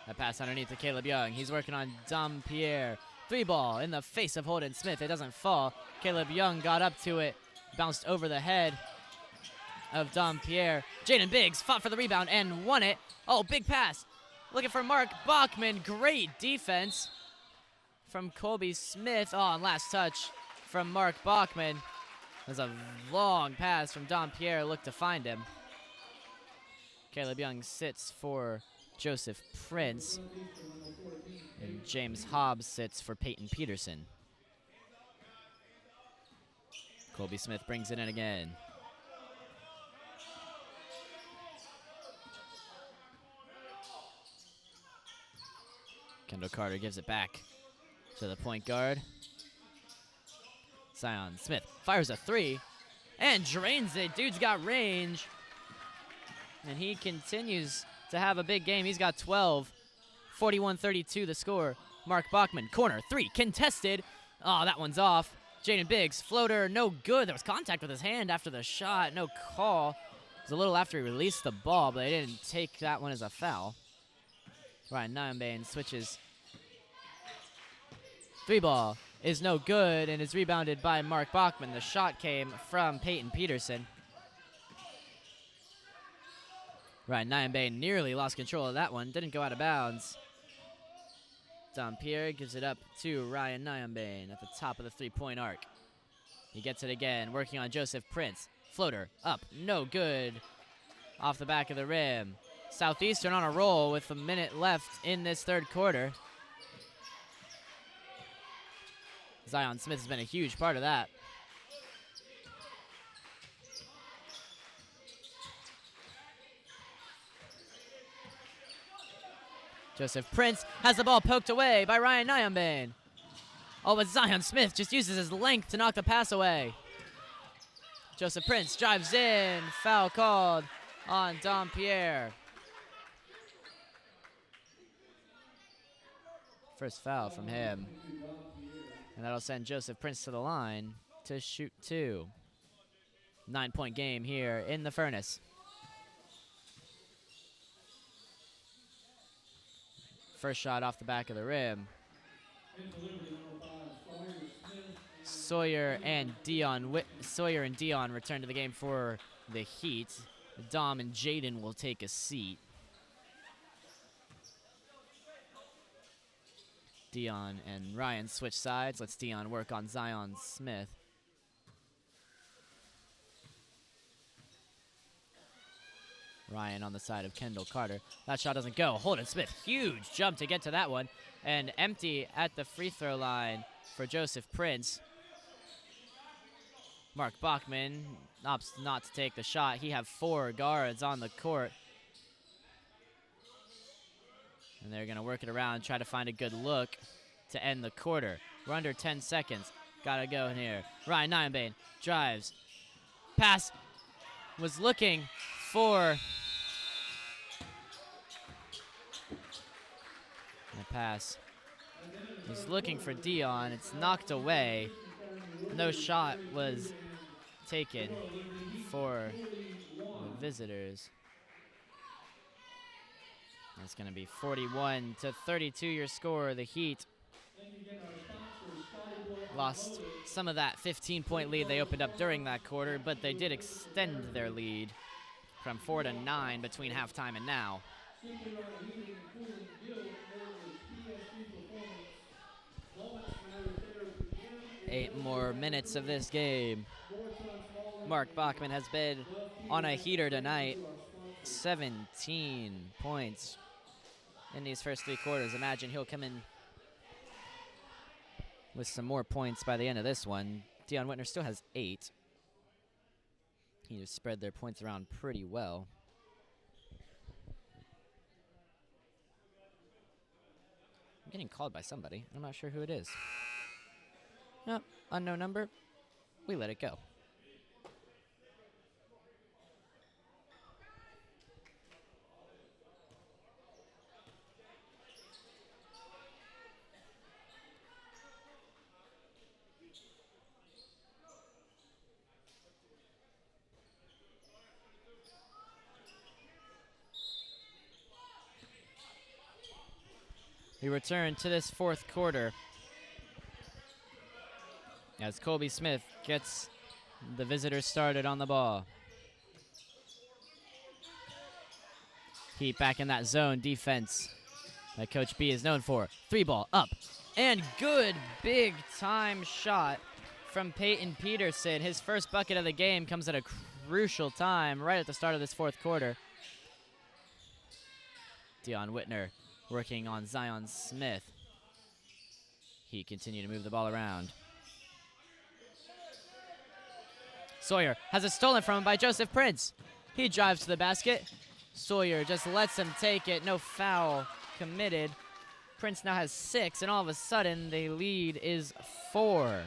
That pass underneath to Caleb Young. He's working on Dompierre. Three ball in the face of Holden Smith. It doesn't fall. Caleb Young got up to it, bounced over the head of Dompierre. Jaden Biggs fought for the rebound and won it. Oh, big pass. Looking for Mark Bachman. Great defense from Colby Smith. Oh, and last touch from Mark Bachman. There's a long pass from Dompierre. Looked to find him. Caleb Young sits for Joseph Prince. And James Hobbs sits for Peyton Peterson. Colby Smith brings it in again. Kendall Carter gives it back to the point guard. Zion Smith fires a three and drains it. Dude's got range. And he continues to have a big game. He's got 12. 41-32 the score. Mark Bachman, corner, three, contested. Oh, that one's off. Jaden Biggs, floater, no good. There was contact with his hand after the shot. No call. It was a little after he released the ball, but they didn't take that one as a foul. Ryan Nyambane switches. Three ball is no good and is rebounded by Mark Bachman. The shot came from Peyton Peterson. Ryan Nyambane nearly lost control of that one. Didn't go out of bounds. Dompierre gives it up to Ryan Nyambane at the top of the three-point arc. He gets it again, working on Joseph Prince. Floater up, no good. Off the back of the rim. Southeastern on a roll with a minute left in this third quarter. Zion Smith has been a huge part of that. Joseph Prince has the ball poked away by Ryan Nyambane. Oh, but Zion Smith just uses his length to knock the pass away. Joseph Prince drives in. Foul called on Dompierre. First foul from him. And that'll send Joseph Prince to the line to shoot two. 9-point game here in the Furnace. First shot off the back of the rim. Sawyer and Dion return to the game for the Heat. Dom and Jaden will take a seat. Dion and Ryan switch sides. Let's Dion work on Zion Smith. Ryan on the side of Kendall Carter. That shot doesn't go. Holden Smith, huge jump to get to that one. And empty at the free throw line for Joseph Prince. Mark Bachman opts not to take the shot. He have 4 guards on the court. And they're going to work it around, try to find a good look to end the quarter. We're under 10 seconds. Got to go in here. Ryan Nyambane drives. Pass was looking for the pass. He's looking for Dion. It's knocked away. No shot was taken for the visitors. It's going to be 41-32 your score. The Heat lost some of that 15-point lead they opened up during that quarter, but they did extend their lead from 4-9 between halftime and now. 8 more minutes of this game. Mark Bachman has been on a heater tonight. 17 points in these first 3 quarters. Imagine he'll come in with some more points by the end of this one. Dion Whitner still has 8. He just spread their points around pretty well. I'm getting called by somebody. I'm not sure who it is. Nope, unknown number. We let it go. We return to this 4th quarter as Colby Smith gets the visitors started on the ball. Heat back in that zone defense that Coach B is known for. 3 ball up and good big time shot from Peyton Peterson. His first bucket of the game comes at a crucial time right at the start of this 4th quarter. Dion Whitner working on Zion Smith. He continued to move the ball around. Sawyer has it stolen from him by Joseph Prince. He drives to the basket. Sawyer just lets him take it. No foul committed. Prince now has 6, and all of a sudden the lead is 4.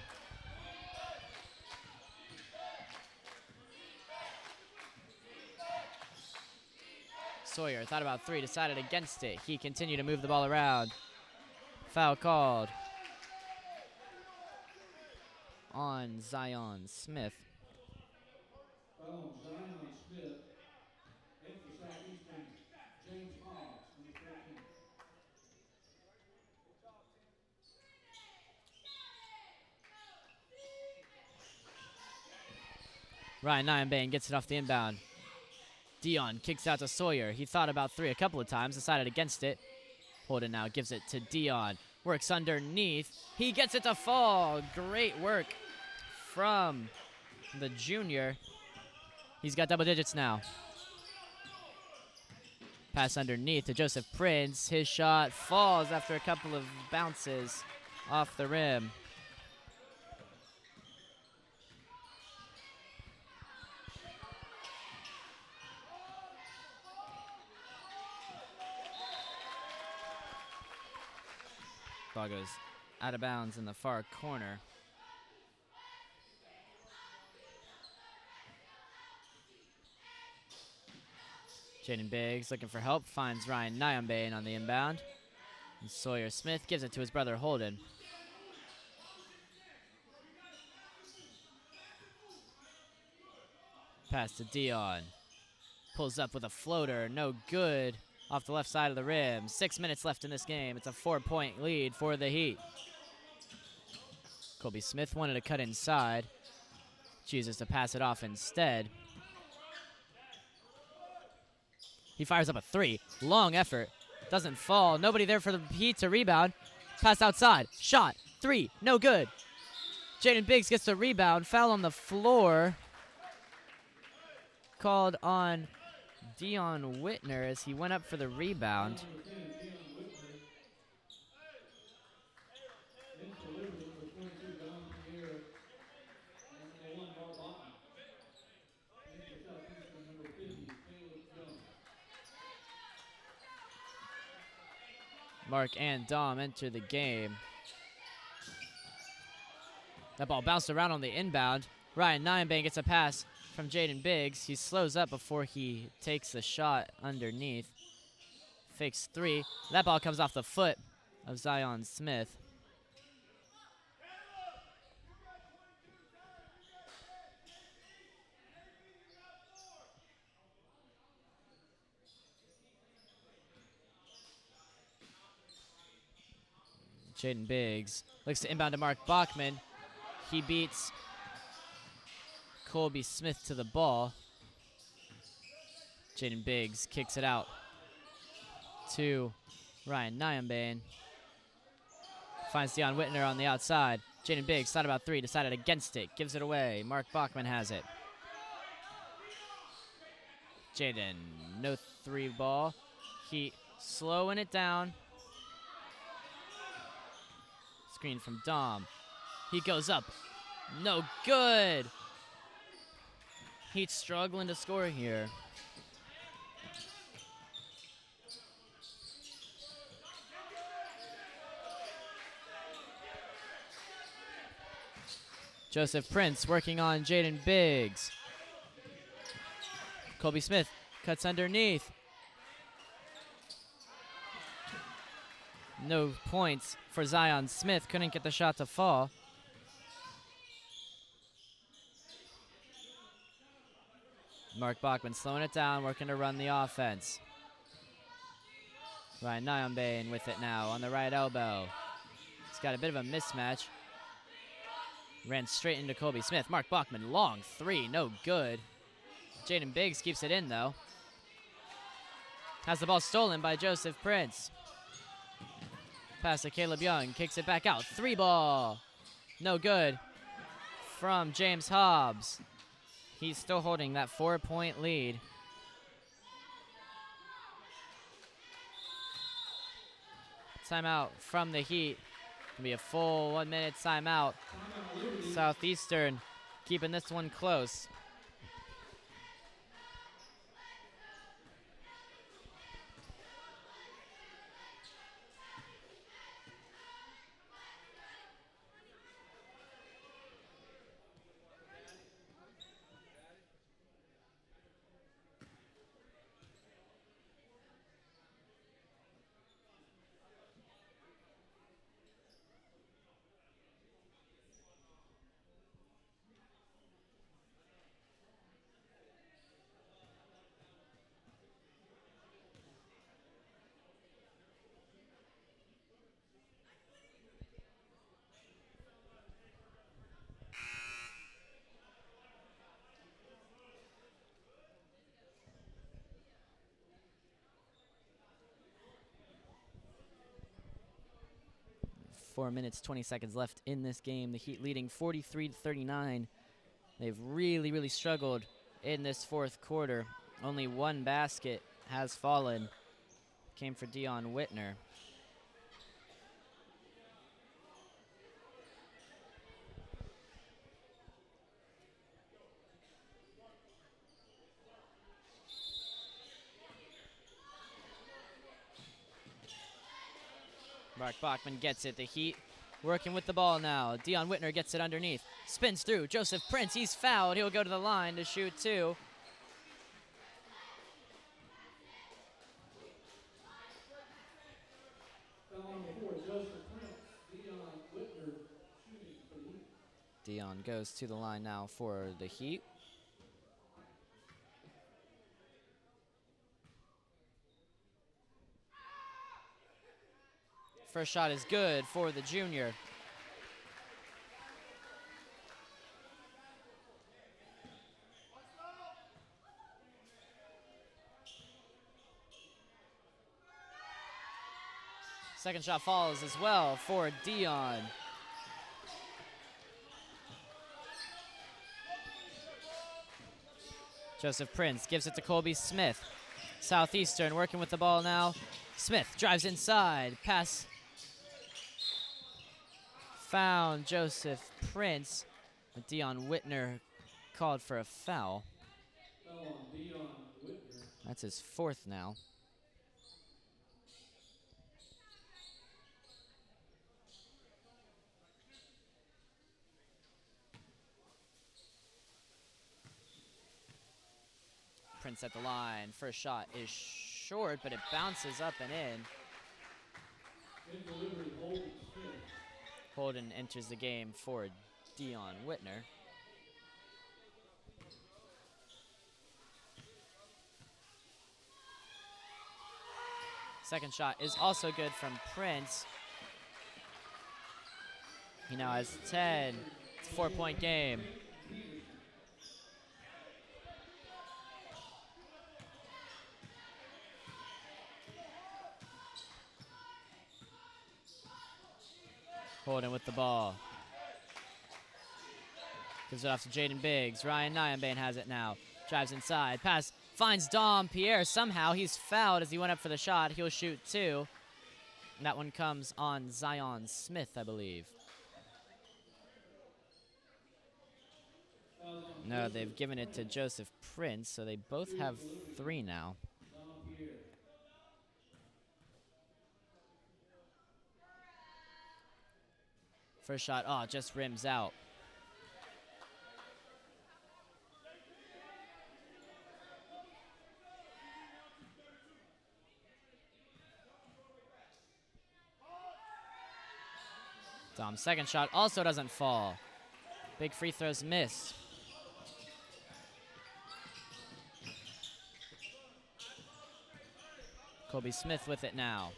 Sawyer thought about 3, decided against it. He continued to move the ball around. Foul called on Zion Smith. Foul on Zion Smith and for Southeastern, James Hobbs, number 13. Ryan Nyambane gets it off the inbound. Dion kicks out to Sawyer. He thought about 3 a couple of times, decided against it. Holden now gives it to Dion. Works underneath. He gets it to fall. Great work from the junior. He's got double digits now. Pass underneath to Joseph Prince. His shot falls after a couple of bounces off the rim. Ball goes out of bounds in the far corner. Jaden Biggs looking for help, finds Ryan Nyambane on the inbound. And Sawyer Smith gives it to his brother Holden. Pass to Dion. Pulls up with a floater, no good. Off the left side of the rim. 6 minutes left in this game. It's a 4-point lead for the Heat. Colby Smith wanted to cut inside. Chooses to pass it off instead. He fires up a 3. Long effort. Doesn't fall. Nobody there for the Heat to rebound. Pass outside. Shot. 3. No good. Jaden Biggs gets the rebound. Foul on the floor. Called on Dion Whitner as he went up for the rebound. Mark and Dom enter the game. That ball bounced around on the inbound. Ryan Nyambane gets a pass from Jaden Biggs. He slows up before he takes the shot underneath. Fakes 3. That ball comes off the foot of Zion Smith. Jaden Biggs looks to inbound to Mark Bachman. He beats Colby Smith to the ball. Jaden Biggs kicks it out to Ryan Nyambane. Finds Dion Whitner on the outside. Jaden Biggs thought about three, decided against it, gives it away. Mark Bachman has it. Jaden, no three ball. Heat slowing it down. Screen from Dom. He goes up. No good. Heat struggling to score here. Joseph Prince working on Jaden Biggs. Colby Smith cuts underneath. No points for Zion Smith. Couldn't get the shot to fall. Mark Bachman slowing it down, working to run the offense. Ryan Nyambane with it now on the right elbow. He's got a bit of a mismatch. Ran straight into Colby Smith. Mark Bachman, long three, no good. Jaden Biggs keeps it in, though. Has the ball stolen by Joseph Prince. Pass to Caleb Young, kicks it back out. Three ball, no good from James Hobbs. He's still holding that 4-point lead. Timeout from the Heat. Gonna be a full 1 minute timeout. Southeastern keeping this one close. Four minutes, 20 seconds left in this game. The Heat leading 43-39. They've really struggled in this fourth quarter. Only one basket has fallen. Came for Dion Whitner. Mark Bachman gets it. The Heat working with the ball now. Dion Whitner gets it underneath. Spins through. Joseph Prince, he's fouled. He'll go to the line to shoot two. Dion goes to the line now for the Heat. First shot is good for the junior. Second shot falls as well for Dion. Joseph Prince gives it to Colby Smith. Southeastern working with the ball now. Smith drives inside. Pass found Joseph Prince. But Dion Whitner called for a foul. That's his fourth now. Prince at the line. First shot is short, but it bounces up and in. Holden enters the game for Dion Whitner. Second shot is also good from Prince. He now has 10. It's a 4-point game. Holden with the ball. Gives it off to Jaden Biggs. Ryan Nyambane has it now. Drives inside. Pass finds Dom Pierre. Somehow he's fouled as he went up for the shot. He'll shoot 2. And that one comes on Zion Smith, I believe. No, they've given it to Joseph Prince, so they both have 3 now. First shot, oh, just rims out. Dom's second shot also doesn't fall. Big free throws missed. Colby Smith with it now.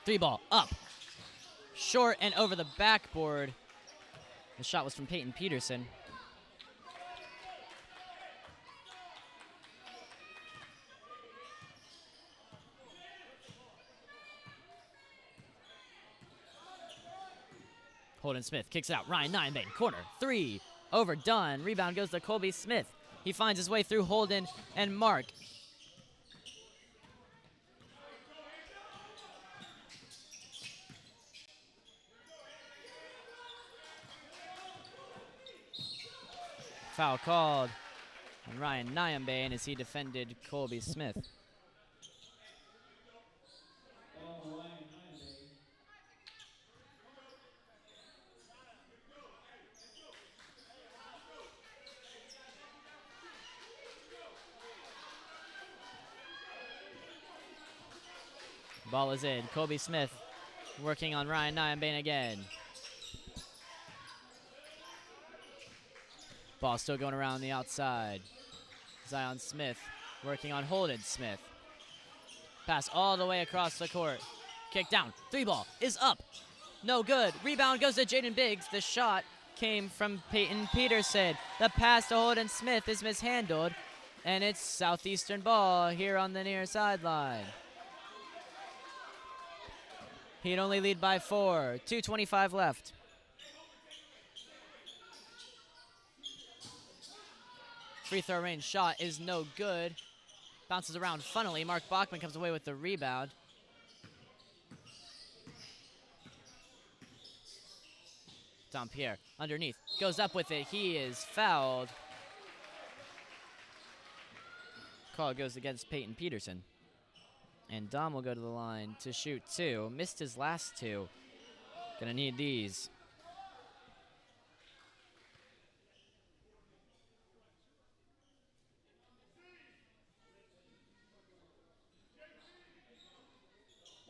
Three ball up. Short and over the backboard. The shot was from Peyton Peterson. Holden Smith kicks it out. Ryan Nyambane, corner. 3. Overdone. Rebound goes to Colby Smith. He finds his way through Holden and Mark. Foul called on Ryan Nyambane as he defended Colby Smith. Ball is in. Colby Smith working on Ryan Nyambane again. Ball still going around the outside. Zion Smith working on Holden Smith. Pass all the way across the court. Kick down. 3 ball is up. No good. Rebound goes to Jaden Biggs. The shot came from Peyton Peterson. The pass to Holden Smith is mishandled. And it's Southeastern ball here on the near sideline. He'd only lead by 4. 2:25 left. Free throw range shot is no good. Bounces around funnily. Mark Bachman comes away with the rebound. Dom Pierre underneath. Goes up with it. He is fouled. Call goes against Peyton Peterson. And Dom will go to the line to shoot 2. Missed his last 2. Gonna need these.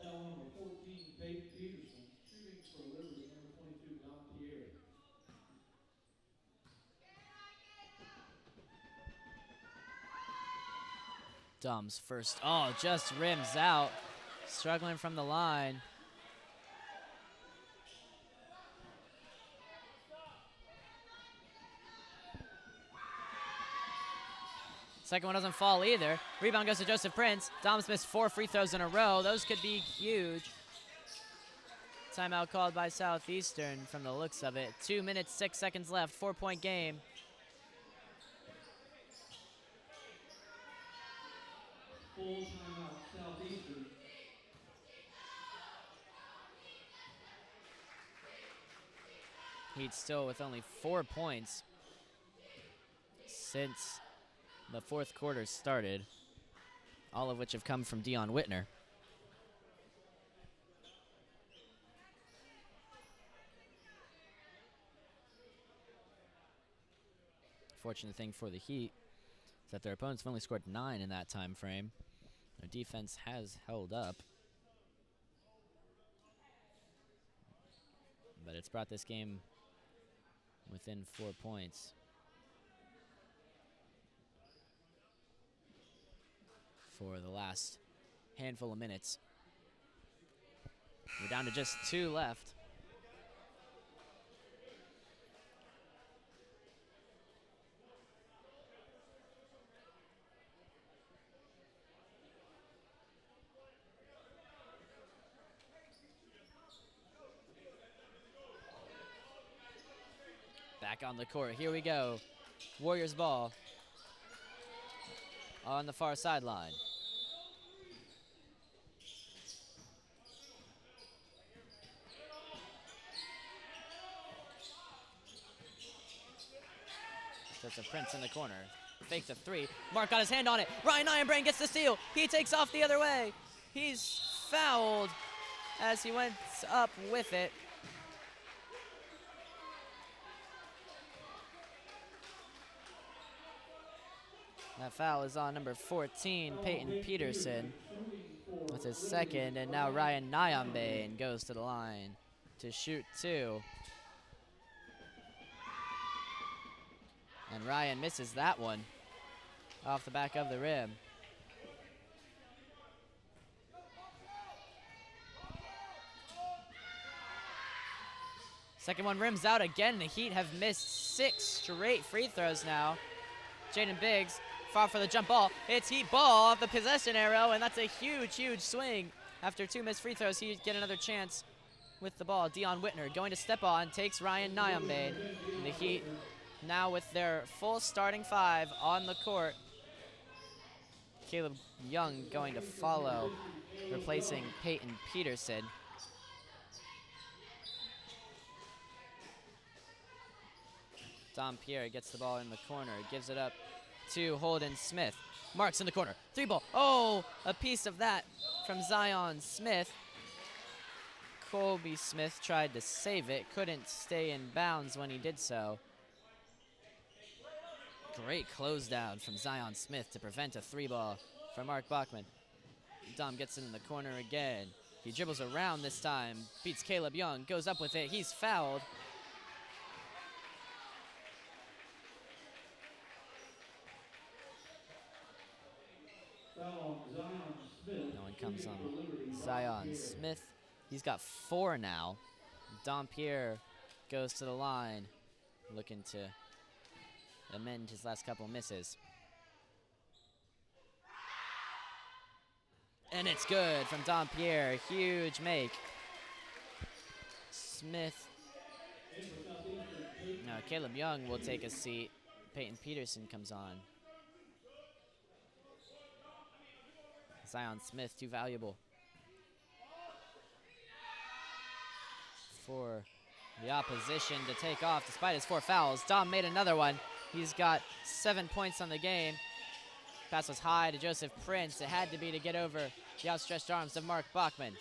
Number 14, Peyton Peterson. Shooting for Liberty, number 22, Dom Pierre. Dom's first, oh, just rims out. Struggling from the line. Second one doesn't fall either. Rebound goes to Joseph Prince. Dom's missed 4 free throws in a row. Those could be huge. Timeout called by Southeastern from the looks of it. 2 minutes, 6 seconds left. 4-point game. Full timeout, Southeastern. Heat still with only 4 points since the 4th quarter started, all of which have come from Dion Whitner. Fortunate thing for the Heat is that their opponents have only scored 9 in that time frame. Their defense has held up, but it's brought this game within 4 points. for the last handful of minutes. We're down to just 2 left. Back on the court. Here we go. Warriors ball on the far sideline. Joseph Prince in the corner. Fakes a 3. Mark got his hand on it. Ryan Ironbrain gets the steal. He takes off the other way. He's fouled as he went up with it. That foul is on number 14, Peyton Peterson. That's his second, and now Ryan Nyambane goes to the line to shoot 2. And Ryan misses that one off the back of the rim. Second one rims out again. The Heat have missed 6 straight free throws now. Jaden Biggs far for the jump ball. It's Heat ball off the possession arrow, and that's a huge, huge swing. After 2 missed free throws, he'd get another chance with the ball. Dion Whitner going to step on, takes Ryan Nyambane. The Heat now with their full starting 5 on the court. Caleb Young going to follow, replacing Peyton Peterson. Dom Pierre gets the ball in the corner, gives it up to Holden Smith. Marks in the corner, 3 ball. Oh, a piece of that from Zion Smith. Colby Smith tried to save it, couldn't stay in bounds when he did so. Great close down from Zion Smith to prevent a 3 ball from Mark Bachman. Dom gets it in the corner again. He dribbles around this time, beats Caleb Young, goes up with it, he's fouled. No one comes on Zion Smith. He's got 4 now. Dom Pierre goes to the line, looking to amend his last couple misses. And it's good from Dom Pierre. Huge make. Smith. No, Caleb Young will take a seat. Peyton Peterson comes on. Zion Smith, too valuable for the opposition to take off despite his 4 fouls. Dom made another one. He's got 7 points on the game. Pass was high to Joseph Prince. It had to be to get over the outstretched arms of Mark Bachman.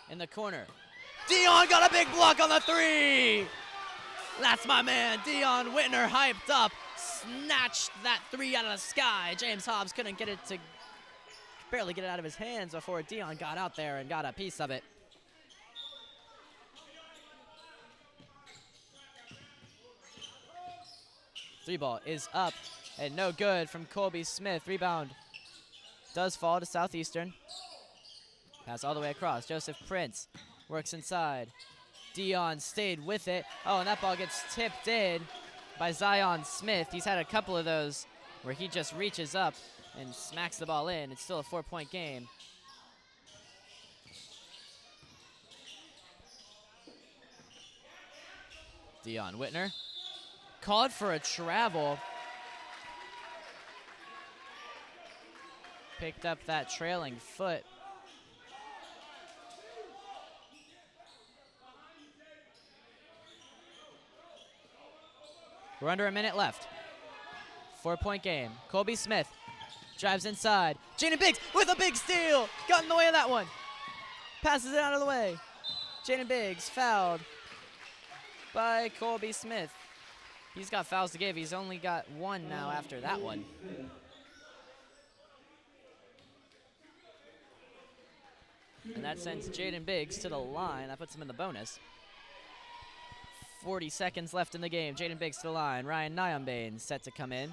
In the corner. Dion got a big block on the 3. That's my man, Dion Whitner, hyped up. Snatched that 3 out of the sky. James Hobbs couldn't get it to barely get it out of his hands before Dion got out there and got a piece of it. Three ball is up and no good from Colby Smith. Rebound does fall to Southeastern. Pass all the way across. Joseph Prince works inside. Dion stayed with it. Oh, and that ball gets tipped in by Zion Smith. He's had a couple of those where he just reaches up and smacks the ball in. It's still a 4-point game. Dion Whitner called for a travel. Picked up that trailing foot. We're under a minute left. 4-point game. Colby Smith drives inside. Jaden Biggs with a big steal. Got in the way of that one. Passes it out of the way. Jaden Biggs fouled by Colby Smith. He's got fouls to give. He's only got 1 now after that one. And that sends Jaden Biggs to the line. That puts him in the bonus. 40 seconds left in the game. Jaden Biggs to the line. Ryan Nyambane set to come in.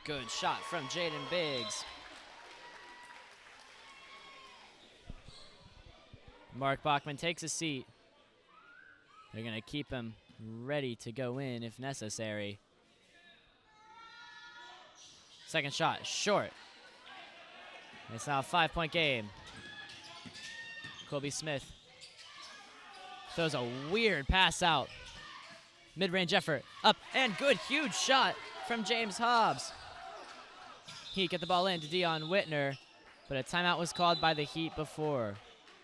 Good shot from Jaden Biggs. Mark Bachman takes a seat. They're going to keep him ready to go in if necessary. Second shot, short. It's now a 5-point game. Colby Smith throws a weird pass out. Mid-range effort, up, and good, huge shot from James Hobbs. Heat get the ball in to Dion Whitner, but a timeout was called by the Heat before,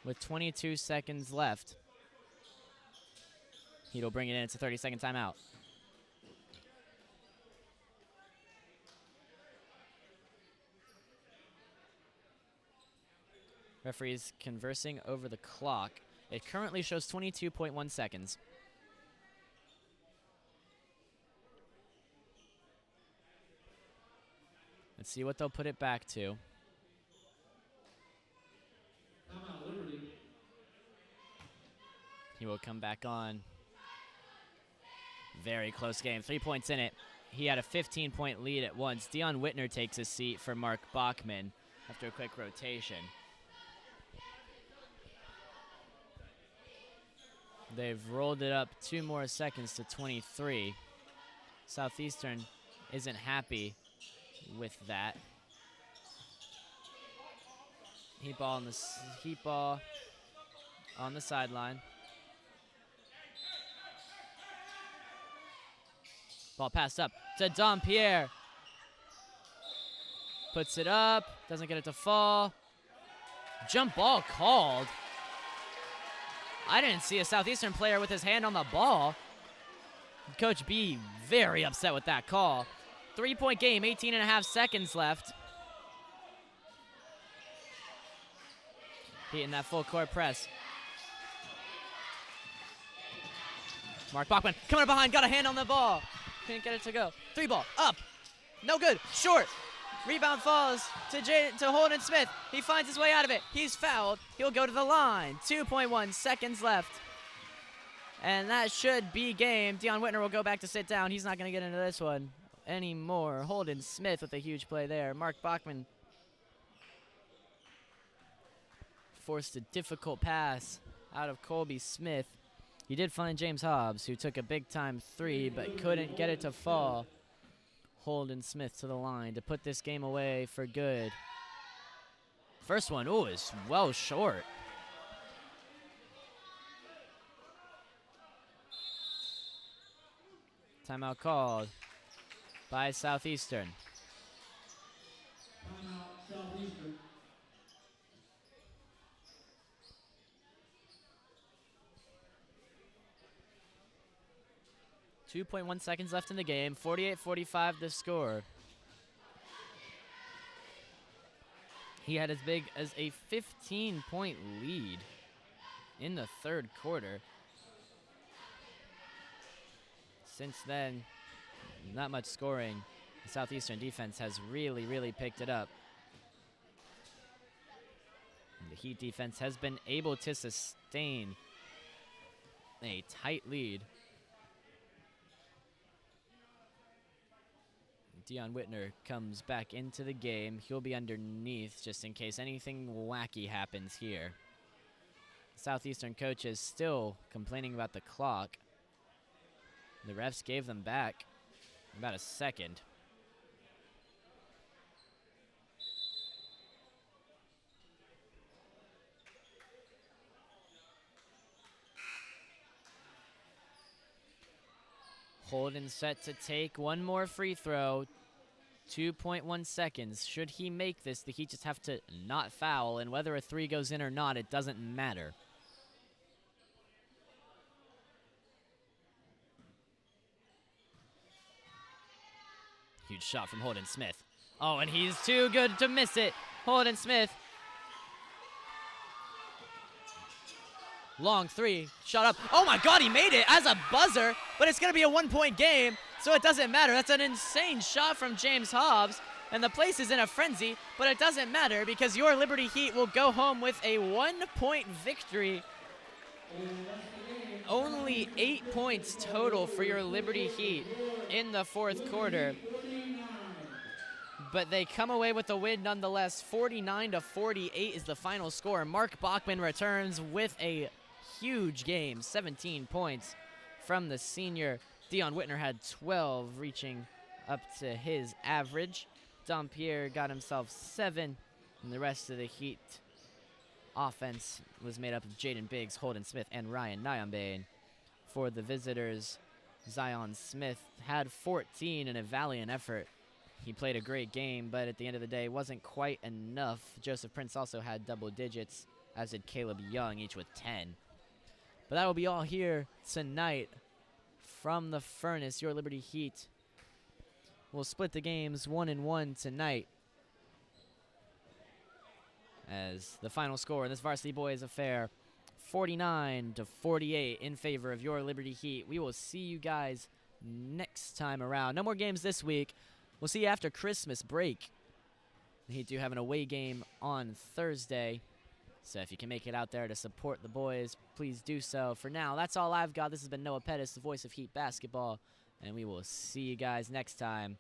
with 22 seconds left. Heat will bring it in. It's a 30-second timeout. Referees conversing over the clock. It currently shows 22.1 seconds. Let's see what they'll put it back to. He will come back on. Very close game. 3 points in it. He had a 15-point lead at once. Dion Whitner takes a seat for Mark Bachman after a quick rotation. They've rolled it up 2 more seconds to 23. Southeastern isn't happy with that. Heat ball on the sideline. Ball passed up to Dompierre. Puts it up, doesn't get it to fall. Jump ball called. I didn't see a Southeastern player with his hand on the ball. Coach B very upset with that call. 3-point game, 18.5 seconds left. Heat in that full court press. Mark Bachman coming up behind, got a hand on the ball. Couldn't get it to go. 3 ball, up, no good, short. Rebound falls to Holden Smith. He finds his way out of it. He's fouled. He'll go to the line. 2.1 seconds left. And that should be game. Dion Whitner will go back to sit down. He's not going to get into this one anymore. Holden Smith with a huge play there. Mark Bachman forced a difficult pass out of Colby Smith. He did find James Hobbs, who took a big-time 3, but couldn't get it to fall. Holden Smith to the line to put this game away for good. First one, is well short. Timeout called by Southeastern. Timeout, Southeastern. 2.1 seconds left in the game. 48-45 the score. He had as big as a 15-point lead in the third quarter. Since then, not much scoring. The Southeastern defense has really, really picked it up. And the Heat defense has been able to sustain a tight lead. Dion Whitner comes back into the game. He'll be underneath just in case anything wacky happens here. Southeastern coaches still complaining about the clock. The refs gave them back about a second. Holden set to take one more free throw. 2.1 seconds. Should he make this, the Heat just have to not foul, and whether a 3 goes in or not, it doesn't matter. Huge shot from Holden Smith. Oh, and he's too good to miss it. Holden Smith. Long 3, shot up. Oh my God, he made it as a buzzer, but it's gonna be a 1-point game, so it doesn't matter. That's an insane shot from James Hobbs, and the place is in a frenzy, but it doesn't matter because your Liberty Heat will go home with a 1-point victory. Only 8 points total for your Liberty Heat in the fourth quarter. but they come away with the win nonetheless. 49-48 is the final score. Mark Bachman returns with a huge game, 17 points from the senior. Dion Whitner had 12, reaching up to his average. Dampierre got himself 7, and the rest of the Heat offense was made up of Jaden Biggs, Holden Smith, and Ryan Nyambane. For the visitors, Zion Smith had 14 in a valiant effort. He played a great game, but at the end of the day, wasn't quite enough. Joseph Prince also had double digits, as did Caleb Young, each with 10. But that will be all here tonight from the Furnace. Your Liberty Heat will split the games 1-1 tonight, as the final score in this Varsity Boys affair, 49-48 in favor of your Liberty Heat. We will see you guys next time around. No more games this week. We'll see you after Christmas break. The Heat do have an away game on Thursday, so if you can make it out there to support the boys, please do so. For now, that's all I've got. This has been Noah Pettis, the voice of Heat basketball, and we will see you guys next time